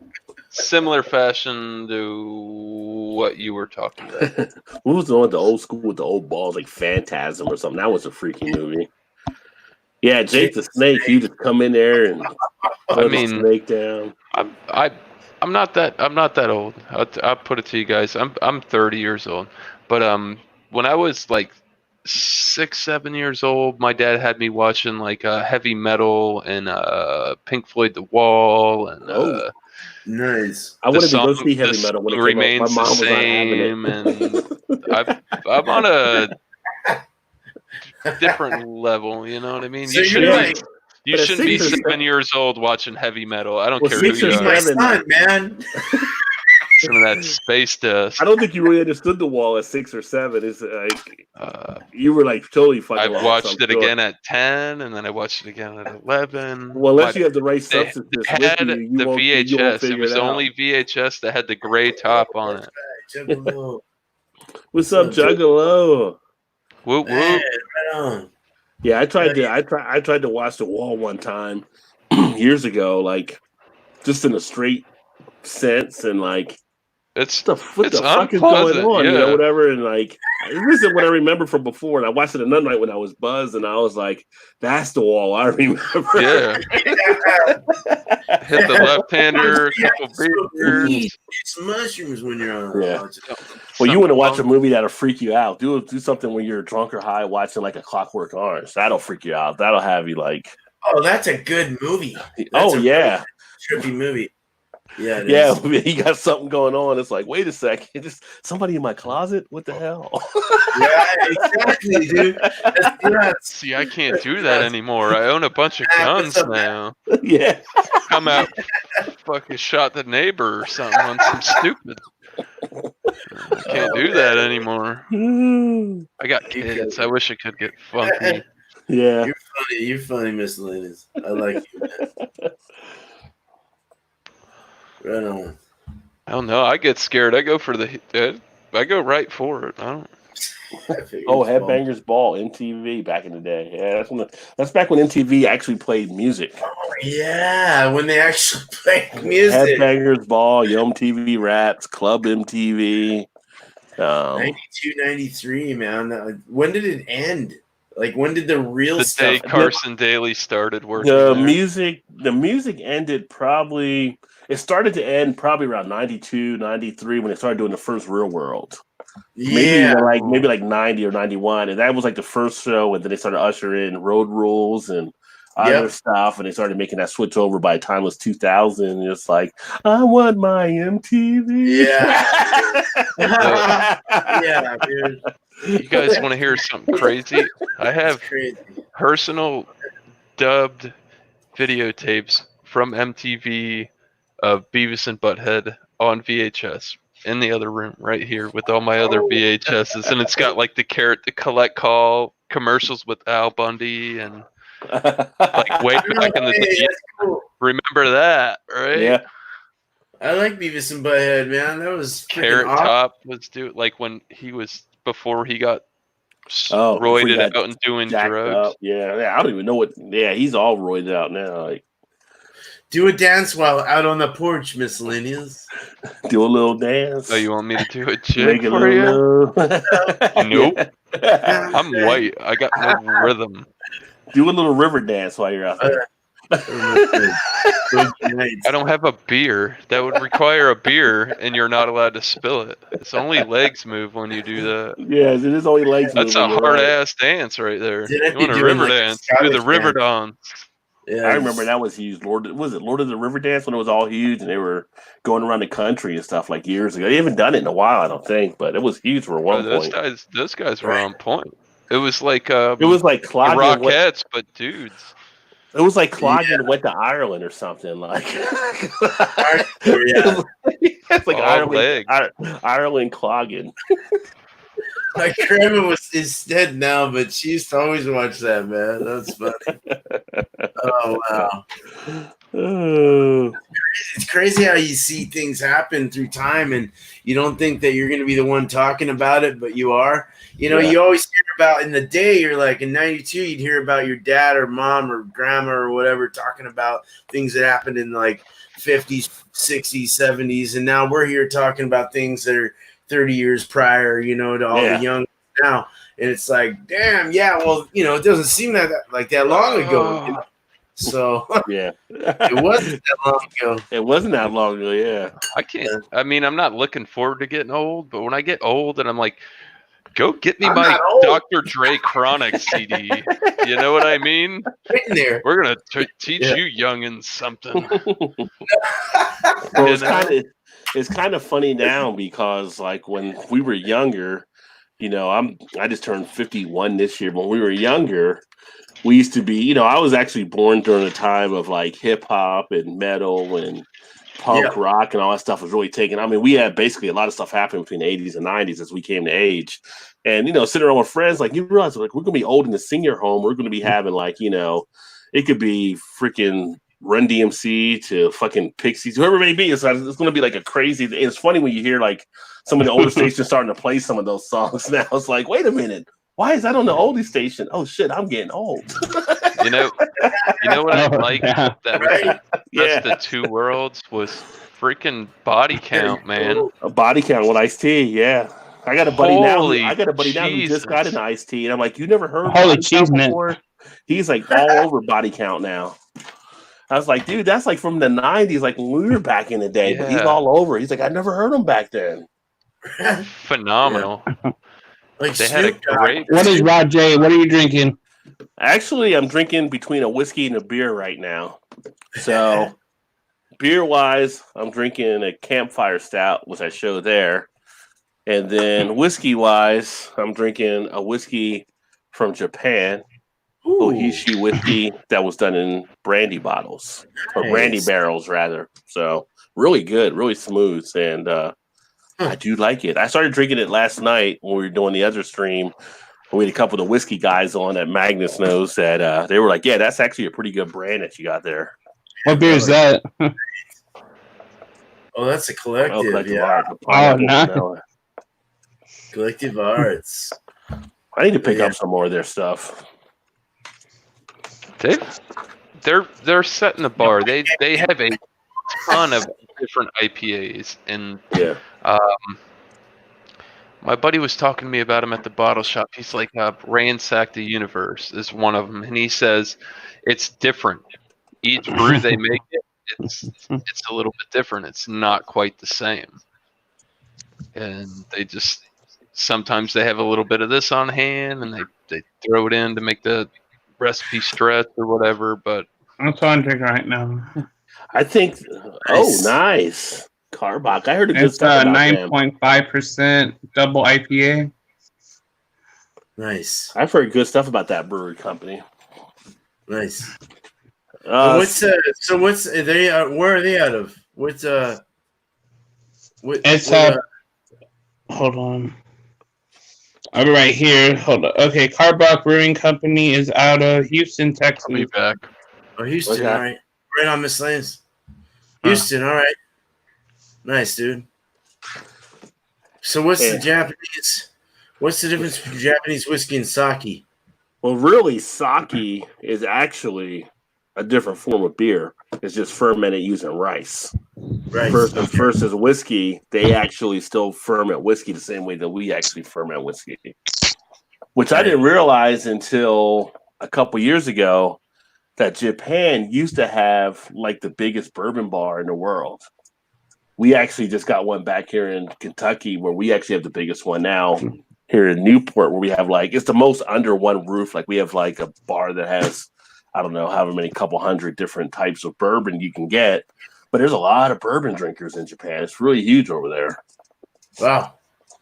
Similar fashion to what you were talking about. What was the one with the old school with the old balls, like Phantasm or something? That was a freaky movie. Yeah, Jake the Snake. He just come in there and put the snake down. I'm not that old. I'll put it to you guys. I'm 30 years old, but when I was like 6, 7 years old, my dad had me watching like heavy metal and Pink Floyd The Wall and. Nice. I wanted to go see heavy metal when it remains the same, and I'm on a different level. You know what I mean? So you shouldn't be 7 years old watching heavy metal. I don't care who you are. My son, man. Some of that space dust. I don't think you really understood The Wall at 6 or 7. It's like you were like totally fucking. I watched it again at 10, and then I watched it again at 11. Well, unless you have the right substances, it had the VHS. It was only VHS that had the gray top on it. Juggalo. What's up, Juggalo? Whoop whoop. Right on. Yeah, I tried to watch The Wall one time years ago, like just in a straight sense, and like. What the fuck is going on? Yeah. You know, whatever. And like, this isn't what I remember from before. And I watched it another night when I was buzzed, and I was like, "That's The Wall I remember." Yeah. Hit the left-hander, couple beers. It's mushrooms when you're on. Yeah. Well, you want to watch a movie that'll freak you out. Do something when you're drunk or high, watching like a Clockwork Orange. That'll freak you out. That'll have you like. Oh, that's a good movie. That's really trippy movie. Yeah, you got something going on. It's like, wait a second, just somebody in my closet? What the hell? Yeah, exactly, dude. That's nuts. See, I can't do that anymore. I own a bunch of guns now. Yeah. Come out, fucking shot the neighbor or something on some stupid. I can't do that anymore. I got kids. I wish I could get funky. Yeah. You're You're funny, Miscellaneous. I like you, man. Right on. I don't know. I get scared. I go for I go right for it. I don't. Oh, Headbangers Ball, MTV back in the day. Yeah, that's back when MTV actually played music. Oh, yeah, when they actually played music. Headbangers Ball, Yum TV Raps, Club MTV. 92, 93, man. When did it end? Like, when did the real The stuff day Carson Daly started working the there. music ended probably, it started to end probably around 92, 93 when they started doing the first Real World. Yeah. Maybe like 90 or 91. And that was like the first show. And then they started ushering in Road Rules and other stuff. And they started making that switch over by the time it was 2000. And it's like, I want my MTV. Yeah. Yeah, dude. You guys want to hear something crazy? I have personal dubbed videotapes from MTV of Beavis and Butthead on VHS in the other room right here with all my other VHSs, and it's got like the Carrot the Collect Call commercials with Al Bundy and like way back in the day. Cool. Remember that, right? Yeah. I like Beavis and Butthead, man. That was Carrot awesome. Top was like when he was before he got roided out and doing drugs. Up. Yeah, I don't even know what. Yeah, he's all roided out now. Like, do a dance while out on the porch, Miscellaneous. Do a little dance. Oh, you want me to do a jig for you? Nope. I'm white. I got no rhythm. Do a little river dance while you're out there. I don't have a beer. That would require a beer, and you're not allowed to spill it. It's only legs move when you do that. Yeah, it is only legs move. That's a hard-ass dance right there. You want a river dance? Do the river dance. Yeah, I remember that was huge. Lord of the River Dance when it was all huge and they were going around the country and stuff like years ago. They haven't done it in a while, I don't think, but it was huge for one point. Those guys were on point. It was like Clogging Rockettes, but dudes. It was like Clogging went to Ireland or something. Like it's like Ireland Clogging. My grandma is dead now, but she used to always watch that, man. That's funny. Oh, wow. It's crazy how you see things happen through time and you don't think that you're going to be the one talking about it, but you are. You know, you always hear about in the day, you're like in 92, you'd hear about your dad or mom or grandma or whatever talking about things that happened in like 50s, 60s, 70s. And now we're here talking about things that are 30 years prior, you know, to all the young now. And it's like, damn, well, you know, it doesn't seem that long ago. You know? So it wasn't that long ago. It wasn't that long ago, yeah. I can't. I mean, I'm not looking forward to getting old, but when I get old and I'm like, go get me my Dr. Dre Chronic CD. You know what I mean? In there. We're gonna teach you youngins something. Well, it's kind of funny now because like when we were younger, you know, I just turned 51 this year. When we were younger, we used to be, you know, I was actually born during a time of like hip hop and metal and punk rock and all that stuff was really taken. I mean, we had basically a lot of stuff happen between the 80s and 90s as we came to age. And, you know, sitting around with friends, like you realize like we're going to be old in the senior home. We're going to be having like, you know, it could be freaking Run DMC to fucking Pixies, whoever it may be. It's going to be like a crazy. It's funny when you hear like some of the older stations starting to play some of those songs now. It's like, wait a minute. Why is that on the oldie station? Oh shit, I'm getting old. You know what I like that was the two worlds was freaking Body Count, man. A Body Count with Ice-T, yeah. I got a buddy now who just got an Ice-T, and I'm like, you never heard Body Count before? He's like all over Body Count now. I was like, dude, that's like from the 90s, like when we were back in the day, but he's all over. He's like, I never heard him back then. Phenomenal. Like they had a great. What is Rod J? What are you drinking? Actually, I'm drinking between a whiskey and a beer right now. So, beer-wise, I'm drinking a Campfire Stout, which I showed there. And then whiskey-wise, I'm drinking a whiskey from Japan, Ohishi whiskey that was done in brandy bottles, or brandy barrels, rather. So, really good, really smooth, and I do like it. I started drinking it last night when we were doing the other stream We had a couple of the whiskey guys on at Magnus knows that they were like, yeah, that's actually a pretty good brand that you got there. What beer is that? Oh, that's a collective. Collective yeah. Art. The pineapple nice. vanilla. Collective Arts. I need to pick up some more of their stuff. They're setting the bar. They have a ton of different IPAs, and Yeah. my buddy was talking to me about them at the bottle shop. He's like, Ransack the Universe is one of them, and he says it's different. Each brew they make it's a little bit different. It's not quite the same, and they just sometimes they have a little bit of this on hand, and they throw it in to make the recipe stretch or whatever. But That's what I'm drinking right now. I think. Nice. Carbach. I heard a good It's stuff about them. 9.5% double IPA. Nice. I've heard good stuff about that brewery company. Nice. Where are they out of? Hold on. I'll be right here. Hold on. Okay, Carbach Brewing Company is out of Houston, Texas. I'll be back. Oh, Houston, all right. Right on Miscellaneous. Houston, all right. Nice, dude. So what's the Japanese? What's the difference between Japanese whiskey and sake? Well, really, sake is actually a different form of beer. It's just fermented using rice. Right. Versus whiskey, they actually still ferment whiskey the same way that we actually ferment whiskey. Which I didn't realize until a couple years ago that Japan used to have like the biggest bourbon bar in the world. We actually just got one back here in Kentucky where we actually have the biggest one now here in Newport, where we have like, it's the most under one roof. Like we have like a bar that has, I don't know, however many couple hundred different types of bourbon you can get. But there's a lot of bourbon drinkers in Japan. It's really huge over there. Wow.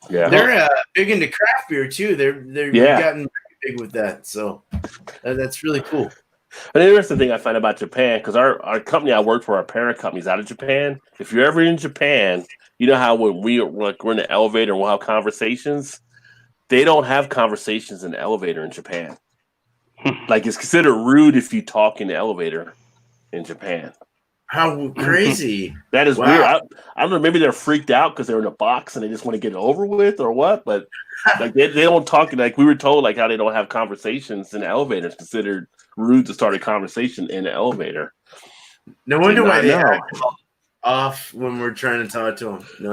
Yeah. They're big into craft beer too. They've gotten big with that. So that's really cool. An interesting thing I find about Japan, because our company I work for, our parent company is out of Japan. If you're ever in Japan, you know how when we're in the elevator and we'll have conversations, they don't have conversations in the elevator in Japan. Like it's considered rude if you talk in the elevator in Japan. How crazy. That is weird. I don't know, maybe they're freaked out because they're in a box and they just want to get it over with or what, but like they don't talk, like we were told like how they don't have conversations in the elevator. It's considered rude to start a conversation in the elevator. No wonder why they act off when we're trying to talk to them. No,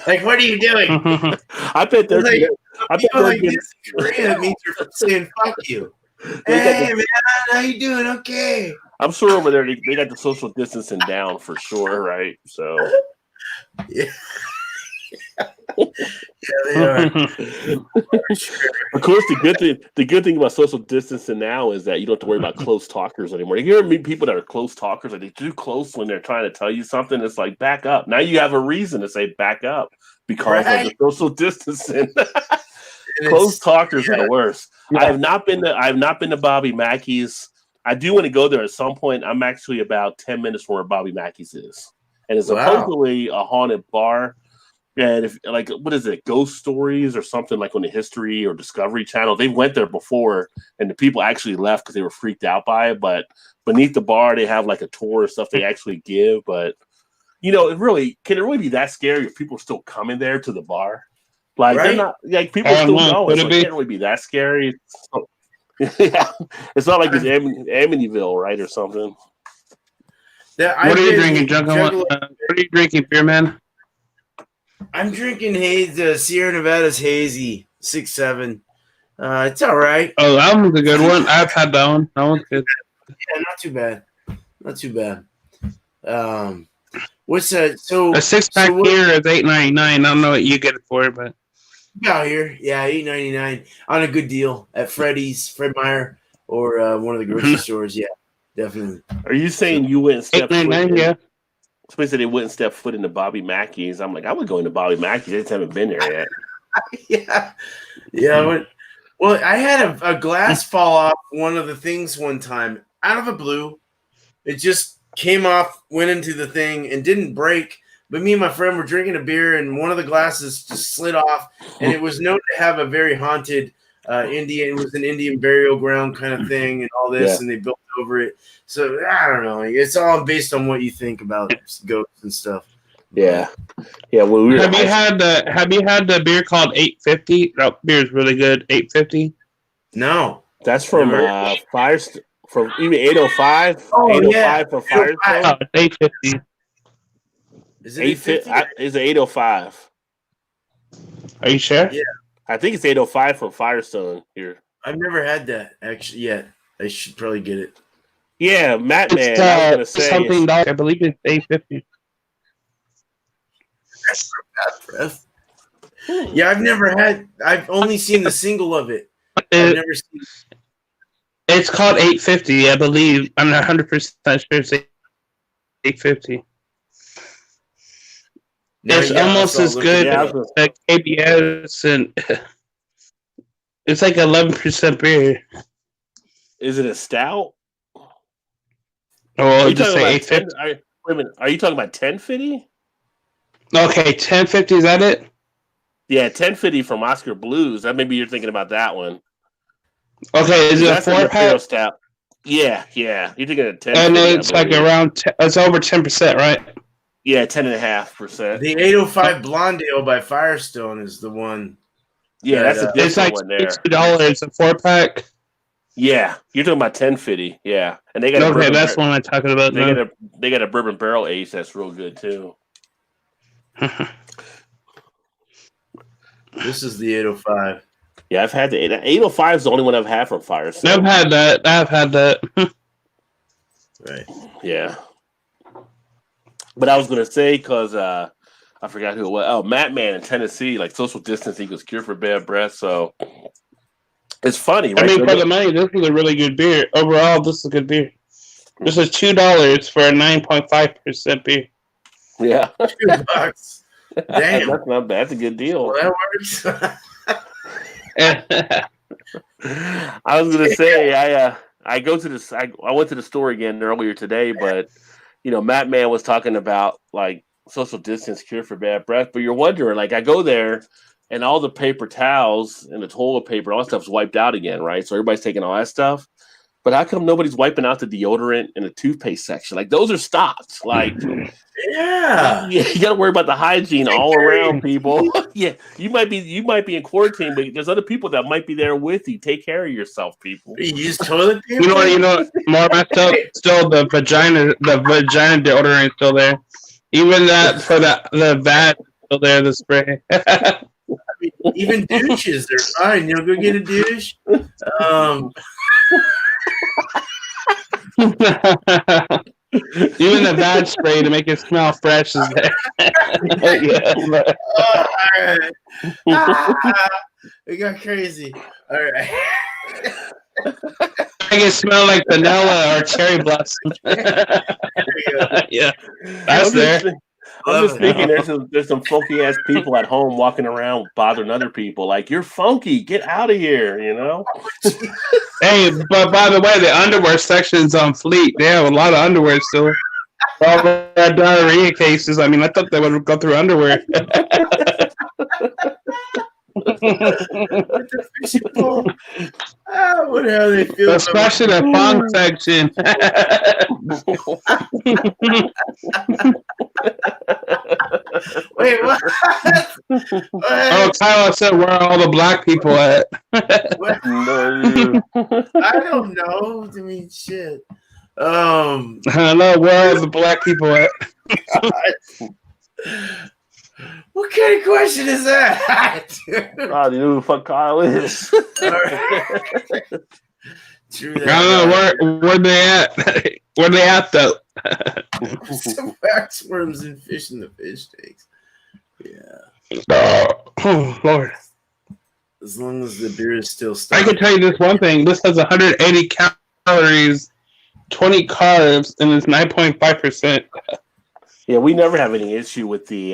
like, what are you doing? I bet they're like, people like this in Korea, that means you're saying fuck you. Hey man, how you doing? Okay. I'm sure over there they got the social distancing down for sure, right? So yeah. They are. Of course, the good thing about social distancing now is that you don't have to worry about close talkers anymore. You ever meet people that are close talkers, like they do close when they're trying to tell you something. It's like back up. Now you have a reason to say back up because of the social distancing. Close talkers are the worst. Yeah. I have not been to Bobby Mackey's. I do want to go there at some point. I'm actually about 10 minutes from where Bobby Mackey's is, and it's supposedly a haunted bar. And if like, what is it, Ghost Stories or something like on the History or Discovery Channel? They went there before, and the people actually left because they were freaked out by it. But beneath the bar, they have like a tour of stuff they actually give. But you know, can it really be that scary if people are still coming there to the bar? Like they're not like people are still going. So it can't really be that scary. Yeah, it's not like it's Amityville, right, or something. What are you drinking, What are you drinking, beer man? I'm drinking Sierra Nevada's Hazy 6.7. It's all right. Oh, that one's a good one. I've had that one. That one's good. Yeah, not too bad. Not too bad. What's that? So a 6-pack here is $8.99. I don't know what you get it for, but out here, yeah, $8.99 on a good deal at Freddy's, Fred Meyer, or one of the grocery stores. Yeah, definitely. Are you saying you went and stepped foot in? Yeah. Somebody said they wouldn't step foot into Bobby Mackey's. I'm like, I would go into Bobby Mackey's. I just haven't been there yet. Yeah. Well, I had a glass fall off one of the things one time out of the blue. It just came off, went into the thing, and didn't break. But me and my friend were drinking a beer, and one of the glasses just slid off, and it was known to have a very haunted Indian. It was an Indian burial ground kind of thing, and all this, and they built over it. So I don't know. It's all based on what you think about ghosts and stuff. Yeah. Well, have you had the beer called 850? That beer is really good. 850. No, that's from Firestone. From even 805. Oh, 805 from Firestone. 850. Is it 850? It's 805. Are you sure? Yeah, I think it's 805 from Firestone here. I've never had that actually yet. I should probably get it. Yeah, Matt Man. It's, I was gonna say something dark. I believe it's 850. That's for bad breath. Yeah, I've only seen the single of it. I've never seen it. It's called 850, I believe. I'm not 100% sure it's 850. It's almost as good as KBS, and it's like 11% beer. Is it a stout? Oh, I'll just say 850. Wait a minute. Are you talking about 1050? Okay, 1050, is that it? Yeah, 1050 from Oscar Blues. Maybe you're thinking about that one. Okay, is it a 4-pack? Stout? Yeah. You're thinking of 10. And it's like around, it's over 10%, right? Yeah, 10.5%. The 805 Blonde Ale by Firestone is the one. Yeah, that's a different one there. It's $2, a 4-pack. Yeah, you're talking about 1050. Yeah, and they got that's one I'm talking about. They got a bourbon barrel aged that's real good too. This is the 805. Yeah, I've had the 805 is the only one I've had from Firestone. I've had that. Right. Yeah. But I was going to say, because I forgot who it was. Oh, Matt Man in Tennessee, like social distance equals cure for bad breath. So it's funny, right? I mean, for the money, this is a really good beer. Overall, this is a good beer. This is $2 for a 9.5% beer. Yeah. $2. Damn. That's not bad. That's a good deal. Well, that works. I was going to say, I go to this. I went to the store again earlier today, but Matt Man was talking about like social distance cure for bad breath. But you're wondering, like, I go there and all the paper towels and the toilet paper, all that stuff's wiped out again, right? So everybody's taking all that stuff. But how come nobody's wiping out the deodorant and the toothpaste section? Like, those are stopped. Like, yeah, you got to worry about the hygiene all around, people. Yeah, you might be in quarantine, but there's other people that might be there with you. Take care of yourself, people. You use toilet paper. You know, more messed up. Still, the vagina deodorant is still there. Even that for the vat still there. The spray. I mean, even douches, they're fine. You'll go get a douche. Even the bad spray to make it smell fresh is there. Yeah. All right. It got crazy. All right. Make it smell like vanilla or cherry blossom. Yeah, that's there. I'm just thinking there's some funky ass people at home walking around bothering other people. Like, you're funky, get out of here, Hey, but by the way, the underwear section's on fleek. They have a lot of underwear still. All the diarrhea cases. I mean, I thought they would go through underwear. With the fishing pole. What the hell they feel? Especially the funk section. Wait, what? Oh, Tyler said, where are all the black people at? I don't know. I mean, shit. I don't know, where are the black people at? What kind of question is that? Oh, you know who the fuck Kyle is? True that. I don't know, where they at? Where they at, though? Some wax worms and fish in the fish tanks. Yeah. Oh, Lord. As long as the beer is still stuck. I can tell you this one thing. This has 180 calories, 20 carbs, and it's 9.5%. Yeah, we never have any issue with the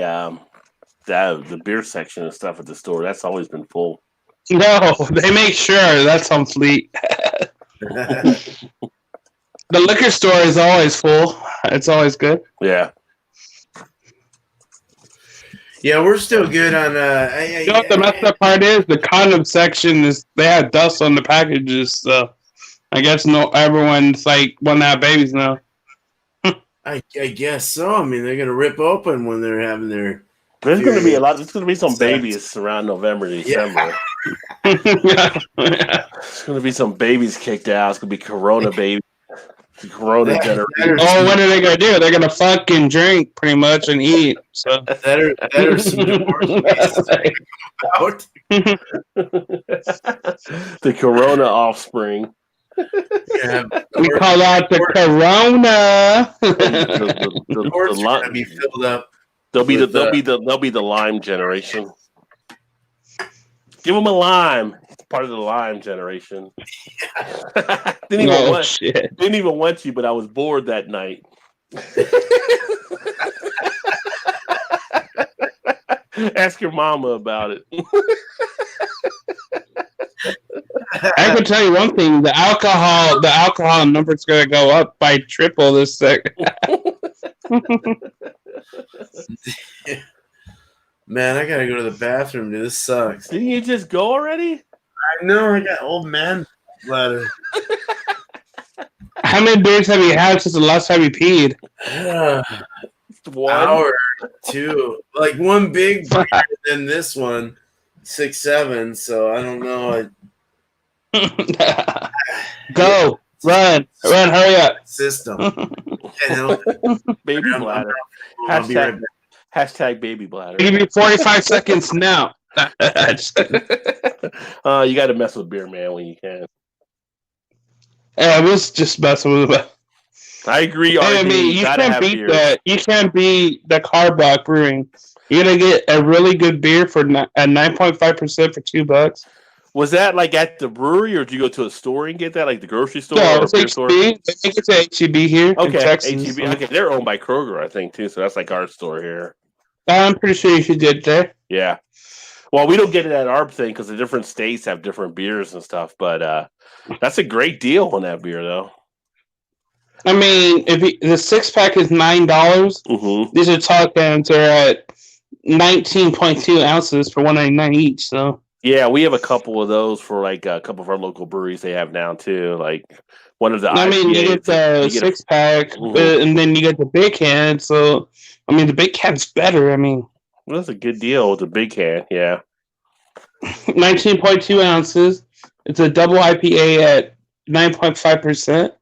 beer section and stuff at the store. That's always been full. No, they make sure that's on fleet. The liquor store is always full. It's always good. Yeah. Yeah, we're still good on. You know what the messed up part is? The condom section is they have dust on the packages, so I guess everyone's like want to have babies now. I guess so. I mean, they're gonna rip open when they're having their. There's going to be a lot. There's going to be some Sex. babies around November, December. Yeah. There's going to be some babies kicked out. It's going to be Corona baby. The Corona generation. Oh, what are they gonna do? They're gonna fucking drink pretty much and eat. So That are some divorce out. The Corona offspring. Yeah, we call out the Corona. The doors are li- gonna be filled up. they'll be the lime generation. Give them a lime. It's part of the lime generation. Didn't even want you, but I was bored that night. Ask your mama about it. I can tell you one thing: the alcohol number's gonna go up by triple this second. Man, I gotta go to the bathroom, dude. This sucks. Didn't you just go already? I know. I got old man bladder. How many beers have you had since the last time you peed? One. Hour, two, like one big beer, and then this one, 6, 7. So I don't know. Go, run, hurry up. System. Baby bladder. I'll be right back. Hashtag baby bladder. Give me 45 seconds now. You got to mess with beer, man, when you can. I was just messing with it. I agree. Hey, I mean, you can't beat that. You can't beat the Cardbox Brewing. You're gonna get a really good beer for at 9.5% for $2. Was that like at the brewery, or did you go to a store and get that, like the grocery store No, or it's beer store? HEB. I think it's HEB here in Texas. HEB. Okay, they're owned by Kroger, I think, too. So that's like our store here. I'm pretty sure you should get it there. Yeah. Well, we don't get it at our thing because the different states have different beers and stuff. But that's a great deal on that beer, though. I mean, the 6-pack is $9. Mm-hmm. These are tall cans are at 19.2 ounces for $1.99 each. So yeah, we have a couple of those for like a couple of our local breweries. They have now too. Like one of the. I mean, you get the 6-pack, and then you get the big can. So I mean, the big can's better. I mean, well, that's a good deal with the big can. Yeah, 19.2 ounces. It's a double IPA at 9.5%.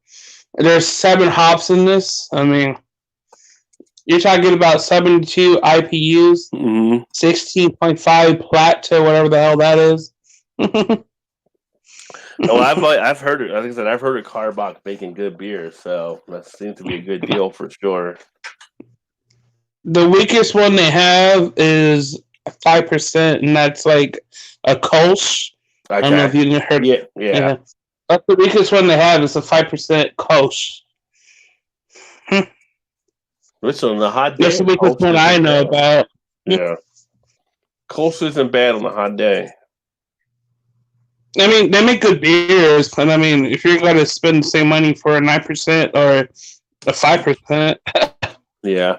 There's 7 hops in this. I mean, you're talking about 72 IPUs, 16.5 Plato, whatever the hell that is. I've heard it. Like I said, I've heard of Cardbox making good beer, so that seems to be a good deal for sure. The weakest one they have is 5%, and that's like a Kolsch. Okay. I don't know if you heard. Yeah. That's the weakest one they have. Is a 5% Kolsch. Which on the hot day? That's the weakest one I know about. Yeah. Kolsch isn't bad on a hot day. I mean, they make good beers, but I mean, if you're going to spend the same money for a 9% or a 5%. Yeah.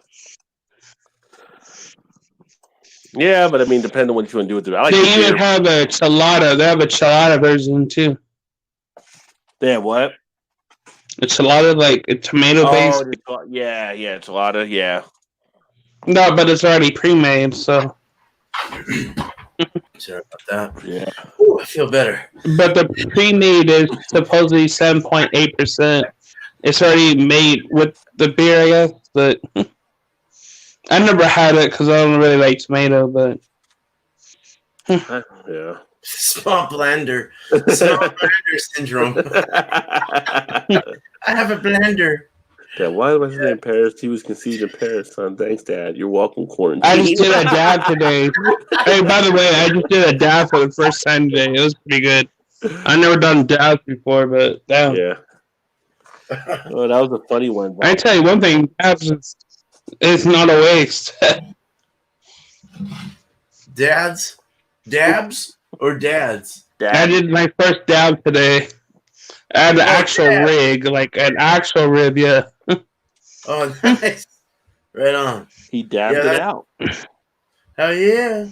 Yeah, but I mean, depending on what you want to do with it. I like they even have a chelada. They have a chelada version too. They have what? A chelada, like a tomato based. Yeah, chelada, yeah. No, but it's already pre-made, so. Sorry about that. Yeah. Ooh, I feel better. But the pre-made is supposedly 7.8%. It's already made with the beer, I guess, but. I never had it because I don't really like tomato, but yeah. Small blender syndrome. I have a blender. Yeah, why was he in Paris? He was conceived in Paris, son. Thanks, Dad. You're welcome, quarantine. I just did a dab today. Hey, by the way, I just did a dab for the first time today. It was pretty good. I never done dabs before, but damn. Yeah. Oh, that was a funny one. I tell you one thing, dabs it's not a waste. Dabs or dads? I did my first dab today. I had an actual rig, like an actual rib, yeah. Oh, nice. Right on. He dabbed it out. Hell yeah.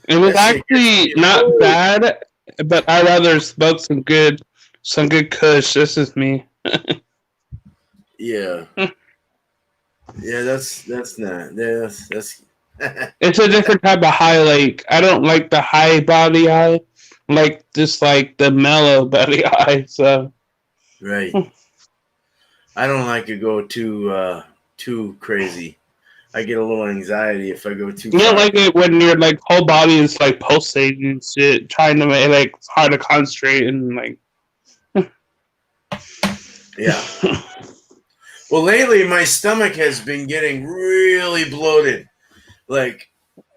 It was That shit gets actually me not old. bad, but I'd rather smoke some good kush. This is me. Yeah. Yeah, that's not. That's It's a different type of high. Like I don't like the high body high, like just like the mellow body high. So right. I don't like to go too crazy. I get a little anxiety if I go too you far. don't like it when your like whole body is like pulsating and shit, trying to make like it's hard to concentrate and like. Yeah. Well, lately my stomach has been getting really bloated, like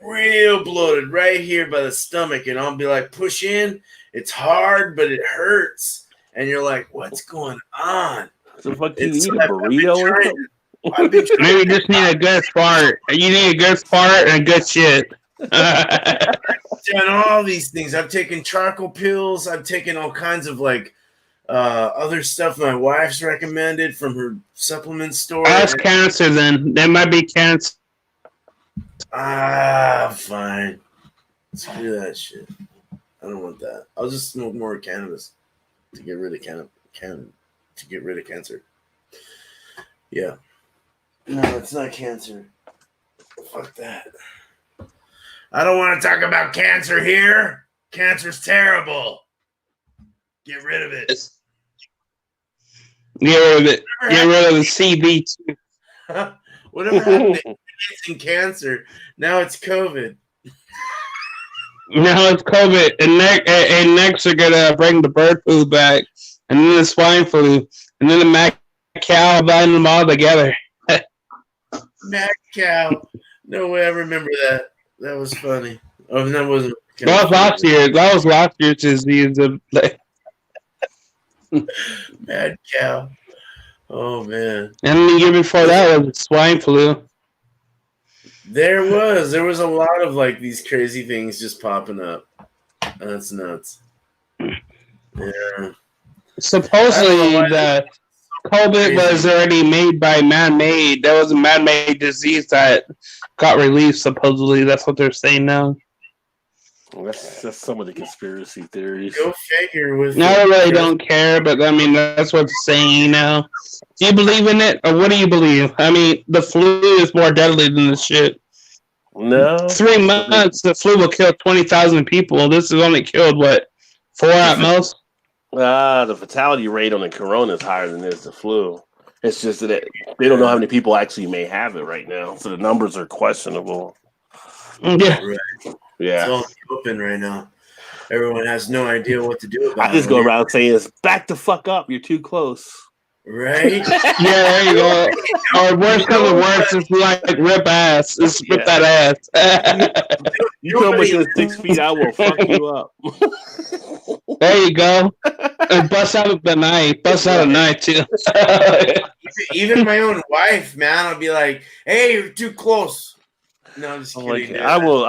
real bloated right here by the stomach, and I'll be like, push in. It's hard, but it hurts, and you're like, what's going on? So fuck you It's eat a like, burrito or something? I've been trying Maybe you just need a good fart. You need a good fart and good shit. done all these things. I've taken charcoal pills. I've taken all kinds of like other stuff my wife's recommended from her supplement store. That's cancer then. There might be cancer. Fine. Screw that shit. I don't want that. I'll just smoke more cannabis to get rid of to get rid of cancer. Yeah. No, it's not cancer. Fuck that. I don't want to talk about cancer here. Cancer's terrible. Get rid of it. Get rid of it. Get rid of the CB too. Whatever happened to AIDS and cancer? Now it's COVID. Now it's COVID, and next they're gonna bring the bird flu back, and then the swine flu, and then the mad cow, bind them all together. Mad cow. No way, I remember that. That was funny. Oh, that wasn't. That was last year. That was last year's disease. Mad cow. Oh man. And the year before that was swine flu. There was a lot of like these crazy things just popping up. That's nuts. Yeah. Supposedly the COVID was already made by man-made. There was a man-made disease that got released. Supposedly, that's what they're saying now. That's some of the conspiracy theories. Go figure. With I really don't care, but I mean that's what it's saying now. Do you believe in it, or what do you believe? I mean, the flu is more deadly than the shit. No. 3 months, the flu will kill 20,000 people. This has only killed, what, 4 at most? The fatality rate on the corona is higher than the flu. It's just that they don't know how many people actually may have it right now, so the numbers are questionable. Yeah. Right. Yeah. It's all open right now. Everyone has no idea what to do about it. I just go around saying, "Back the fuck up! You're too close." Right? Yeah, there you go. Or worse comes to worse, it's like rip ass. Just rip that ass. You come within 6 feet, I will fuck you up. There you go. And bust out of the knife. Bust out a knife, too. Even my own wife, man, I'll be like, "Hey, you're too close." No, I'm just kidding. I will.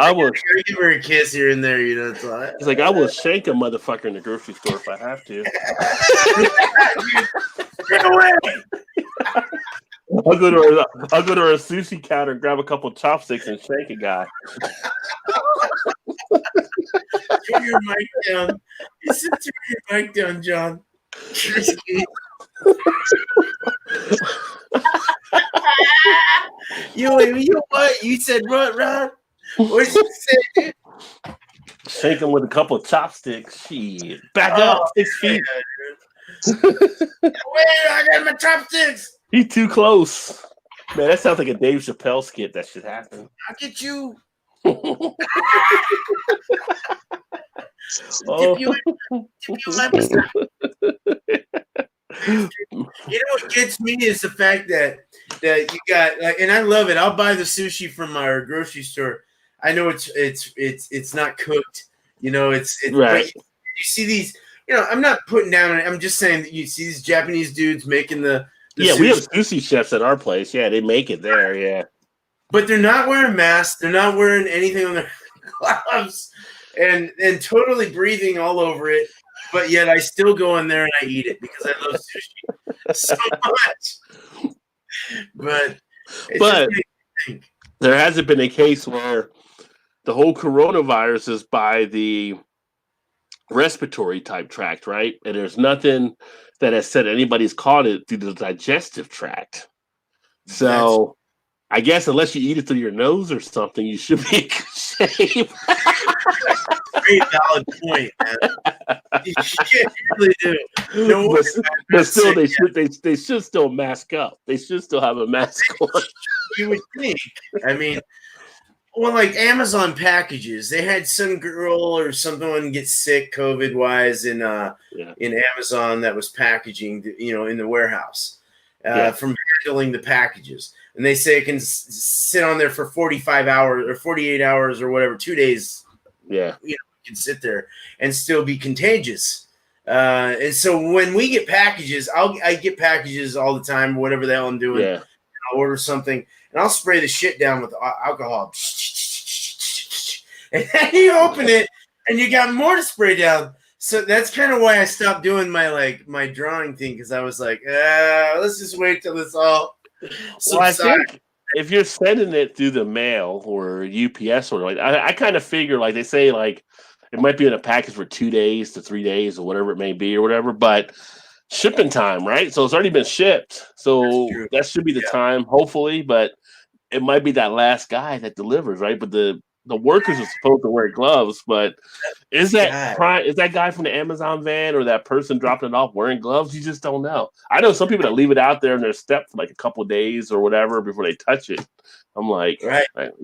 Give her a kiss here and there, you know. It's like I will shank a motherfucker in the grocery store if I have to. Get away! I'll go to a sushi counter and grab a couple chopsticks and shank a guy. Turn your mic down. You said turn your mic down, John. You know what? You said what, Ron? What did you say? Shake him with a couple of chopsticks. Shit. Back up 6 feet. Wait, I got my chopsticks. He's too close. Man, that sounds like a Dave Chappelle skit that should happen. I'll get you. Oh. You know what gets me is the fact that you got like, and I love it. I'll buy the sushi from our grocery store. I know it's not cooked. You know, it's right. You see these. You know, I'm not putting down. I'm just saying that you see these Japanese dudes making the yeah. Sushi. We have sushi chefs at our place. Yeah, they make it there. Yeah, but they're not wearing masks. They're not wearing anything on their gloves, and totally breathing all over it. But yet I still go in there and I eat it because I love sushi so much. But there hasn't been a case where the whole coronavirus is by the respiratory type tract, right? And there's nothing that has said anybody's caught it through the digestive tract. So I guess unless you eat it through your nose or something, you should be in good shape. Very valid point, man. You really do. No, but still, they should still mask up. They should still have a mask on. You would think. I mean, well, like Amazon packages, they had some girl or someone get sick COVID wise in Amazon that was packaging, in the warehouse from handling the packages, and they say it can sit on there for 45 hours or 48 hours or whatever, 2 days. Yeah, it can sit there and still be contagious. And so when we get packages, I get packages all the time, whatever the hell I'm doing. Yeah. I'll order something and I'll spray the shit down with alcohol. And then you open it and you got more to spray down. So that's kind of why I stopped doing my drawing thing, because I was like, let's just wait till this all subsides. Well, I think if you're sending it through the mail or UPS or like, I kind of figure like they say like it might be in a package for 2 days to 3 days or whatever it may be or whatever, but shipping time, right? So it's already been shipped. So that should be the time, hopefully, but it might be that last guy that delivers, right? But the workers are supposed to wear gloves, but is that guy from the Amazon van or that person dropping it off wearing gloves? You just don't know. I know some people that leave it out there in their step for like a couple of days or whatever before they touch it. I'm like,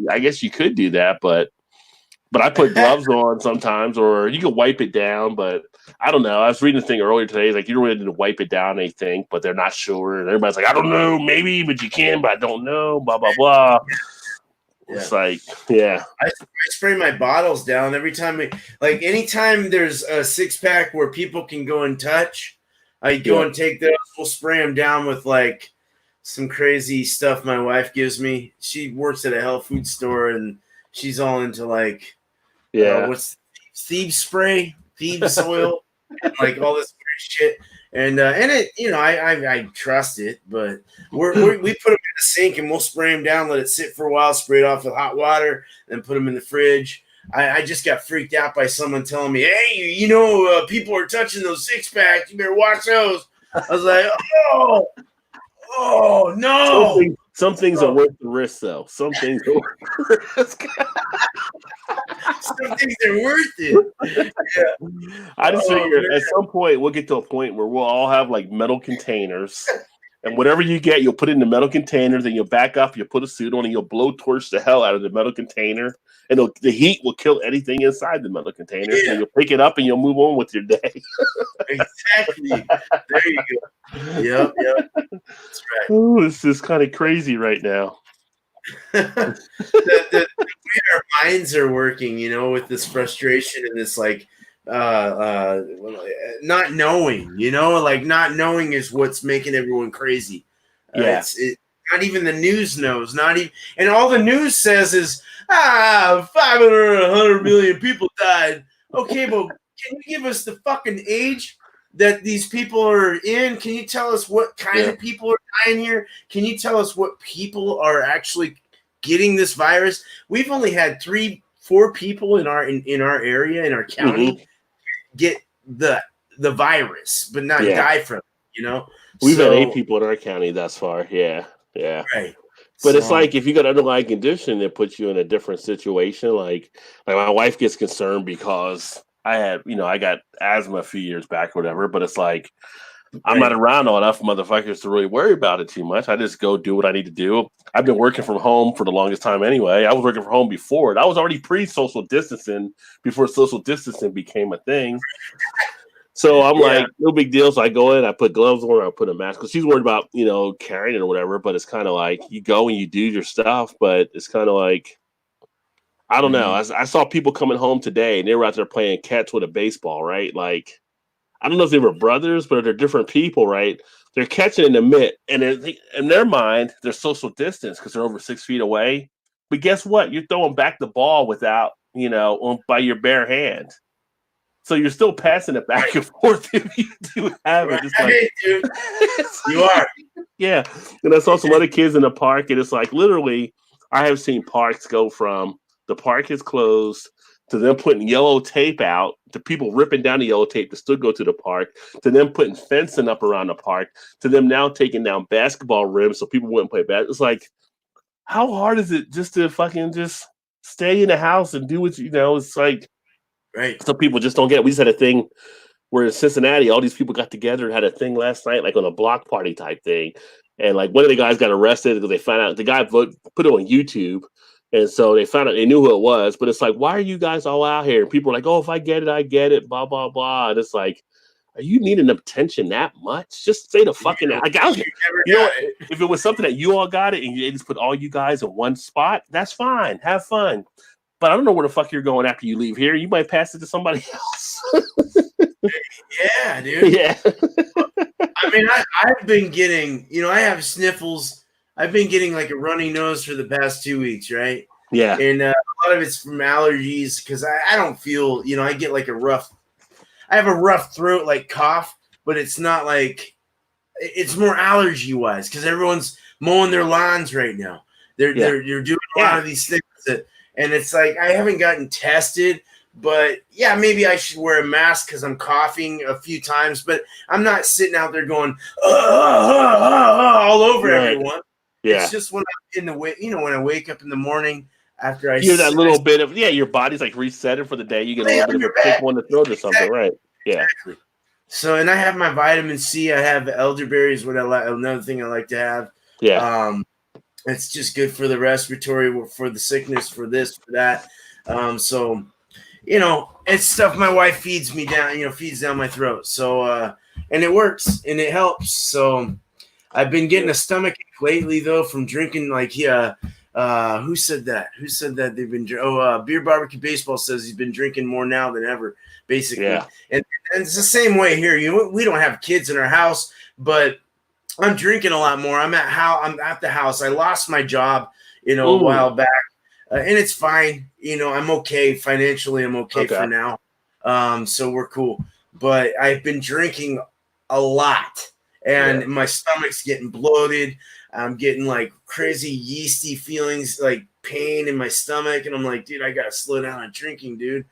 I guess you could do that, but I put gloves on sometimes, or you can wipe it down, but I don't know. I was reading a thing earlier today. It's like you don't really need to wipe it down, they think, but they're not sure. And everybody's like, I don't know, maybe, but you can, but I don't know, blah, blah, blah. Yeah. It's like, I spray my bottles down every time. Anytime there's a 6-pack where people can go and touch, I go and take those. We'll spray them down with like some crazy stuff my wife gives me. She works at a health food store and she's all into like, what's thieves spray, thieves oil, and like all this weird shit. And it, I trust it, but we put them in the sink and we'll spray them down, let it sit for a while, spray it off with hot water, then put them in the fridge. I just got freaked out by someone telling me, hey, people are touching those 6-packs. You better watch those. I was like, oh no. Some things are worth the risk, though. Some things are worth the risk. Some things are worth it. Yeah. I just figure at some point we'll get to a point where we'll all have like metal containers, and whatever you get, you'll put it in the metal container. Then you'll back up, you'll put a suit on, and you'll blowtorch the hell out of the metal container, and the heat will kill anything inside the metal container. Yeah. And you'll pick it up and you'll move on with your day. Exactly. There you go. Yep. That's right. Ooh, it's just kind of crazy right now. the way our minds are working, with this frustration and this like not knowing, not knowing is what's making everyone crazy. It's not even the news knows, not even, and all the news says is 500 100 million people died. Okay, but can you give us the fucking age that these people are in? Can you tell us what kind of people are dying here? Can you tell us what people are actually getting this virus? We've only had 3-4 people in our area, in our county, get the virus, but not die from it, We've had 8 people in our county thus far. Yeah. Right. But it's like if you got an underlying condition, it puts you in a different situation. Like my wife gets concerned because I got asthma a few years back or whatever, but it's like I'm not around enough motherfuckers to really worry about it too much. I just go do what I need to do. I've been working from home for the longest time anyway. I was working from home before it. I was already pre-social distancing before social distancing became a thing. So I'm like, no big deal. So I go in, I put gloves on, I put a mask. Because she's worried about, carrying it or whatever. But it's kind of like you go and you do your stuff. But it's kind of like, I don't know. I saw people coming home today and they were out there playing catch with a baseball, right? Like, I don't know if they were brothers, but they're different people, right? They're catching in the mitt. And in their mind, they're social distance because they're over 6 feet away. But guess what? You're throwing back the ball without, by your bare hand. So you're still passing it back and forth if you do have it. It's like, dude. You are. Yeah. And I saw some other kids in the park, and it's like literally, I have seen parks go from the park is closed, to them putting yellow tape out, to people ripping down the yellow tape to still go to the park, to them putting fencing up around the park, to them now taking down basketball rims so people wouldn't play basketball. It's like, how hard is it just to fucking just stay in the house and do what you know? It's like, Right. some people just don't get it. We just had a thing where in Cincinnati, all these people got together and had a thing last night, like on a block party type thing. And like one of the guys got arrested because they found out the guy put it on YouTube. And so they found out, they knew who it was. But it's like, why are you guys all out here? And people are like, oh, if I get it, I get it, blah, blah, blah. And it's like, are you needing attention that much? Just say the fucking, like, I don't care. You know, if it was something that you all got it and you just put all you guys in one spot, that's fine. Have fun. But I don't know where the fuck you're going after you leave here. You might pass it to somebody else. Yeah, dude. Yeah. I mean, I've been getting, you know, I have sniffles. I've been getting like a runny nose for the past 2 weeks, right? Yeah. And a lot of it's from allergies because I don't feel, you know, I get like I have a rough throat, like cough, but it's not like, it's more allergy wise because everyone's mowing their lawns right now. They're doing a lot of these things and it's like, I haven't gotten tested. But yeah, maybe I should wear a mask because I'm coughing a few times. But I'm not sitting out there going all over everyone. Yeah. It's just when I'm in the you know, when I wake up in the morning after I you hear that little bit of your body's like resetting for the day. You get a little bit of a kick on the throat or something, right? Yeah. Exactly. So, and I have my vitamin C. I have elderberries. Another thing I like to have. Yeah. It's just good for the respiratory, for the sickness, for this, for that. So. You know, it's stuff my wife feeds me down, feeds down my throat. So, and it works and it helps. So I've been getting a stomach ache lately though, from drinking who said that? Who said that they've been, Beer Barbecue Baseball says he's been drinking more now than ever, basically. Yeah. And it's the same way here. We don't have kids in our house, but I'm drinking a lot more. I'm at the house. I lost my job, a while back. And it's fine. I'm okay. Financially, I'm okay for now. So we're cool. But I've been drinking a lot. And my stomach's getting bloated. I'm getting like crazy yeasty feelings, like pain in my stomach. And I'm like, dude, I got to slow down on drinking, dude.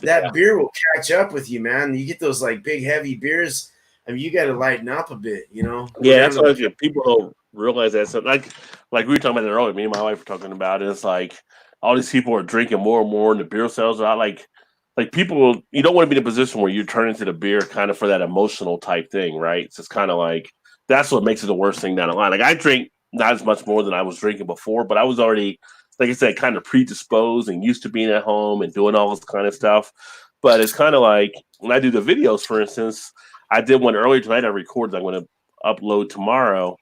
That beer will catch up with you, man. You get those like big, heavy beers. I mean, you got to lighten up a bit, Yeah, that's what people don't realize that. So like we were talking about it earlier. Me and my wife were talking about it. It's like, all these people are drinking more and more, and the beer sales are out. Like people, you don't want to be in a position where you turn into the beer kind of for that emotional type thing, right? So it's kind of like that's what makes it the worst thing down the line. Like I drink not as much more than I was drinking before, but I was already, like I said, kind of predisposed and used to being at home and doing all this kind of stuff. But it's kind of like when I do the videos, for instance, I did one earlier tonight. I recorded. I'm going to upload tomorrow.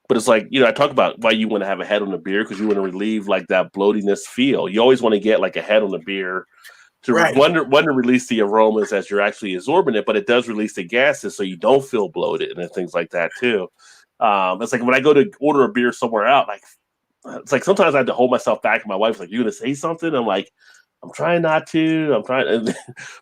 But it's like, I talk about why you want to have a head on the beer because you want to relieve like that bloatiness feel. You always want to get like a head on the beer to one to release the aromas as you're actually absorbing it, but it does release the gases so you don't feel bloated and things like that too. It's like when I go to order a beer somewhere out, like it's like sometimes I have to hold myself back. And my wife's like, "You gonna say something?" I'm like, "I'm trying not to. I'm trying,"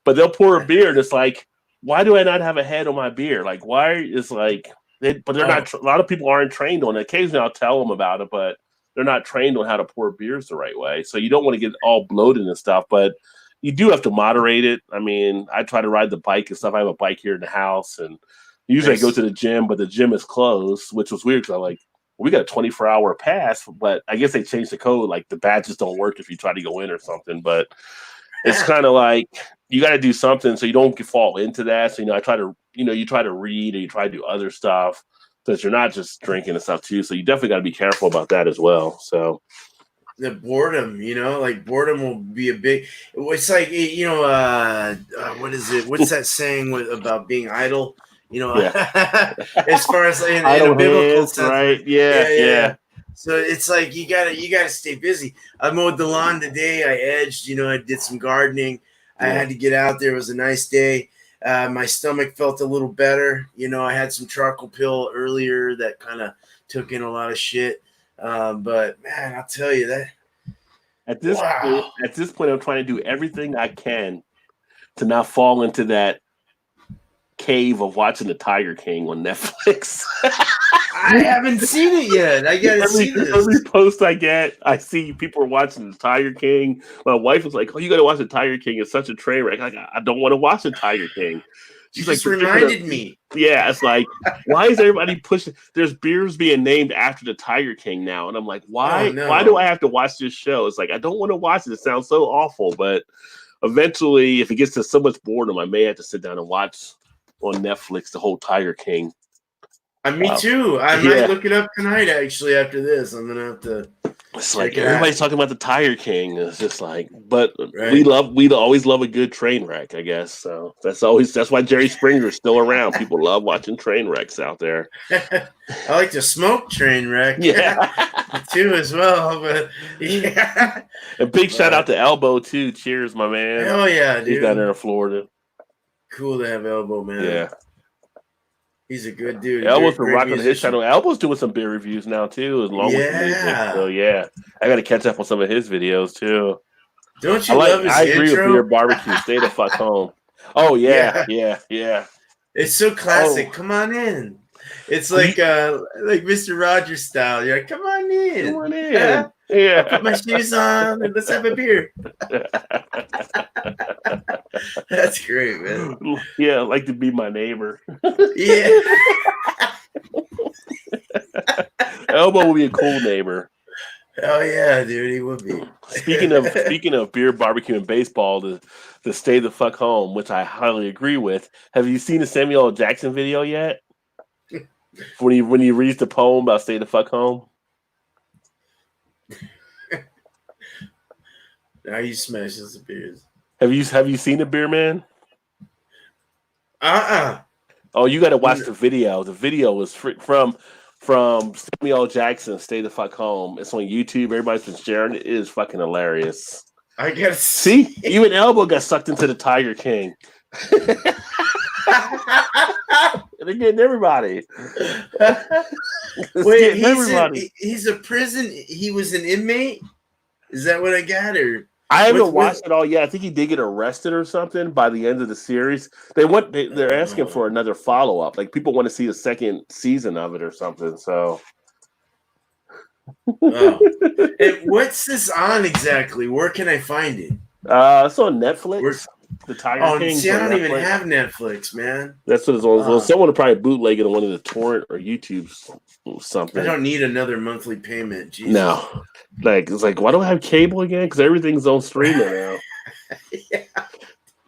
but they'll pour a beer and it's like, why do I not have a head on my beer? Like, why is like. But they're not. A lot of people aren't trained on it. Occasionally, I'll tell them about it, but they're not trained on how to pour beers the right way. So you don't want to get all bloated and stuff, but you do have to moderate it. I mean, I try to ride the bike and stuff. I have a bike here in the house, and usually I go to the gym, but the gym is closed, which was weird because I'm like, we got a 24-hour pass, but I guess they changed the code. Like the badges don't work if you try to go in or something. But it's kind of like you got to do something so you don't fall into that. So I try to. You try to read or you try to do other stuff so that you're not just drinking and stuff too. So you definitely got to be careful about that as well. So the boredom, like boredom will be a big. It's like what is it? What's that saying about being idle? As far as in a biblical sense, right? Yeah. So it's like you gotta stay busy. I mowed the lawn today. I edged. I did some gardening. I had to get out there. It was a nice day. My stomach felt a little better. I had some charcoal pill earlier that kind of took in a lot of shit. But man, I'll tell you that at this point, I'm trying to do everything I can to not fall into that cave of watching the Tiger King on Netflix. I haven't seen it yet. I gotta see this. Every post I get, I see people are watching the Tiger King. My wife was like, "Oh, you got to watch the Tiger King. It's such a train wreck." Like, I don't want to watch the Tiger King. You She's just like, reminded me. Yeah, it's like, why is everybody pushing? There's beers being named after the Tiger King now, and I'm like, why? Oh, no. Why do I have to watch this show? It's like I don't want to watch it. It sounds so awful, but eventually, if it gets to so much boredom, I may have to sit down and watch on Netflix the whole Tiger King. Me too. I might look it up tonight. Actually, after this, I'm gonna have to. It's like everybody's talking about the Tiger King. It's just like, but Right. we always love a good train wreck, I guess. So that's why Jerry Springer is still around. People love watching train wrecks out there. I like to smoke train wreck, too as well. But yeah, a big shout out to Elbow too. Cheers, my man. Hell yeah, dude. He's down there in Florida. Cool to have Elbow, man. Yeah. He's a good dude. Elbow's been rocking his channel. Elbow's doing some beer reviews now too, along with the music. So yeah, I got to catch up on some of his videos too. Don't you love his I agree intro? with Beer Barbecue. Stay the fuck home. Oh yeah. It's so classic. Come on in. It's like Mr. Rogers style. You're like, come on in. Come on in. Yeah. I'll put my shoes on and let's have a beer. That's great, man. Yeah, I'd like to be my neighbor. Yeah. Elbow would be a cool neighbor. Oh yeah, dude, he would be. Speaking of beer, barbecue, and baseball, to stay the fuck home, which I highly agree with. Have you seen the Samuel L. Jackson video yet? When he reads the poem about stay the fuck home. Now you smashes the beers. Have you seen the Beer Man? Oh, you got to watch the video. The video was from Samuel L. Jackson. Stay the fuck home. It's on YouTube. Everybody's been sharing it. It is fucking hilarious. I gotta see. Even Elbow got sucked into the Tiger King. They're getting everybody. Wait, he's a prison. He was an inmate. Is that what I got? Or I haven't watched it all yet. I think he did get arrested or something by the end of the series. They're asking for another follow up. Like people want to see the second season of it or something. So, And what's this on exactly? Where can I find it? It's on Netflix. The Tiger King. See, I don't even have Netflix, man. That's what it's on. Well, someone would probably bootleg it on one of the torrent or YouTube something. I don't need another monthly payment. Jesus. No, it's like, why do I have cable again? Because everything's on streaming now. Yeah.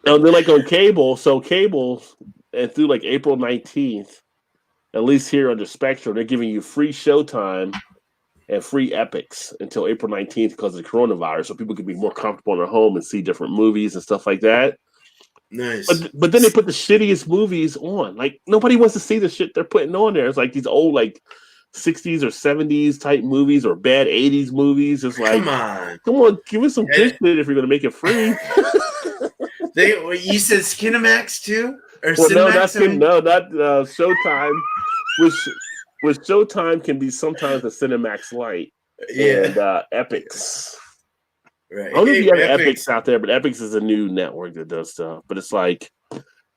And they're like on cable. So cable, and through like April 19th, at least here under Spectrum, they're giving you free Showtime and free Epics until April 19th because of the coronavirus, so people can be more comfortable in their home and see different movies and stuff like that. Nice. But then they put the shittiest movies on. Like nobody wants to see the shit they're putting on there. It's like these old like 60s or 70s type movies or bad 80s movies. It's like, come on, give us some good shit if you're gonna make it free. You said Skinamax too, or Cinemax? Not Showtime. Which Showtime can be sometimes a Cinemax Lite and Epics. Right. I don't know if you have Epics out there, but Epics is a new network that does stuff. But it's like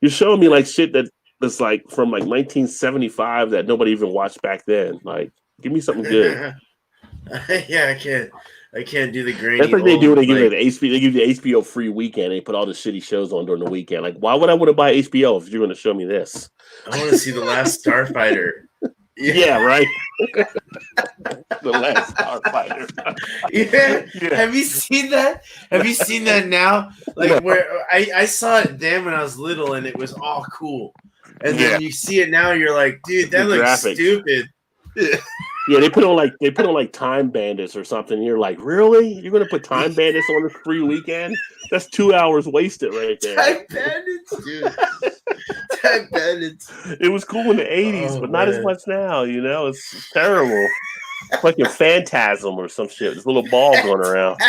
you're showing me like shit that's like from like 1975 that nobody even watched back then. Like, give me something good. Yeah, I can't do the grainy. That's like they do. They give you the HBO free weekend. They put all the shitty shows on during the weekend. Like, why would I want to buy HBO if you're going to show me this? I want to see The Last Starfighter. Yeah, right. The Last Starfighter. Yeah. Have you seen that? Have you seen that now? Like where I saw it then when I was little and it was all cool. And then you see it now, you're like, dude, that looks stupid. Yeah, they put on like Time Bandits or something. You're like, really? You're gonna put Time Bandits on this free weekend? That's 2 hours wasted right there. Time Bandits, dude. Time Bandits. It was cool in the 80s, but not as much now. You know, it's terrible. Fucking Phantasm or some shit. This little ball going around.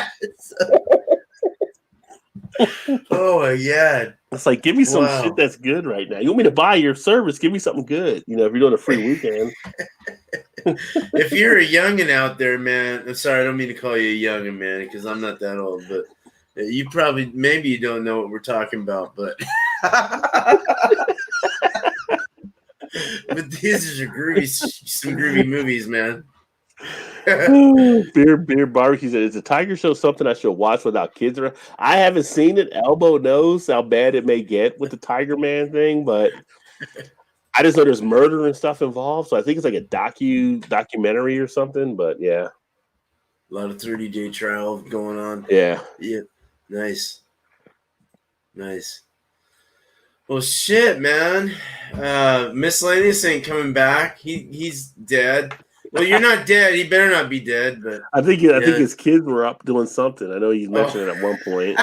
Oh my god! It's like, give me some shit that's good right now. You want me to buy your service? Give me something good. You know, if you're doing a free weekend. If you're a youngin' out there, man, I'm sorry, I don't mean to call you a youngin', man, because I'm not that old, but you maybe you don't know what we're talking about, but But these are some groovy movies, man. Beer barbecue said, is the Tiger Show something I should watch without kids around? I haven't seen it. Elbow knows how bad it may get with the Tiger Man thing, but I just know there's murder and stuff involved. So I think it's like a documentary or something. But yeah, a lot of 30-day trial going on. Yeah. Nice. Well, shit, man. Miscellaneous ain't coming back. He's dead. Well, you're not dead. He better not be dead. But I think his kids were up doing something. I know he mentioned it at one point.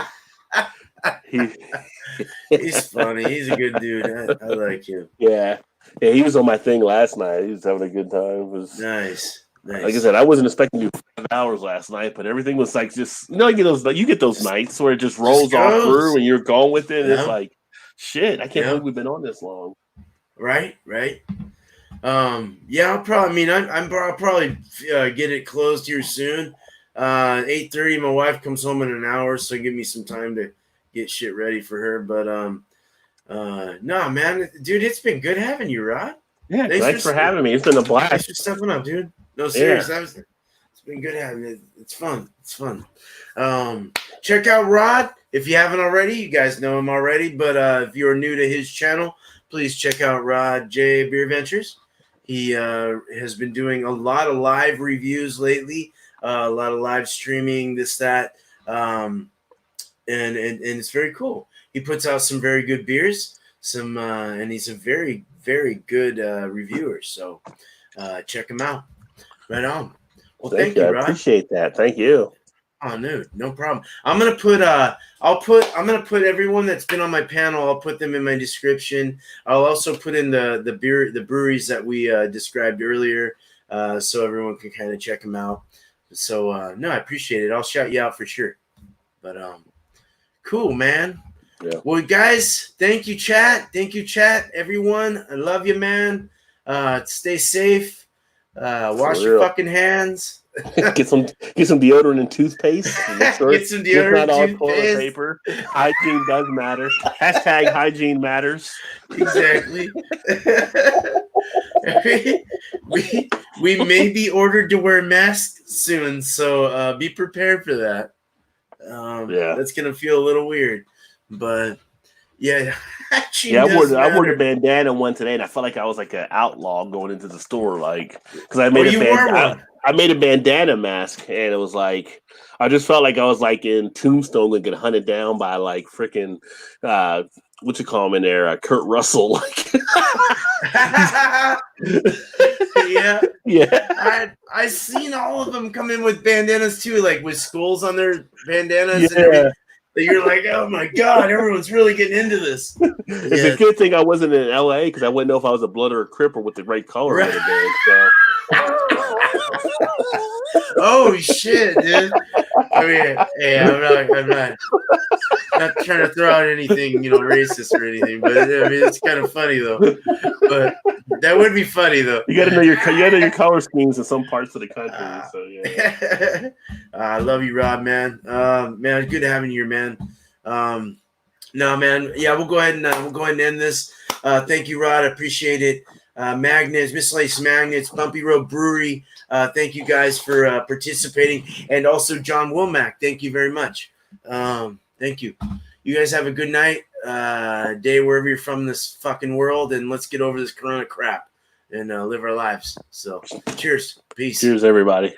He's funny. He's a good dude. I like him. Yeah, he was on my thing last night. He was having a good time. It was nice. Like I said, I wasn't expecting to do 5 hours last night, but everything was like just you get those nights where it just rolls off through and you're going with it. And it's like, shit, I can't believe we've been on this long. Right. I'll probably. I'll probably get it closed here soon. 8:30. My wife comes home in an hour, so give me some time to get shit ready for her. But no, man, dude, it's been good having you, Rod. Yeah, thanks for having me. It's been a blast. Thanks for stepping up, dude. No, serious. It's been good having you. It's fun. Check out Rod if you haven't already. You guys know him already, but if you're new to his channel, please check out Rod J Beer Ventures. He has been doing a lot of live reviews lately, a lot of live streaming, this, that, and it's very cool. He puts out some very good beers, and he's a very, very good reviewer. So check him out. Right on. Well, thank you, Rod. I appreciate that. Thank you. Oh, no problem. I'm gonna put everyone that's been on my panel. I'll put them in my description. I'll also put in the breweries that we described earlier, so everyone can kind of check them out. So no, I appreciate it. I'll shout you out for sure. But cool, man. Yeah. Well, guys, thank you, chat. Everyone, I love you, man. Stay safe. Wash your fucking hands. Get some deodorant and toothpaste. Sure get some deodorant and toilet paper. Hygiene does matter. Hashtag hygiene matters. Exactly. we may be ordered to wear masks soon, so be prepared for that. That's gonna feel a little weird, but yeah. I wore the bandana one today, and I felt like I was like an outlaw going into the store, like because I made I made a bandana mask, and it was like I just felt like I was like in Tombstone and get hunted down by like freaking what you call him in there, Kurt Russell. Like, yeah. I seen all of them come in with bandanas too, like with skulls on their bandanas. And everything. You're like, oh my god, everyone's really getting into this. It's a good thing I wasn't in LA because I wouldn't know if I was a blood or a crip or what the right color would have been. So. Oh shit, dude! I mean, hey, I'm not trying to throw out anything, racist or anything, but I mean, it's kind of funny though. But that would be funny though. You got to know your color schemes in some parts of the country. So yeah. I love you, Rob, man. Man, good having you, man. No, man. Yeah, we'll go ahead and end this. Thank you, Rod. I appreciate it. Magnets, Miscellaneous Magnets, Bumpy Road Brewery. Thank you guys for participating, and also John Womack. Thank you very much. Thank you. You guys have a good night, day wherever you're from in this fucking world, and let's get over this corona crap and live our lives. So, cheers, peace. Cheers, everybody.